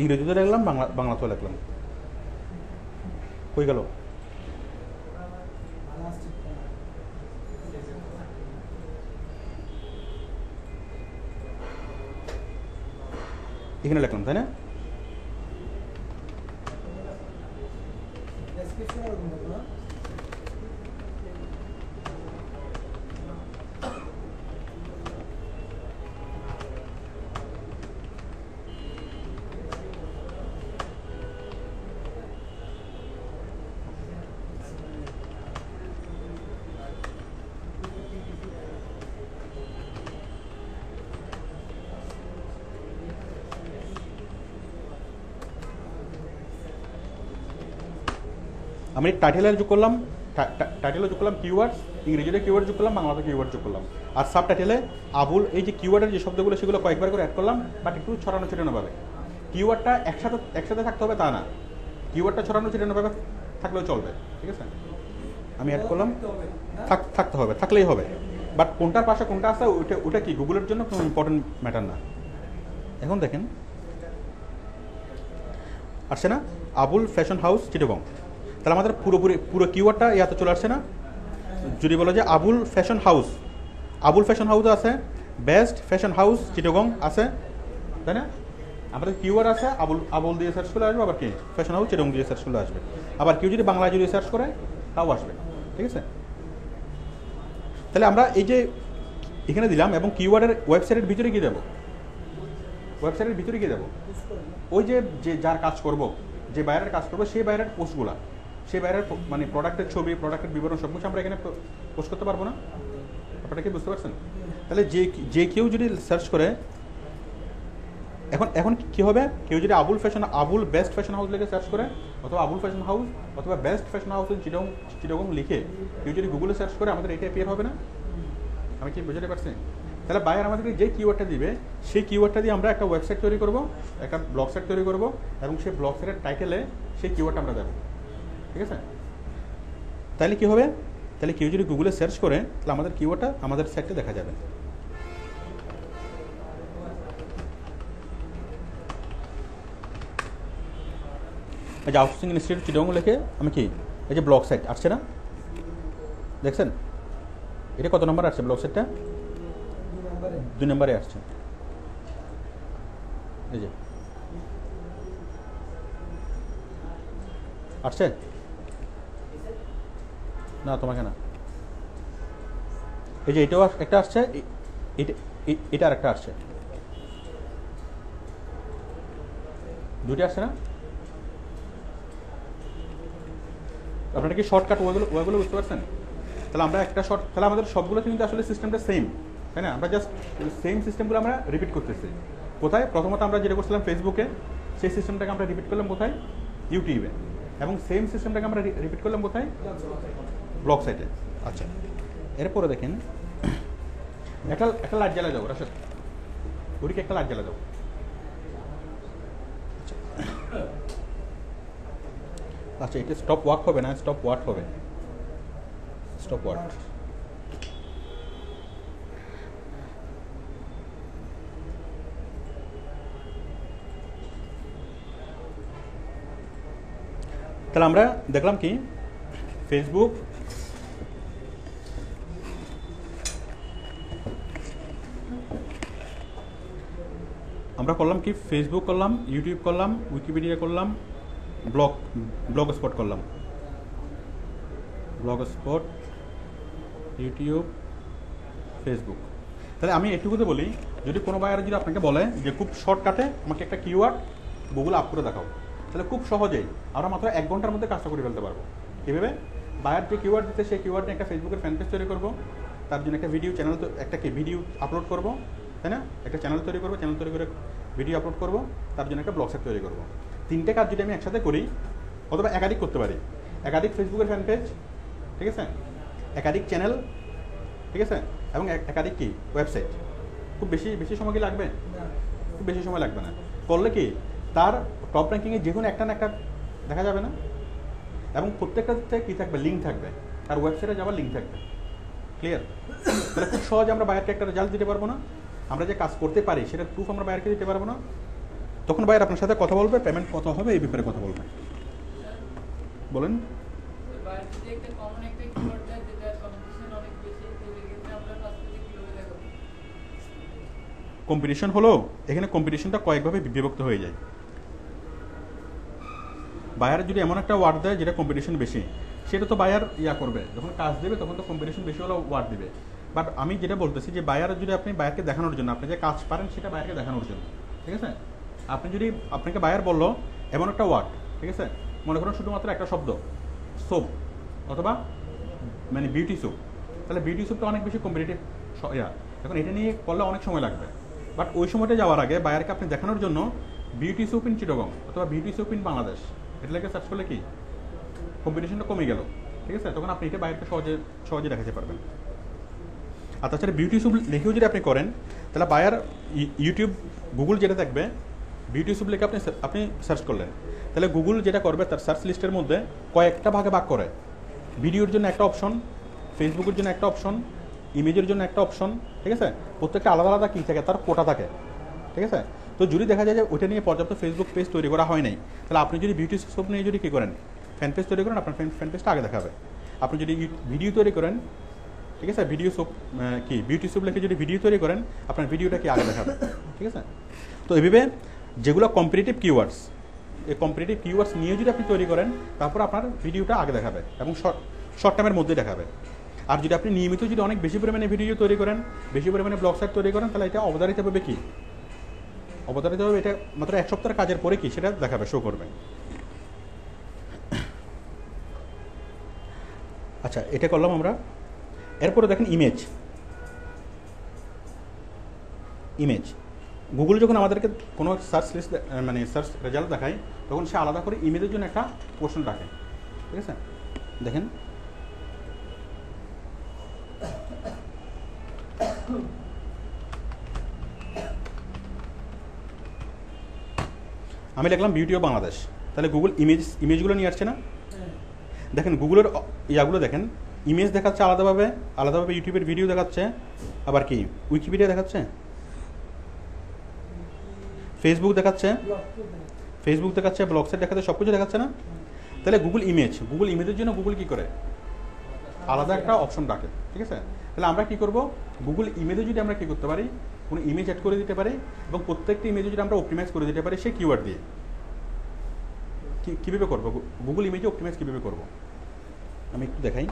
ইংরেজিতে লিখলাম, বাংলাতেও লিখলাম। কই গেল? এখানে লিখলাম, তাই না? ডেসক্রিপশন এরকম হবে না? আমি টাইটেলে যোগ করলাম, টাইটেলে যোগ করলাম কিওয়ার্ডস, ইংরেজিতে কিওয়ার্ড যোগ করলাম, বাংলাতে কিওয়ার্ড যোগ করলাম। আর সাব টাইটেলে আবুল এই যে কিওয়ার্ডের যে শব্দগুলো সেগুলো কয়েকবার করে অ্যাড করলাম, বাট একটু ছড়ানো ছিটানোভাবে। কিওয়ার্ডটা একসাথে থাকতে হবে তা না, কিওয়ার্ডটা ছড়ানো ছিটানোভাবে থাকলেও চলবে, ঠিক আছে? আমি অ্যাড করলাম, থাকতে হবে, থাকলেই হবে। বাট কোনটার পাশে কোনটা আছে ওটা কি গুগলের জন্য কোনো ইম্পর্টেন্ট ম্যাটার না। এখন দেখেন আসছে না, আবুল ফ্যাশন হাউস চিটাগং। তাহলে আমাদের পুরো কিওয়ার্ডটা ইয়াতে চলে আসছে না? যদি বলো যে আবুল ফ্যাশন হাউস আছে, বেস্ট ফ্যাশন হাউস চিটাগং আছে, তাই না? আমাদের কিওয়ার্ড আছে, আবুল দিয়ে সার্চ করলে আসবে, আবার কি ফ্যাশন হাউস চিটাগং দিয়ে সার্চ করলে আসবে। আবার কেউ যদি বাংলায় যদি সার্চ করে তাও আসবে, ঠিক আছে? তাহলে আমরা এই যে এখানে দিলাম এবং কিওয়ার্ডের ওয়েবসাইটের ভিতরে গিয়ে দেবো, ওই যে যার কাজ করব, যে বাইরের কাজ করবো সেই বাইরের পোস্টগুলা, সেই বাইরের মানে প্রোডাক্টের ছবি, প্রোডাক্টের বিবরণ সব কিছু আমরা এখানে পোস্ট করতে পারবো না? আপনারা কি বুঝতে পারছেন? তাহলে যে কেউ যদি সার্চ করে, এখন কি হবে, কেউ যদি আবুল বেস্ট ফ্যাশন হাউস লিখে সার্চ করে, অথবা আবুল ফ্যাশন হাউস অথবা best fashion house in Chittagong লিখে কেউ যদি গুগলে সার্চ করে, আমাদের এটা অ্যাপিয়ার হবে না? আমি কি বুঝতে পারছি? তাহলে বায়ার আমাদেরকে যে কিওয়ার্ডটা দিবে সেই কিওয়ার্ডটা দিয়ে আমরা একটা ওয়েবসাইট তৈরি করব, একটা ব্লগ সাইট তৈরি করব, এবং সেই ব্লগ সাইটের টাইটেলে সেই কিওয়ার্ডটা আমরা দেবো, ঠিক আছে? তাহলে কি হবে, তাহলে কেউ যদি গুগলে সার্চ করে তাহলে আমাদের কিওয়ার্ডটা আমাদের সাইটে দেখা যাবে। এই যে আউটসোর্সিং ইনস্টিটিউট চিটাগং লিখে আমি কি এই যে ব্লগ সাইট আসছে না, দেখছেন? এটা কত নম্বর আসছে ব্লগ সাইটটা? 2 নম্বরে আসছে। এই যে আসছে না, তোমাকে না, এই যে এটাও একটা আসছে, এটা আর একটা আসছে, দুটো আসছে না? আপনারা কি শর্টকাট ওয়েগুলো বুঝতে পারছেন? তাহলে আমরা একটা তাহলে আমাদের সবগুলোতে কিন্তু আসলে সিস্টেমটা সেম, তাই না? আমরা জাস্ট সেম সিস্টেমগুলো আমরা রিপিট করতেছি। কোথায়? প্রথমত আমরা যেটা করছিলাম ফেসবুকে, সেই সিস্টেমটাকে আমরা রিপিট করলাম কোথায়? ইউটিউবে। এবং সেম সিস্টেমটাকে আমরা রিপিট করলাম কোথায়? ব্লগ সাইটে। আচ্ছা, এরপরে দেখেন একটা লাইট জ্বালা যাও, রাশেদ ওদিকে একটা লাইট জ্বালা যাও। আচ্ছা, এটা স্টপ ওয়ার্ক হবে না, স্টপ ওয়াট হবে, স্টপ ওয়াট। তাহলে আমরা দেখলাম কি ফেসবুক, আমরা করলাম কি ফেসবুক করলাম, ইউটিউব করলাম, উইকিপিডিয়া করলাম, ব্লগ স্পট করলাম, ব্লগ স্পট, ইউটিউব, ফেসবুক। তাহলে আমি এটুকুতে বলি, যদি কোনো বায়ার যদি আপনাকে বলে যে খুব শর্টকাটে আমাকে একটা কিওয়ার্ড গুগল আপ করে দেখাও, তাহলে খুব সহজেই আমরা মাত্র 1 ঘন্টার মধ্যে কাজটা করে ফেলতে পারবো। কীভাবে? বায়ার যে কিওয়ার্ড দিতে সেই কিওয়ার্ড নিয়ে একটা ফেসবুকের ফ্যান পেজ তৈরি করবো, তার জন্য একটা ভিডিও আপলোড করবো, তাই না? একটা চ্যানেল তৈরি করবো, চ্যানেল তৈরি করে ভিডিও আপলোড করবো, তার জন্য একটা ব্লগ সাইট তৈরি করবো। 3টে কাজ যদি আমি একসাথে করি, অথবা একাধিক করতে পারি, একাধিক ফেসবুকের ফ্যান পেজ, ঠিক আছে, একাধিক চ্যানেল, ঠিক আছে, এবং একাধিক কি ওয়েবসাইট, খুব বেশি সময় কি লাগবে? খুব বেশি সময় লাগবে না। করলে কি তার টপ র্যাঙ্কিংয়ে যে কোনো একটা না একটা দেখা যাবে না? এবং প্রত্যেকটাতে কী থাকবে? লিঙ্ক থাকবে, তার ওয়েবসাইটে যাওয়ার লিঙ্ক থাকবে। ক্লিয়ার? তাহলে খুব সহজে আমরা বায়ারকে একটা রেজাল্ট দিতে পারবো না? আমরা যে কাজ করতে পারি সেটার প্রুফ আমরা বায়ারকে দিতে পারবো না? তখন বায়ার আপনার সাথে কথা বলবে, পেমেন্ট কত হবে এই ব্যাপারে কথা বলবে। বলেন। বাইরে যদি একটা কমন একটা কিওয়ার্ড দেয় যেটা কম্পিটিশন অনেক বেশি, তো এক্ষেত্রে আমরা ফার্স্ট থেকে কিভাবে দেখাবো? কম্পিটিশন হলো, এখানে কম্পিটিশনটা কয়েকভাবে বিভক্ত হয়ে যায়। বায়ার যদি এমন একটা ওয়ার্ড দেয় যেটা কম্পিটিশন বেশি, সেটা তো বায়ার করবে, যখন কাজ দেবে তখন তো কম্পিটিশন বেশি হলে ওয়ার্ড দিবে। বাট আমি যেটা বলতেছি যে বায়ার যদি আপনি বায়ারকে দেখানোর জন্য, আপনি যে কাজ পারেন সেটা বায়ারকে দেখানোর জন্য, ঠিক আছে? আপনি যদি আপনাকে বায়ার বললো এমন একটা ওয়ার্ড, ঠিক আছে, মনে করুন শুধুমাত্র একটা শব্দ সোপ অথবা মানে বিউটি সোপ, তাহলে বিউটি সোপটা অনেক বেশি কম্পিটিটিভ এখন এটা নিয়ে করলে অনেক সময় লাগবে। বাট ওই সময়টা যাওয়ার আগে বায়ারকে আপনি দেখানোর জন্য বিউটি সোপ ইন চিটাগং অথবা বিউটি সোপ ইন বাংলাদেশ এটা লেগে সার্চ করলে কি কম্পিটিশনটা কমে গেল, ঠিক আছে? তখন আপনি এটা বাইরেকে সহজে দেখাতে পারবেন। আর তাছাড়া বিউটি সোপ লিখেও যদি আপনি করেন, তাহলে বায়ার ইউটিউব গুগল যেটা দেখবে, বিউটি সোপ লিখে আপনি সার্চ করলেন, তাহলে গুগল যেটা করবে তার সার্চ লিস্টের মধ্যে কয়েকটা ভাগে ভাগ করে। ভিডিওর জন্য একটা অপশন, ফেসবুকের জন্য একটা অপশন, ইমেজের জন্য একটা অপশন, ঠিক আছে? প্রত্যেকটা আলাদা আলাদা কী থাকে, তার কোটা থাকে, ঠিক আছে? তো যদি দেখা যায় যে ওইটা নিয়ে পর্যাপ্ত ফেসবুক পেজ তৈরি করা হয় নাই, তাহলে আপনি যদি বিউটি সোপ নিয়ে যদি কী করেন, ফ্যান পেজ তৈরি করেন, আপনার ফ্যান পেজটা আগে দেখাবে। আপনি যদি ভিডিও তৈরি করেন, ঠিক আছে, ভিডিও সোপ কি বিউটি সোপ লিখে যদি ভিডিও তৈরি করেন, আপনার ভিডিওটা কি আগে দেখাবে, ঠিক আছে? তো এইভাবে যেগুলো কম্পিটিটিভ কিওয়ার্ডস, এই কম্পিটিটিভ কিওয়ার্ডস নিয়ে যদি আপনি তৈরি করেন, তারপর আপনার ভিডিওটা আগে দেখাবে এবং শর্ট টাইমের মধ্যে দেখাবে। আর যদি আপনি নিয়মিত যদি অনেক বেশি পরিমাণে ভিডিও তৈরি করেন, বেশি পরিমাণে ব্লগ সাইট তৈরি করেন, তাহলে এটা অবধারিত হবে কি, অবধারিত হবে এটা মাত্র এক সপ্তাহের কাজের পরে কি সেটা দেখাবে, শো করবে। আচ্ছা, এটা করলাম আমরা। এরপরে দেখেন ইমেজ গুগল যখন আমাদেরকে কোনো সার্চ লিস্ট মানে সার্চ রেজাল্ট দেখায়, তখন সে আলাদা করে ইমেজের জন্য একটা পোর্শন রাখে, ঠিক আছে? দেখেন আমি লিখলাম বিউটি অফ বাংলাদেশ, তাহলে গুগল ইমেজগুলো নিয়ে আসছে না? দেখেন গুগলের ইয়াগুলো দেখেন, ইমেজ দেখাচ্ছে আলাদাভাবে ইউটিউবের ভিডিও দেখাচ্ছে, আবার কি উইকিপিডিয়া দেখাচ্ছে, ফেসবুক দেখাচ্ছে, ব্লগ সাইট দেখাচ্ছে, সব কিছু দেখাচ্ছে না? তাহলে গুগল ইমেজের জন্য গুগল কি করে আলাদা একটা অপশন রাখে, ঠিক আছে? তাহলে আমরা কি করব, গুগল ইমেজে যদি আমরা কি করতে পারি, কোনো ইমেজ অ্যাড করে দিতে পারি এবং প্রত্যেকটা ইমেজে যদি আমরা অপটিমাইজ করে দিতে পারি সেই কিওয়ার্ড দিয়ে। কীভাবে করবো গুগল ইমেজে অপটিমাইজ কীভাবে করবো আমি একটু দেখাই।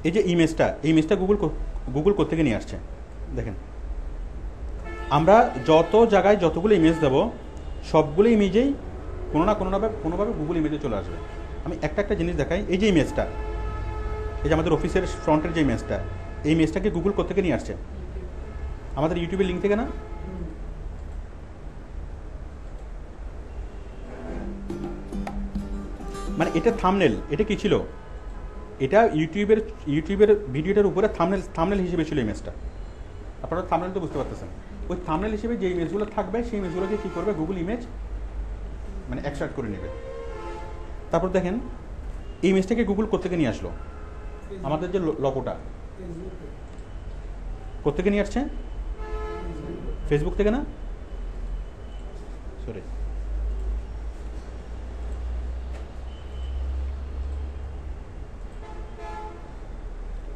এই যে ইমেজটা গুগল কোত্থেকে নিয়ে আসছে দেখেন। আমরা যত জায়গায় যতগুলো ইমেজ দেব, সবগুলো ইমেজেই কোনোভাবে গুগল ইমেজে চলে আসবে। আমি একটা জিনিস দেখাই, এই যে ইমেজটা, এই যে আমাদের অফিসের ফ্রন্টের যে ইমেজটা, এই ইমেজটাকে গুগল কোত্থেকে নিয়ে আসছে? আমাদের ইউটিউবের লিঙ্ক থেকে না? মানে এটা থাম্বনেল, এটা কি ছিল? এটা ইউটিউবের ভিডিওটার উপরে থাম্বনেল হিসেবে ছিল ইমেজটা। আপনারা থাম্বনেল তো বুঝতে পারতেছেন। ওই থাম্বনেল হিসেবে যে ইমেজগুলো থাকবে সেই ইমেজগুলোকে কী করবে গুগল ইমেজ মানে এক্সট্রাক্ট করে নেবে। তারপর দেখেন এই ইমেজটাকে গুগল কোত্থেকে নিয়ে আসলো? আমাদের যে লোগোটা কোত্থেকে নিয়ে আসছে? ফেসবুক থেকে না? সরি,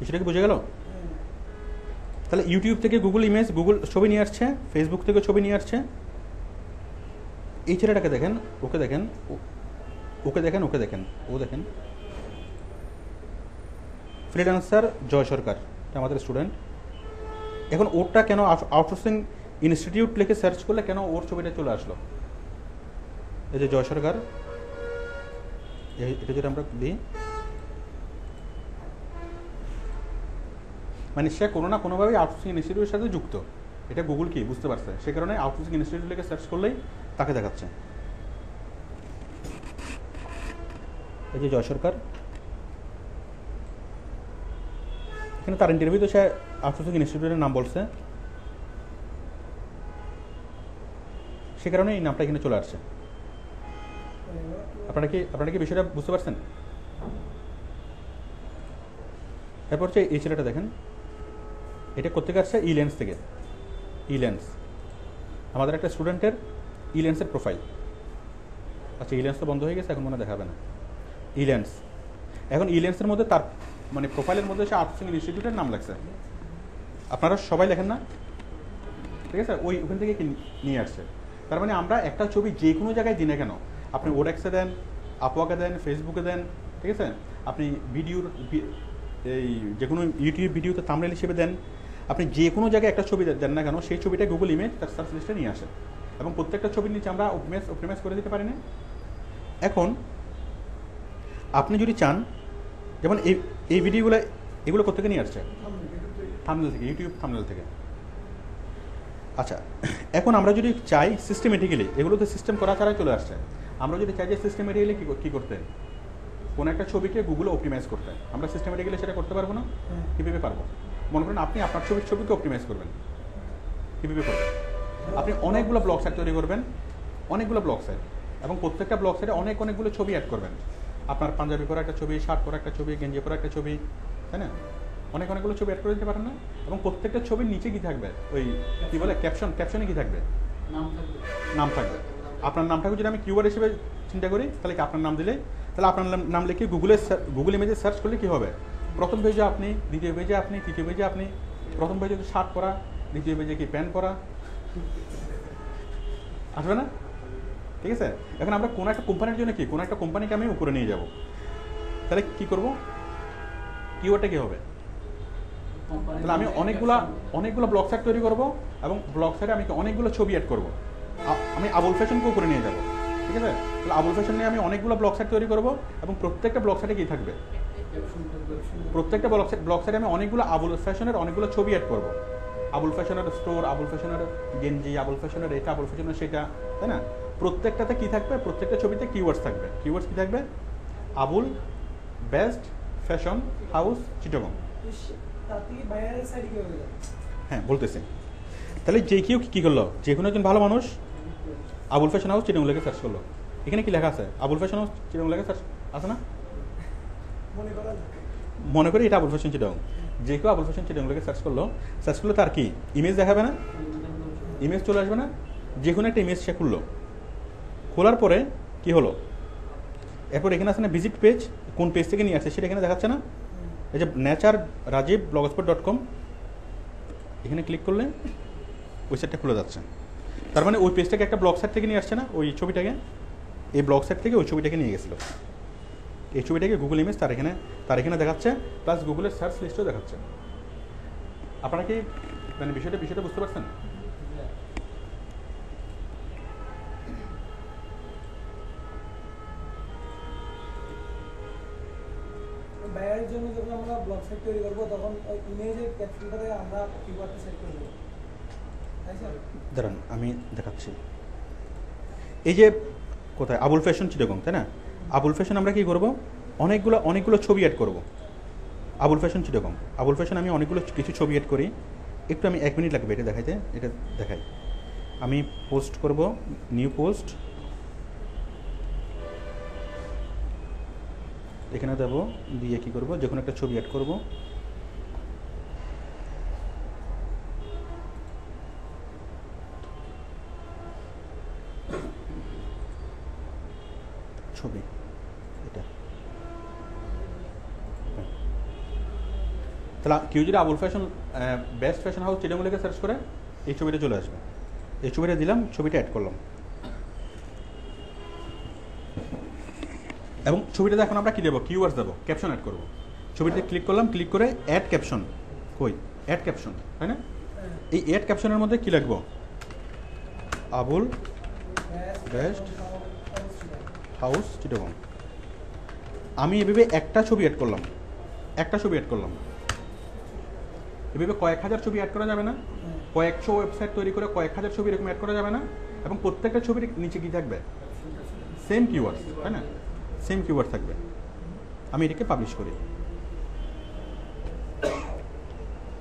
সেটা কি বোঝা গেল? তাহলে ইউটিউব থেকে গুগল ছবি নিয়ে আসছে, ফেসবুক থেকে ছবি নিয়ে আসছে। এই ছেলেটাকে দেখেন, ওকে দেখেন, ও দেখেন ফ্রিল্যান্সার জয় সরকার, আমাদের স্টুডেন্ট। এখন ওরটা কেন আউটসোর্সিং ইনস্টিটিউট লিখে সার্চ করলে কেন ওর ছবিটা চলে আসলো? এই যে জয় সরকার, এটা যেটা আমরা দিই, মানে সে কোনো না কোনোভাবে আউটসোর্সিং ইনস্টিটিউটের সাথে যুক্ত। এটা গুগল কি বুঝতে পারছে, সে কারণে আউটসোর্সিং ইনস্টিটিউট লিখে সার্চ করলেই তাকে দেখাচ্ছে। এই যে জয় সরকার, এখানে তার ইন্টারভিউতে সে আউটসোর্সিং ইনস্টিটিউটের নাম বলছে। সে কারণে এই নামটা এখানে চলে আসছে। আপনারা কি বিষয়টা বুঝতে পারছেন? এরপর হচ্ছে এই ছেলেটা দেখেন, এটা কোথেকে আসছে? ইলেন্স থেকে। ইলেন্স আমাদের একটা স্টুডেন্টের ইলেন্সের প্রোফাইল। আচ্ছা, ইলেন্স তো বন্ধ হয়ে গেছে, এখন মনে দেখাবে না। ইলেন্স, এখন ইলেন্সের মধ্যে তার মানে প্রোফাইলের মধ্যে সে আউটসোর্সিং ইনস্টিটিউটের নাম লাগছে। আপনারা সবাই লেখেন না? ঠিক আছে, ওখান থেকে নিয়ে আসছে। তার মানে আমরা একটা ছবি যে কোনো জায়গায় দিই না কেন, আপনি ওডেক্সে দেন, আপওয়াকে দেন, ফেসবুকে দেন, ঠিক আছে, আপনি ভিডিওর এই যে কোনো ইউটিউব ভিডিওতে থাম্বনেল হিসেবে দেন, আপনি যে কোনো জায়গায় একটা ছবি দেন না কেন, সেই ছবিটা গুগল ইমেজ তার সার্চ লিস্টে নিয়ে আসে এবং প্রত্যেকটা ছবির নিচে আমরা অপটিমাইজ করে দিতে পারি না। এখন আপনি যদি চান, যেমন এই ভিডিওগুলো এগুলো কোথেকে নিয়ে আসছে? থাম্বনেল থেকে, ইউটিউব থাম্বনেল থেকে। আচ্ছা, এখন আমরা যদি চাই সিস্টেমেটিক্যালি, এগুলো তো সিস্টেম করা ছাড়াই চলে আসছে, আমরা যদি চাই যে সিস্টেমেটিক্যালি কী করতে, কোনো একটা ছবিকে গুগলে অপটিমাইজ করতে, আমরা সিস্টেমেটিক্যালি সেটা করতে পারবো না। কীভাবে পারবো? মনে করেন আপনি আপনার ছবিকে অপটিমাইজ করবেন, কীভাবে করবেন? আপনি অনেকগুলো ব্লগ সাইট তৈরি করবেন, অনেকগুলো ব্লগ সাইট, এবং প্রত্যেকটা ব্লগ সাইটে অনেকগুলো ছবি অ্যাড করবেন। আপনার পাঞ্জাবি পরা একটা ছবি, শার্ট পরা একটা ছবি, গেঞ্জি পরা একটা ছবি, তাই না? অনেকগুলো ছবি অ্যাড করে দিতে পারেন না? এবং প্রত্যেকটা ছবির নিচে কি থাকবে? ওই কি বলে ক্যাপশনে কি থাকবে? নাম থাকবে। আপনার নামটাকে যদি আমি কিওয়ার্ড হিসেবে চিন্তা করি, তাহলে কি আপনার নাম দিলে, তাহলে আপনার নাম লিখে গুগল ইমেজে সার্চ করলে কি হবে? প্রথম পেজে আপনি, দ্বিতীয় পেজে আপনি, তৃতীয় পেজে আপনি। প্রথম পেজে শার্ট পরা, দ্বিতীয় পেজে কি প্যান্ট পরা, আসবে না? ঠিক আছে, এখন আমরা কোনো একটা কোম্পানির জন্য কি, কোনো একটা কোম্পানিকে আমি উপরে নিয়ে যাব, তাহলে কি করব? কিওয়ার্ডটা কি হবে? তাহলে আমি অনেকগুলো ব্লগ সাইট তৈরি করব, এবং ব্লগ সাইটে আমি অনেকগুলো ছবি অ্যাড করব। আমি আবুল ফ্যাশনকে উপরে নিয়ে যাব, ঠিক আছে? তাহলে আবুল ফ্যাশন নিয়ে আমি অনেকগুলো ব্লগ সাইট তৈরি করব, এবং প্রত্যেকটা ব্লগ সাইটে কি থাকবে? প্রত্যেকটা ব্লগ সাইটে আমি অনেকগুলো আবুল ফ্যাশনের অনেকগুলো ছবি অ্যাড করব। আবুল ফ্যাশনের স্টোর, আবুল ফ্যাশনের গেঞ্জি, আবুল ফ্যাশনের এটা, আবুল ফ্যাশনের সেটা, তাই না? প্রত্যেকটাতে কি থাকবে? প্রত্যেকটা ছবিতে কিওয়ার্ডস থাকবে। কিওয়ার্ডস কি থাকবে? Abul best fashion house Chittagong. হ্যাঁ, বলতেছি। তাহলে যে কেউ কি করলো, যে কোনো একজন ভালো মানুষ আবুল ফ্যাশন হাউস চিটাগং লেখে সার্চ করলো। এখানে কি লেখা আছে? আবুল ফ্যাশন হাউস চিটাগং লেখে সার্চ আছে না? মনে করি এটা আবুল ফ্যাশন চিটাগং। যে কেউ আবুল ফ্যাশন চিটাগং লেখে সার্চ করলো তার কি ইমেজ দেখাবে না? ইমেজ চলে আসবে না? যে কোনো একটা ইমেজ সে খুললো, খোলার পরে কি হলো? এরপর এখানে আছে না ভিজিট পেজ, কোন পেজ থেকে নিয়ে আসছে সেটা এখানে দেখাচ্ছে না? এই যে nature.rajib.blogspot.com, এখানে ক্লিক করলে ওই সাইটটা খুলে যাচ্ছে। তার মানে ওই পেজটাকে একটা ব্লগ সাইট থেকে নিয়ে আসছে না? ওই ছবিটাকে এই ব্লগ সাইট থেকে ওই ছবিটাকে নিয়ে গেছিলো। এই ছবিটাকে গুগল ইমেজ তার এখানে দেখাচ্ছে, প্লাস গুগলের সার্চ লিস্টেও দেখাচ্ছে। আপনারা কি মানে বিষয়টা বুঝতে পারছেন? বায়ারের জন্য যখন আমরা ব্লগ সাইট তৈরি করব, তখন ওই ইমেজের ক্যাপশনটাতে আমরা কিওয়ার্ডটা সেট করে দেব, তাই স্যার? দাঁড়ান, আমি দেখাচ্ছি। এই যে কোথায় আবুল ফ্যাশন চিটাগং, তাই না? আবুল ফ্যাশন আমরা কি করব? অনেকগুলো ছবি অ্যাড করব। আবুল ফ্যাশন চিটাগং, আবুল ফ্যাশন আমি অনেকগুলো কিছু ছবি অ্যাড করি। একটু আমি 1 মিনিট লাগবে এটা দেখাইতে, এটা দেখাই। আমি পোস্ট করব, নিউ পোস্ট, এখানে দেবো, দিয়ে কী করবো, যে কোনো একটা ছবি অ্যাড করব। ছবি এটা, তাহলে কেউ যদি Abul fashion best fashion house Chittagong লিখে সার্চ করে এই ছবিটা চলে আসবে। এই ছবিটা দিলাম, ছবিটা অ্যাড করলাম, এবং ছবিটাতে এখন আমরা কী দেবো? কিওয়ার্ডস দেবো, ক্যাপশন অ্যাড করবো। ছবিটাতে ক্লিক করলাম, ক্লিক করে অ্যাড ক্যাপশন, অ্যাড ক্যাপশন, তাই না? এই অ্যাড ক্যাপশনের মধ্যে কী লিখবো? Abul best house Chittagong. আমি এভাবে একটা ছবি অ্যাড করলাম, এভাবে কয়েক হাজার ছবি অ্যাড করা যাবে না? কয়েকশো ওয়েবসাইট তৈরি করে কয়েক হাজার ছবি এরকম অ্যাড করা যাবে না? এবং প্রত্যেকটা ছবির নিচে কী থাকবে? সেম কিওয়ার্ডস, তাই না? সেম কিওয়ার্ড থাকবে। আমি এটাকে পাবলিশ করি।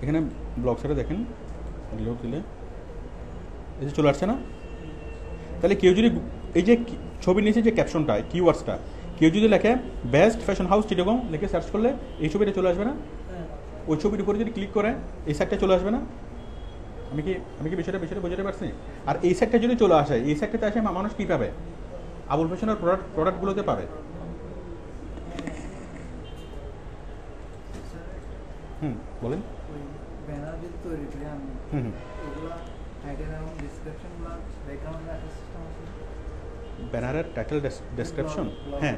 এখানে ব্লগ সাইটে দেখেন, রিলোড দিলে এই যে চলে আসছে না? তাহলে কেউ যদি এই যে ছবির নিচে যে ক্যাপশনটা কিওয়ার্ডসটা কেউ যদি লেখে বেস্ট ফ্যাশন হাউস চিটাগং লিখে সার্চ করলে এই ছবিটা চলে আসবে না? হ্যাঁ ওই ছবির উপরে যদি ক্লিক করে এই সাইটটা চলে আসবে না? আমি কি বিষয়টা বুঝতে পারছি? আর এই সাইটটা যদি চলে আসে, এই সাইটটাতে আসে মানুষ কী পাবে? আবুল ফ্যাশনের প্রোডাক্টগুলোতে পাবে। বলেন। ওই ব্যানার যদি তৈরি করি আমি ওগুলা টাইটেল এবং ডেসক্রিপশনগুলো ব্যাকগ্রাউন্ডে একটা সিস্টেম আছে। ব্যানারের টাইটেল ডেসক্রিপশন, হ্যাঁ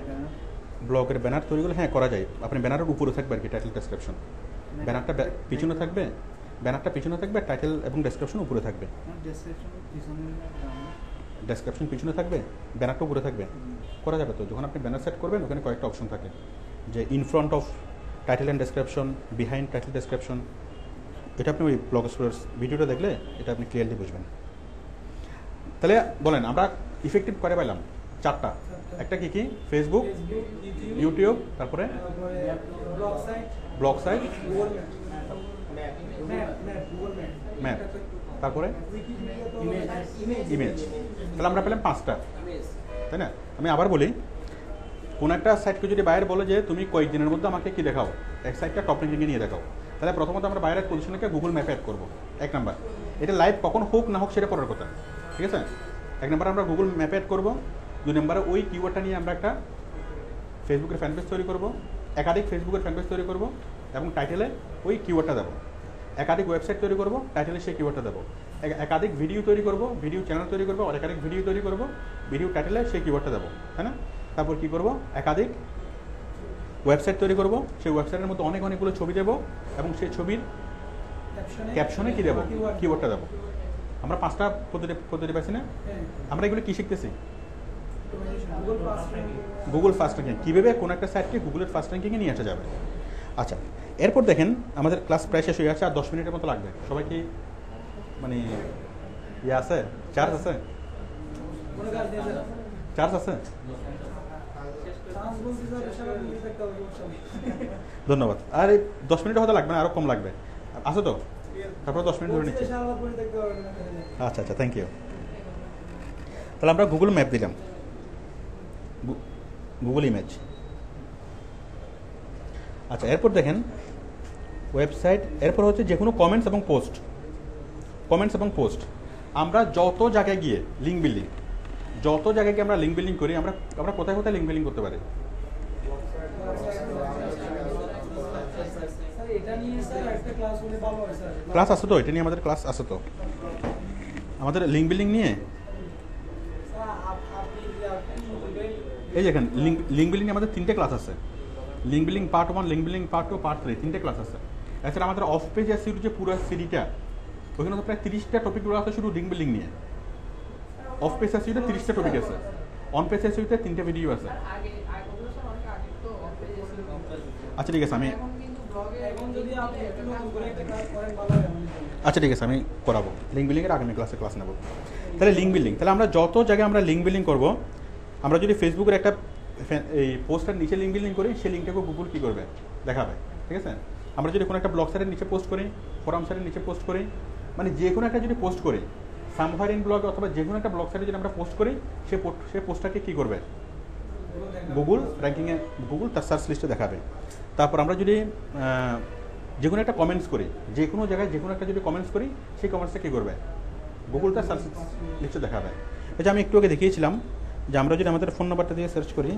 ব্লগের ব্যানার তৈরি করলে হ্যাঁ করা যায়। আপনি ব্যানারের উপরে থাকবে আর কি টাইটেল ডেসক্রিপশন, ব্যানারটা পিছনে থাকবে, ব্যানারটা পিছনে থাকবে, টাইটেল এবং ডেসক্রিপশন উপরে থাকবে। ডেসক্রিপশন পিছনে থাকবে, ব্যানারটা উপরে থাকবে, করা যাবে তো। যখন আপনি ব্যানার সেট করবেন ওখানে কয়েকটা অপশন থাকে, যে in front of title and description, behind title description. এটা আপনি ওই ব্লগ এক্সপ্লোরার ভিডিওটা দেখলে এটা আপনি ক্লিয়ারলি বুঝবেন। তাহলে বলেন আমরা ইফেক্টিভ করে পাইলাম চারটা। একটা কি ফেসবুক, ইউটিউব, তারপরে ব্লগ সাইট, ম্যাপ, তারপরে ইমেজ। তাহলে আমরা পেলাম 5টা, তাই না? আমি আবার বলি, কোন একটা সাইটকে যদি বাইরে বলে যে তুমি কয়েকদিনের মধ্যে আমাকে কি দেখাও, এক সাইটটা টপ র্যাঙ্কিংয়ে নিয়ে দেখাও, তাহলে প্রথমত আমরা বাইরের পজিশনকে গুগল ম্যাপে অ্যাড করবো। 1 নাম্বার। এটা লাইভ কখন হোক না হোক সেটা পরের কথা, ঠিক আছে? 1 নাম্বার আমরা গুগল ম্যাপে অ্যাড করবো। 2 নাম্বারে ওই কিওয়ার্ডটা নিয়ে আমরা একটা ফেসবুকের ফ্যান পেজ তৈরি করবো, একাধিক ফেসবুকের ফ্যান পেজ তৈরি করবো এবং টাইটেলে ওই কিওয়ার্ডটা দেবো। একাধিক ওয়েবসাইট তৈরি করবো, টাইটেলে সেই কিওয়ার্ডটা দেবো। একাধিক ভিডিও তৈরি করবো, ভিডিও চ্যানেল তৈরি করবো, আর একাধিক ভিডিও তৈরি করবো, ভিডিও টাইটেলে সেই কিওয়ার্ডটা দেবো, তাই না? তারপর কী করবো, একাধিক ওয়েবসাইট তৈরি করবো, সেই ওয়েবসাইটের মধ্যে অনেকগুলো ছবি দেবো এবং সেই ছবির ক্যাপশনে কী দেবো, কিওয়ার্ডটা দেবো। আমরা 5টা পদ্ধতি পাইছি না? আমরা এগুলো কী শিখতেছি? গুগল ফার্স্ট র্যাঙ্কিং, কীভাবে কোনো একটা সাইটকে গুগলের ফার্স্ট র্যাঙ্কিংয়ে নিয়ে আসা যাবে। আচ্ছা, এরপর দেখেন আমাদের ক্লাস প্রায় শেষ হয়ে যাচ্ছে, আর 10 মিনিটের মতো লাগবে। সবাই কি মানে আছে, চার্জ আছে? চার্জ আছে? ধন্যবাদ। আর এই 10 মিনিট হয়তো লাগবে না, আরও কম লাগবে। আছে তো? তারপর 10 মিনিট ধরে নিচ্ছি। আচ্ছা, থ্যাংক ইউ। তাহলে আমরা গুগল ম্যাপ দিলাম, গুগল ইমেজ। আচ্ছা, এরপর দেখেন ওয়েবসাইট, এরপর হচ্ছে যে কোনো কমেন্টস এবং পোস্ট। আমরা যত জায়গায় গিয়ে লিঙ্ক বিল্ডিং, আমরা লিঙ্ক বিল্ডিং করি, আমরা কোথায় লিঙ্ক বিল্ডিং করতে পারি? ক্লাস আছে তো, এটা নিয়ে আমাদের ক্লাস আছে তো, আমাদের লিঙ্ক বিল্ডিং নিয়ে। এই দেখেন লিঙ্ক বিল্ডিং আমাদের 3টে ক্লাস আছে। Link building part 1, link building part 2, part 3, 3টে ক্লাস আছে। এছাড়া আমাদের অফ পেজ এসইও যে পুরো সিডিটা, ওইখানে তো প্রায় 30টা টপিকগুলো আছে শুধু লিঙ্ক বিল্ডিং নিয়ে। অফ পেজ এসইওতে 30টা টপিক আছে, অন পেজ এসইওতে 3টে ভিডিও আছে। আচ্ছা ঠিক আছে, আমি আমি করাবো লিঙ্ক বিল্ডিংয়ের আগামী ক্লাস নেব। তাহলে লিঙ্ক বিল্ডিং, তাহলে আমরা যত জায়গায় আমরা লিঙ্ক বিল্ডিং করবো, আমরা যদি ফেসবুকের একটা এই পোস্টার নিচে লিঙ্ক বিল্ডিং করি, সেই লিঙ্কটাকে গুগল কী করবে, দেখাবে, ঠিক আছে? আমরা যদি কোনো একটা ব্লগ সাইটের নিচে পোস্ট করি, ফোরাম সাইটের নিচে পোস্ট করি, মানে যে কোনো একটা যদি পোস্ট করি সামহার ইন ব্লগ অথবা যে কোনো একটা ব্লগ সাইটে যদি আমরা পোস্ট করি, সেই পোস্টটাকে কী করবে, গুগল র্যাঙ্কিংয়ে, গুগল তার সার্চ লিস্টে দেখাবে। তারপর আমরা যদি যে কোনো একটা কমেন্টস করি, যে কোনো জায়গায় যে কোনো একটা যদি কমেন্টস করি, সেই কমেন্টসটা কী করবে, গুগল তার সার্চ লিস্টে দেখাবে। এটা আমি একটু আগে দেখিয়েছিলাম যে আমরা যদি আমাদের ফোন নাম্বারটা দিয়ে সার্চ করি,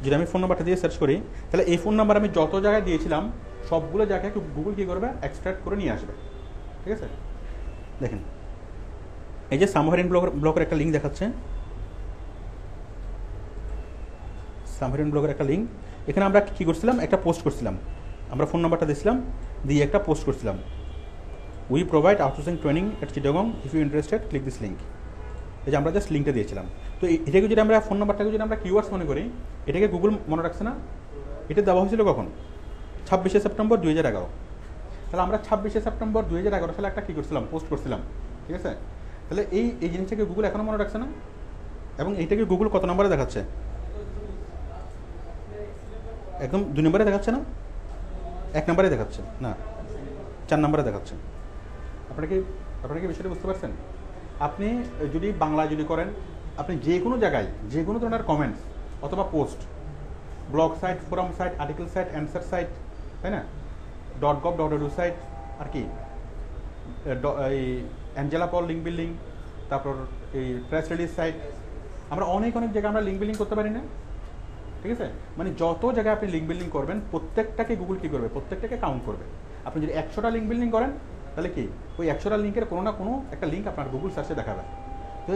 যদি আমি ফোন নাম্বারটা দিয়ে সার্চ করি, তাহলে এই ফোন নাম্বার আমি যত জায়গায় দিয়েছিলাম সবগুলো জায়গায় গুগল কী করবে, এক্সট্রাক্ট করে নিয়ে আসবে, ঠিক আছে? দেখেন এই যে সামহারিন ব্লগের একটা লিঙ্ক দেখাচ্ছে, সামহারিন ব্লগের একটা লিঙ্ক। এখানে আমরা কী করছিলাম, একটা পোস্ট করছিলাম, আমরা ফোন নাম্বারটা দিয়েছিলাম, দিয়ে একটা পোস্ট করছিলাম, we provide outsourcing training at Chittagong, if you interested click this link. এই যে আমরা জাস্ট লিঙ্কটা দিয়েছিলাম। তো এটাকে যদি আমরা ফোন নাম্বারটাকে যদি আমরা কিওয়ার্ডস মনে করি, এটাকে গুগল মনে রাখছে না? এটা দেওয়া হয়েছিল কখন? 26শে সেপ্টেম্বর 2011। তাহলে আমরা 26শে সেপ্টেম্বর 2011 সালে একটা কী করছিলাম, পোস্ট করছিলাম, ঠিক আছে? তাহলে এই জিনিসটাকে গুগল এখনও মনে রাখছে না? এবং এইটাকে গুগল কত নম্বরে দেখাচ্ছে? একদম 2 নম্বরে দেখাচ্ছে না, 1 নম্বরে দেখাচ্ছে না, 4 নম্বরে দেখাচ্ছে। আপনারা কি আপনারা কি বিষয়টা বুঝতে পারছেন? আপনি যদি বাংলায় যদি করেন, আপনি যে কোনো জায়গায় যে কোনো ধরনের কমেন্টস অথবা post, blog site, forum site, article site, answer site, তাই না, .gov.edu সাইট, আর কি এই অ্যাঞ্জেলা পল লিঙ্ক বিল্ডিং, তারপর এই প্রেস রিলিজ সাইট, আমরা অনেক জায়গায় আমরা লিঙ্ক বিল্ডিং করতে পারি না? ঠিক আছে, মানে যত জায়গায় আপনি লিঙ্ক বিল্ডিং করবেন প্রত্যেকটাকে গুগল কী করবে, প্রত্যেকটাকে কাউন্ট করবে। আপনি যদি 100টা লিঙ্ক বিল্ডিং করেন তাহলে কি ওই 100টা লিঙ্কের কোনো না কোনো একটা লিঙ্ক আপনার গুগল সার্চে দেখাবে। তো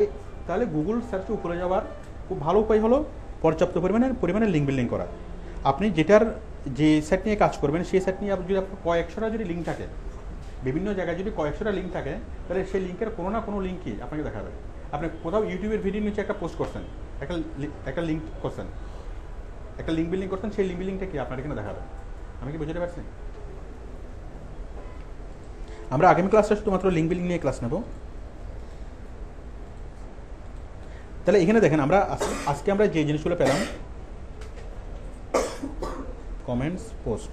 তাহলে গুগল সার্চে উপরে যাওয়ার খুব ভালো উপায় হলো পর্যাপ্ত পরিমাণে লিঙ্ক বিল্ডিং করা। আপনি যে সেট নিয়ে কাজ করবেন সেই সেট নিয়ে যদি আপনার কয়েকশোটা যদি লিঙ্ক থাকে, বিভিন্ন জায়গায় যদি কয়েকশোটা লিঙ্ক থাকে, তাহলে সেই লিঙ্কের কোনো না কোনো লিঙ্কই আপনাকে দেখাবে। আপনি কোথাও ইউটিউবের ভিডিও নিচে একটা পোস্ট করছেন, একটা লিঙ্ক করছেন, একটা লিঙ্ক বিল্ডিং করছেন, সেই লিঙ্ক বিল্ডিংটা কি আপনার এখানে দেখাবে। আমি কি বুঝতে পারছি? আমরা আগামী ক্লাসটা শুধুমাত্র লিঙ্ক বিল্ডিং নিয়ে ক্লাস নেব। তাহলে এখানে দেখেন আমরা আজকে আমরা যে জিনিসগুলো পেলাম, কমেন্টস, পোস্ট,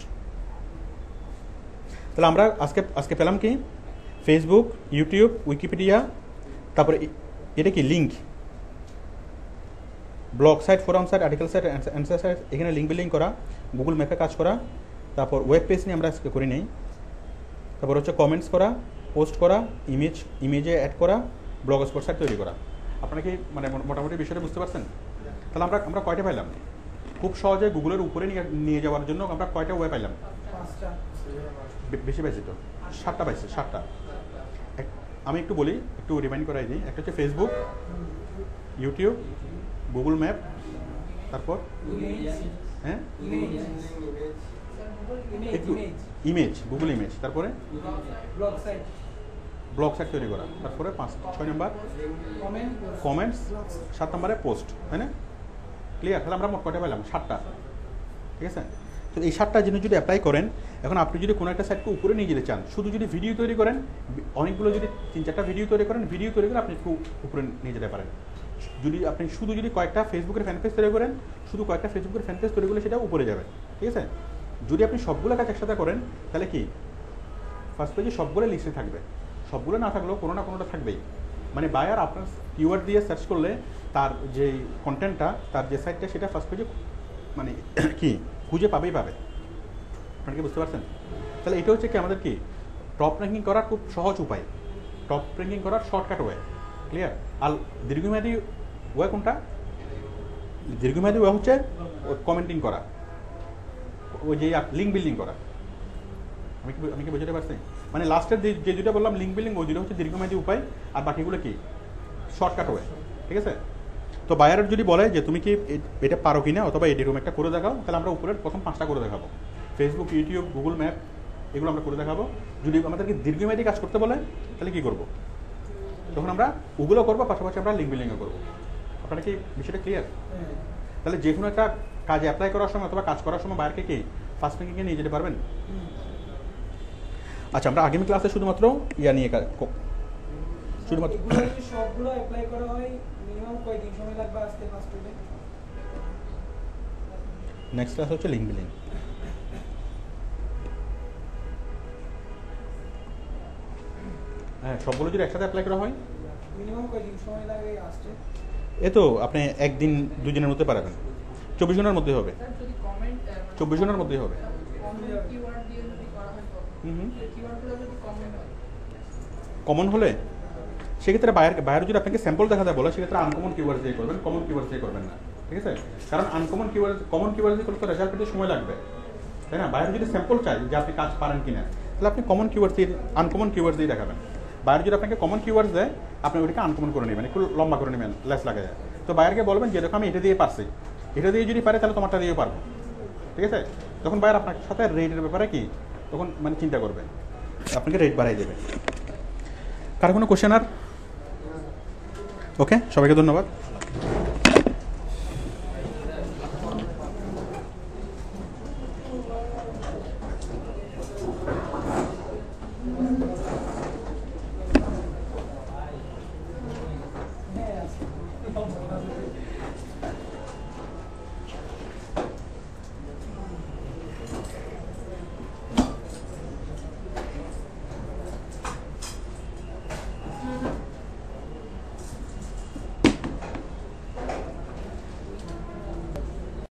তাহলে আমরা আজকে পেলাম কি ফেসবুক, ইউটিউব, উইকিপিডিয়া, তারপরে এটা কি link, blog site, forum site, article site, answer site, এখানে লিঙ্ক বিল্ডিং করা, গুগল ম্যাপে কাজ করা, তারপর ওয়েব পেজ নিয়ে আমরা আজকে করি নেই, তারপর হচ্ছে কমেন্টস করা, পোস্ট করা, ইমেজে অ্যাড করা, ব্লগ স্পট সাইট তৈরি করা। আপনারা কি মানে মোটামুটি বিষয়টা বুঝতে পারছেন? তাহলে আমরা কয়টা পাইলাম? খুব সহজে গুগলের উপরে নিয়ে যাওয়ার জন্য আমরা কয়টা ওয়ে পাইলাম? 5টা। বেশি পাইছি তো, 7টা পাইছি, 7টা। আমি একটু বলি, একটু রিমাইন্ড করাই দিই। একটা হচ্ছে ফেসবুক, ইউটিউব, গুগল ম্যাপ, তারপর হ্যাঁ একটু ইমেজ, গুগল ইমেজ, তারপরে ব্লগ সাইট তৈরি করা, তারপরে 6 নম্বর কমেন্টস, 7 নম্বরে পোস্ট, তাই না? ক্লিয়ার? তাহলে আমরা মোট কয়টা পেলাম? 7টা। ঠিক আছে, তো এই 7টা জিনিস যদি অ্যাপ্লাই করেন, এখন আপনি যদি কোনো একটা সাইটকে উপরে নিয়ে যেতে চান, শুধু যদি ভিডিও তৈরি করেন, অনেকগুলো যদি 3-4টা ভিডিও তৈরি করেন, আপনি একটু উপরে নিয়ে যেতে পারেন। যদি কয়েকটা ফেসবুকের ফ্যান পেজ তৈরি করেন, শুধু কয়েকটা ফেসবুকের ফ্যান পেজ তৈরি করলে সেটা উপরে যাবে। ঠিক আছে, যদি আপনি সবগুলো কাজ একসাথে করেন তাহলে কি ফার্স্ট পেজে সবগুলো লিস্টে থাকবে, সবগুলো না থাকলেও কোনো না কোনোটা থাকবেই। মানে বায়ার আপনার কিওয়ার্ড দিয়ে সার্চ করলে তার যে কন্টেন্টটা, তার যে সাইটটা, সেটা ফার্স্ট পেজে মানে কি খুঁজে পাবে। আপনারা কি বুঝতে পারছেন? তাহলে এটা হচ্ছে কি আমাদের কি টপ র্যাঙ্কিং করার খুব সহজ উপায়, টপ র্যাঙ্কিং করার শর্টকাট ওয়ে। ক্লিয়ার? আর দীর্ঘমেয়াদী ওয়ে কোনটা? দীর্ঘমেয়াদী ওয়ে হচ্ছে কমেন্টিং করা, ওই যে লিঙ্ক বিল্ডিং করা। আমি কি বুঝতে পারছি? মানে লাস্টের যে দুটো বললাম লিঙ্ক বিল্ডিং, ওই দুটো হচ্ছে দীর্ঘমেয়াদী উপায়, আর বাকিগুলো কি শর্টকাট ওয়ে। ঠিক আছে, তো বায়ার যদি বলে যে তুমি কি এটা পারো কিনা, অথবা এরকম একটা করে দেখাও, তাহলে আমরা উপরের প্রথম 5টা করে দেখাবো। ফেসবুক, ইউটিউব, গুগল ম্যাপ, এগুলো আমরা করে দেখাবো। যদি আমাদেরকে দীর্ঘমেয়াদী কাজ করতে বলে তাহলে কি করবো? তখন আমরা ওগুলো করবো, পাশাপাশি আমরা লিঙ্ক বিল্ডিংও করবো। আপনারা কি বিষয়টা ক্লিয়ার? তাহলে যে কোনো একটা কাজে অ্যাপ্লাই করার সময় অথবা কাজ করার সময় বায়ারকে কি ফার্স্ট র্যাঙ্কিংয়ে নিয়ে যেতে পারবেন। আচ্ছা, আমরা আগামী ক্লাসে শুধুমাত্র নিয়ে শুধুমাত্র সবগুলো অ্যাপ্লাই করা হয় মিনিমাম কয়দিন সময় লাগবে আসতে ফার্স্ট পেজে? নেক্সট ক্লাস হচ্ছে লিঙ্ক বিল্ডিং। হ্যাঁ, সবগুলো যদি একসাথে অ্যাপ্লাই করা হয় মিনিমাম কয়দিন সময় লাগে আসতে? এ তো আপনি 1 দিন 2 দিনের মধ্যে পারবেন, 24 ঘন্টার মধ্যে হবে। 24 ঘন্টার মধ্যেই হবে। কমন হলে সেক্ষেত্রে বায়ার যদি আপনাকে স্যাম্পল দেখাতে বলে, সেক্ষেত্রে আনকমন কিওয়ার্ড দিয়ে করবেন, কমন কিওয়ার্ড দিয়ে করবেন না। ঠিক আছে, কারণ কমন কিওয়ার্ড দিয়ে করলে তো রেজাল্ট পেতে সময় লাগবে, তাই না? বায়ার যদি স্যাম্পল চাই যে আপনি কাজ পারেন কিনা, তাহলে আপনি আনকমন কিওয়ার্ড দিয়ে দেখাবেন। বায়ার যদি আপনাকে কমন কিওয়ার্ড দেয়, আপনি ওইটাকে আনকমন করে নেবেন, একটু লম্বা করে নেবেন, লেস লাগে যায়। তো বায়ারকে বলবেন যে দেখো আমি এটা দিয়ে পারছি, এটা দিয়ে যদি পারে তাহলে তোমারটা দিয়েও পারবো। ঠিক আছে, তখন বায়ার আপনার সাথে রেটের ব্যাপারে কি তখন মানে চিন্তা করবে, আপনাকে রেট বাড়াই দেবে। কার কোনো কোশ্চেন আর? ওকে, সবাইকে ধন্যবাদ।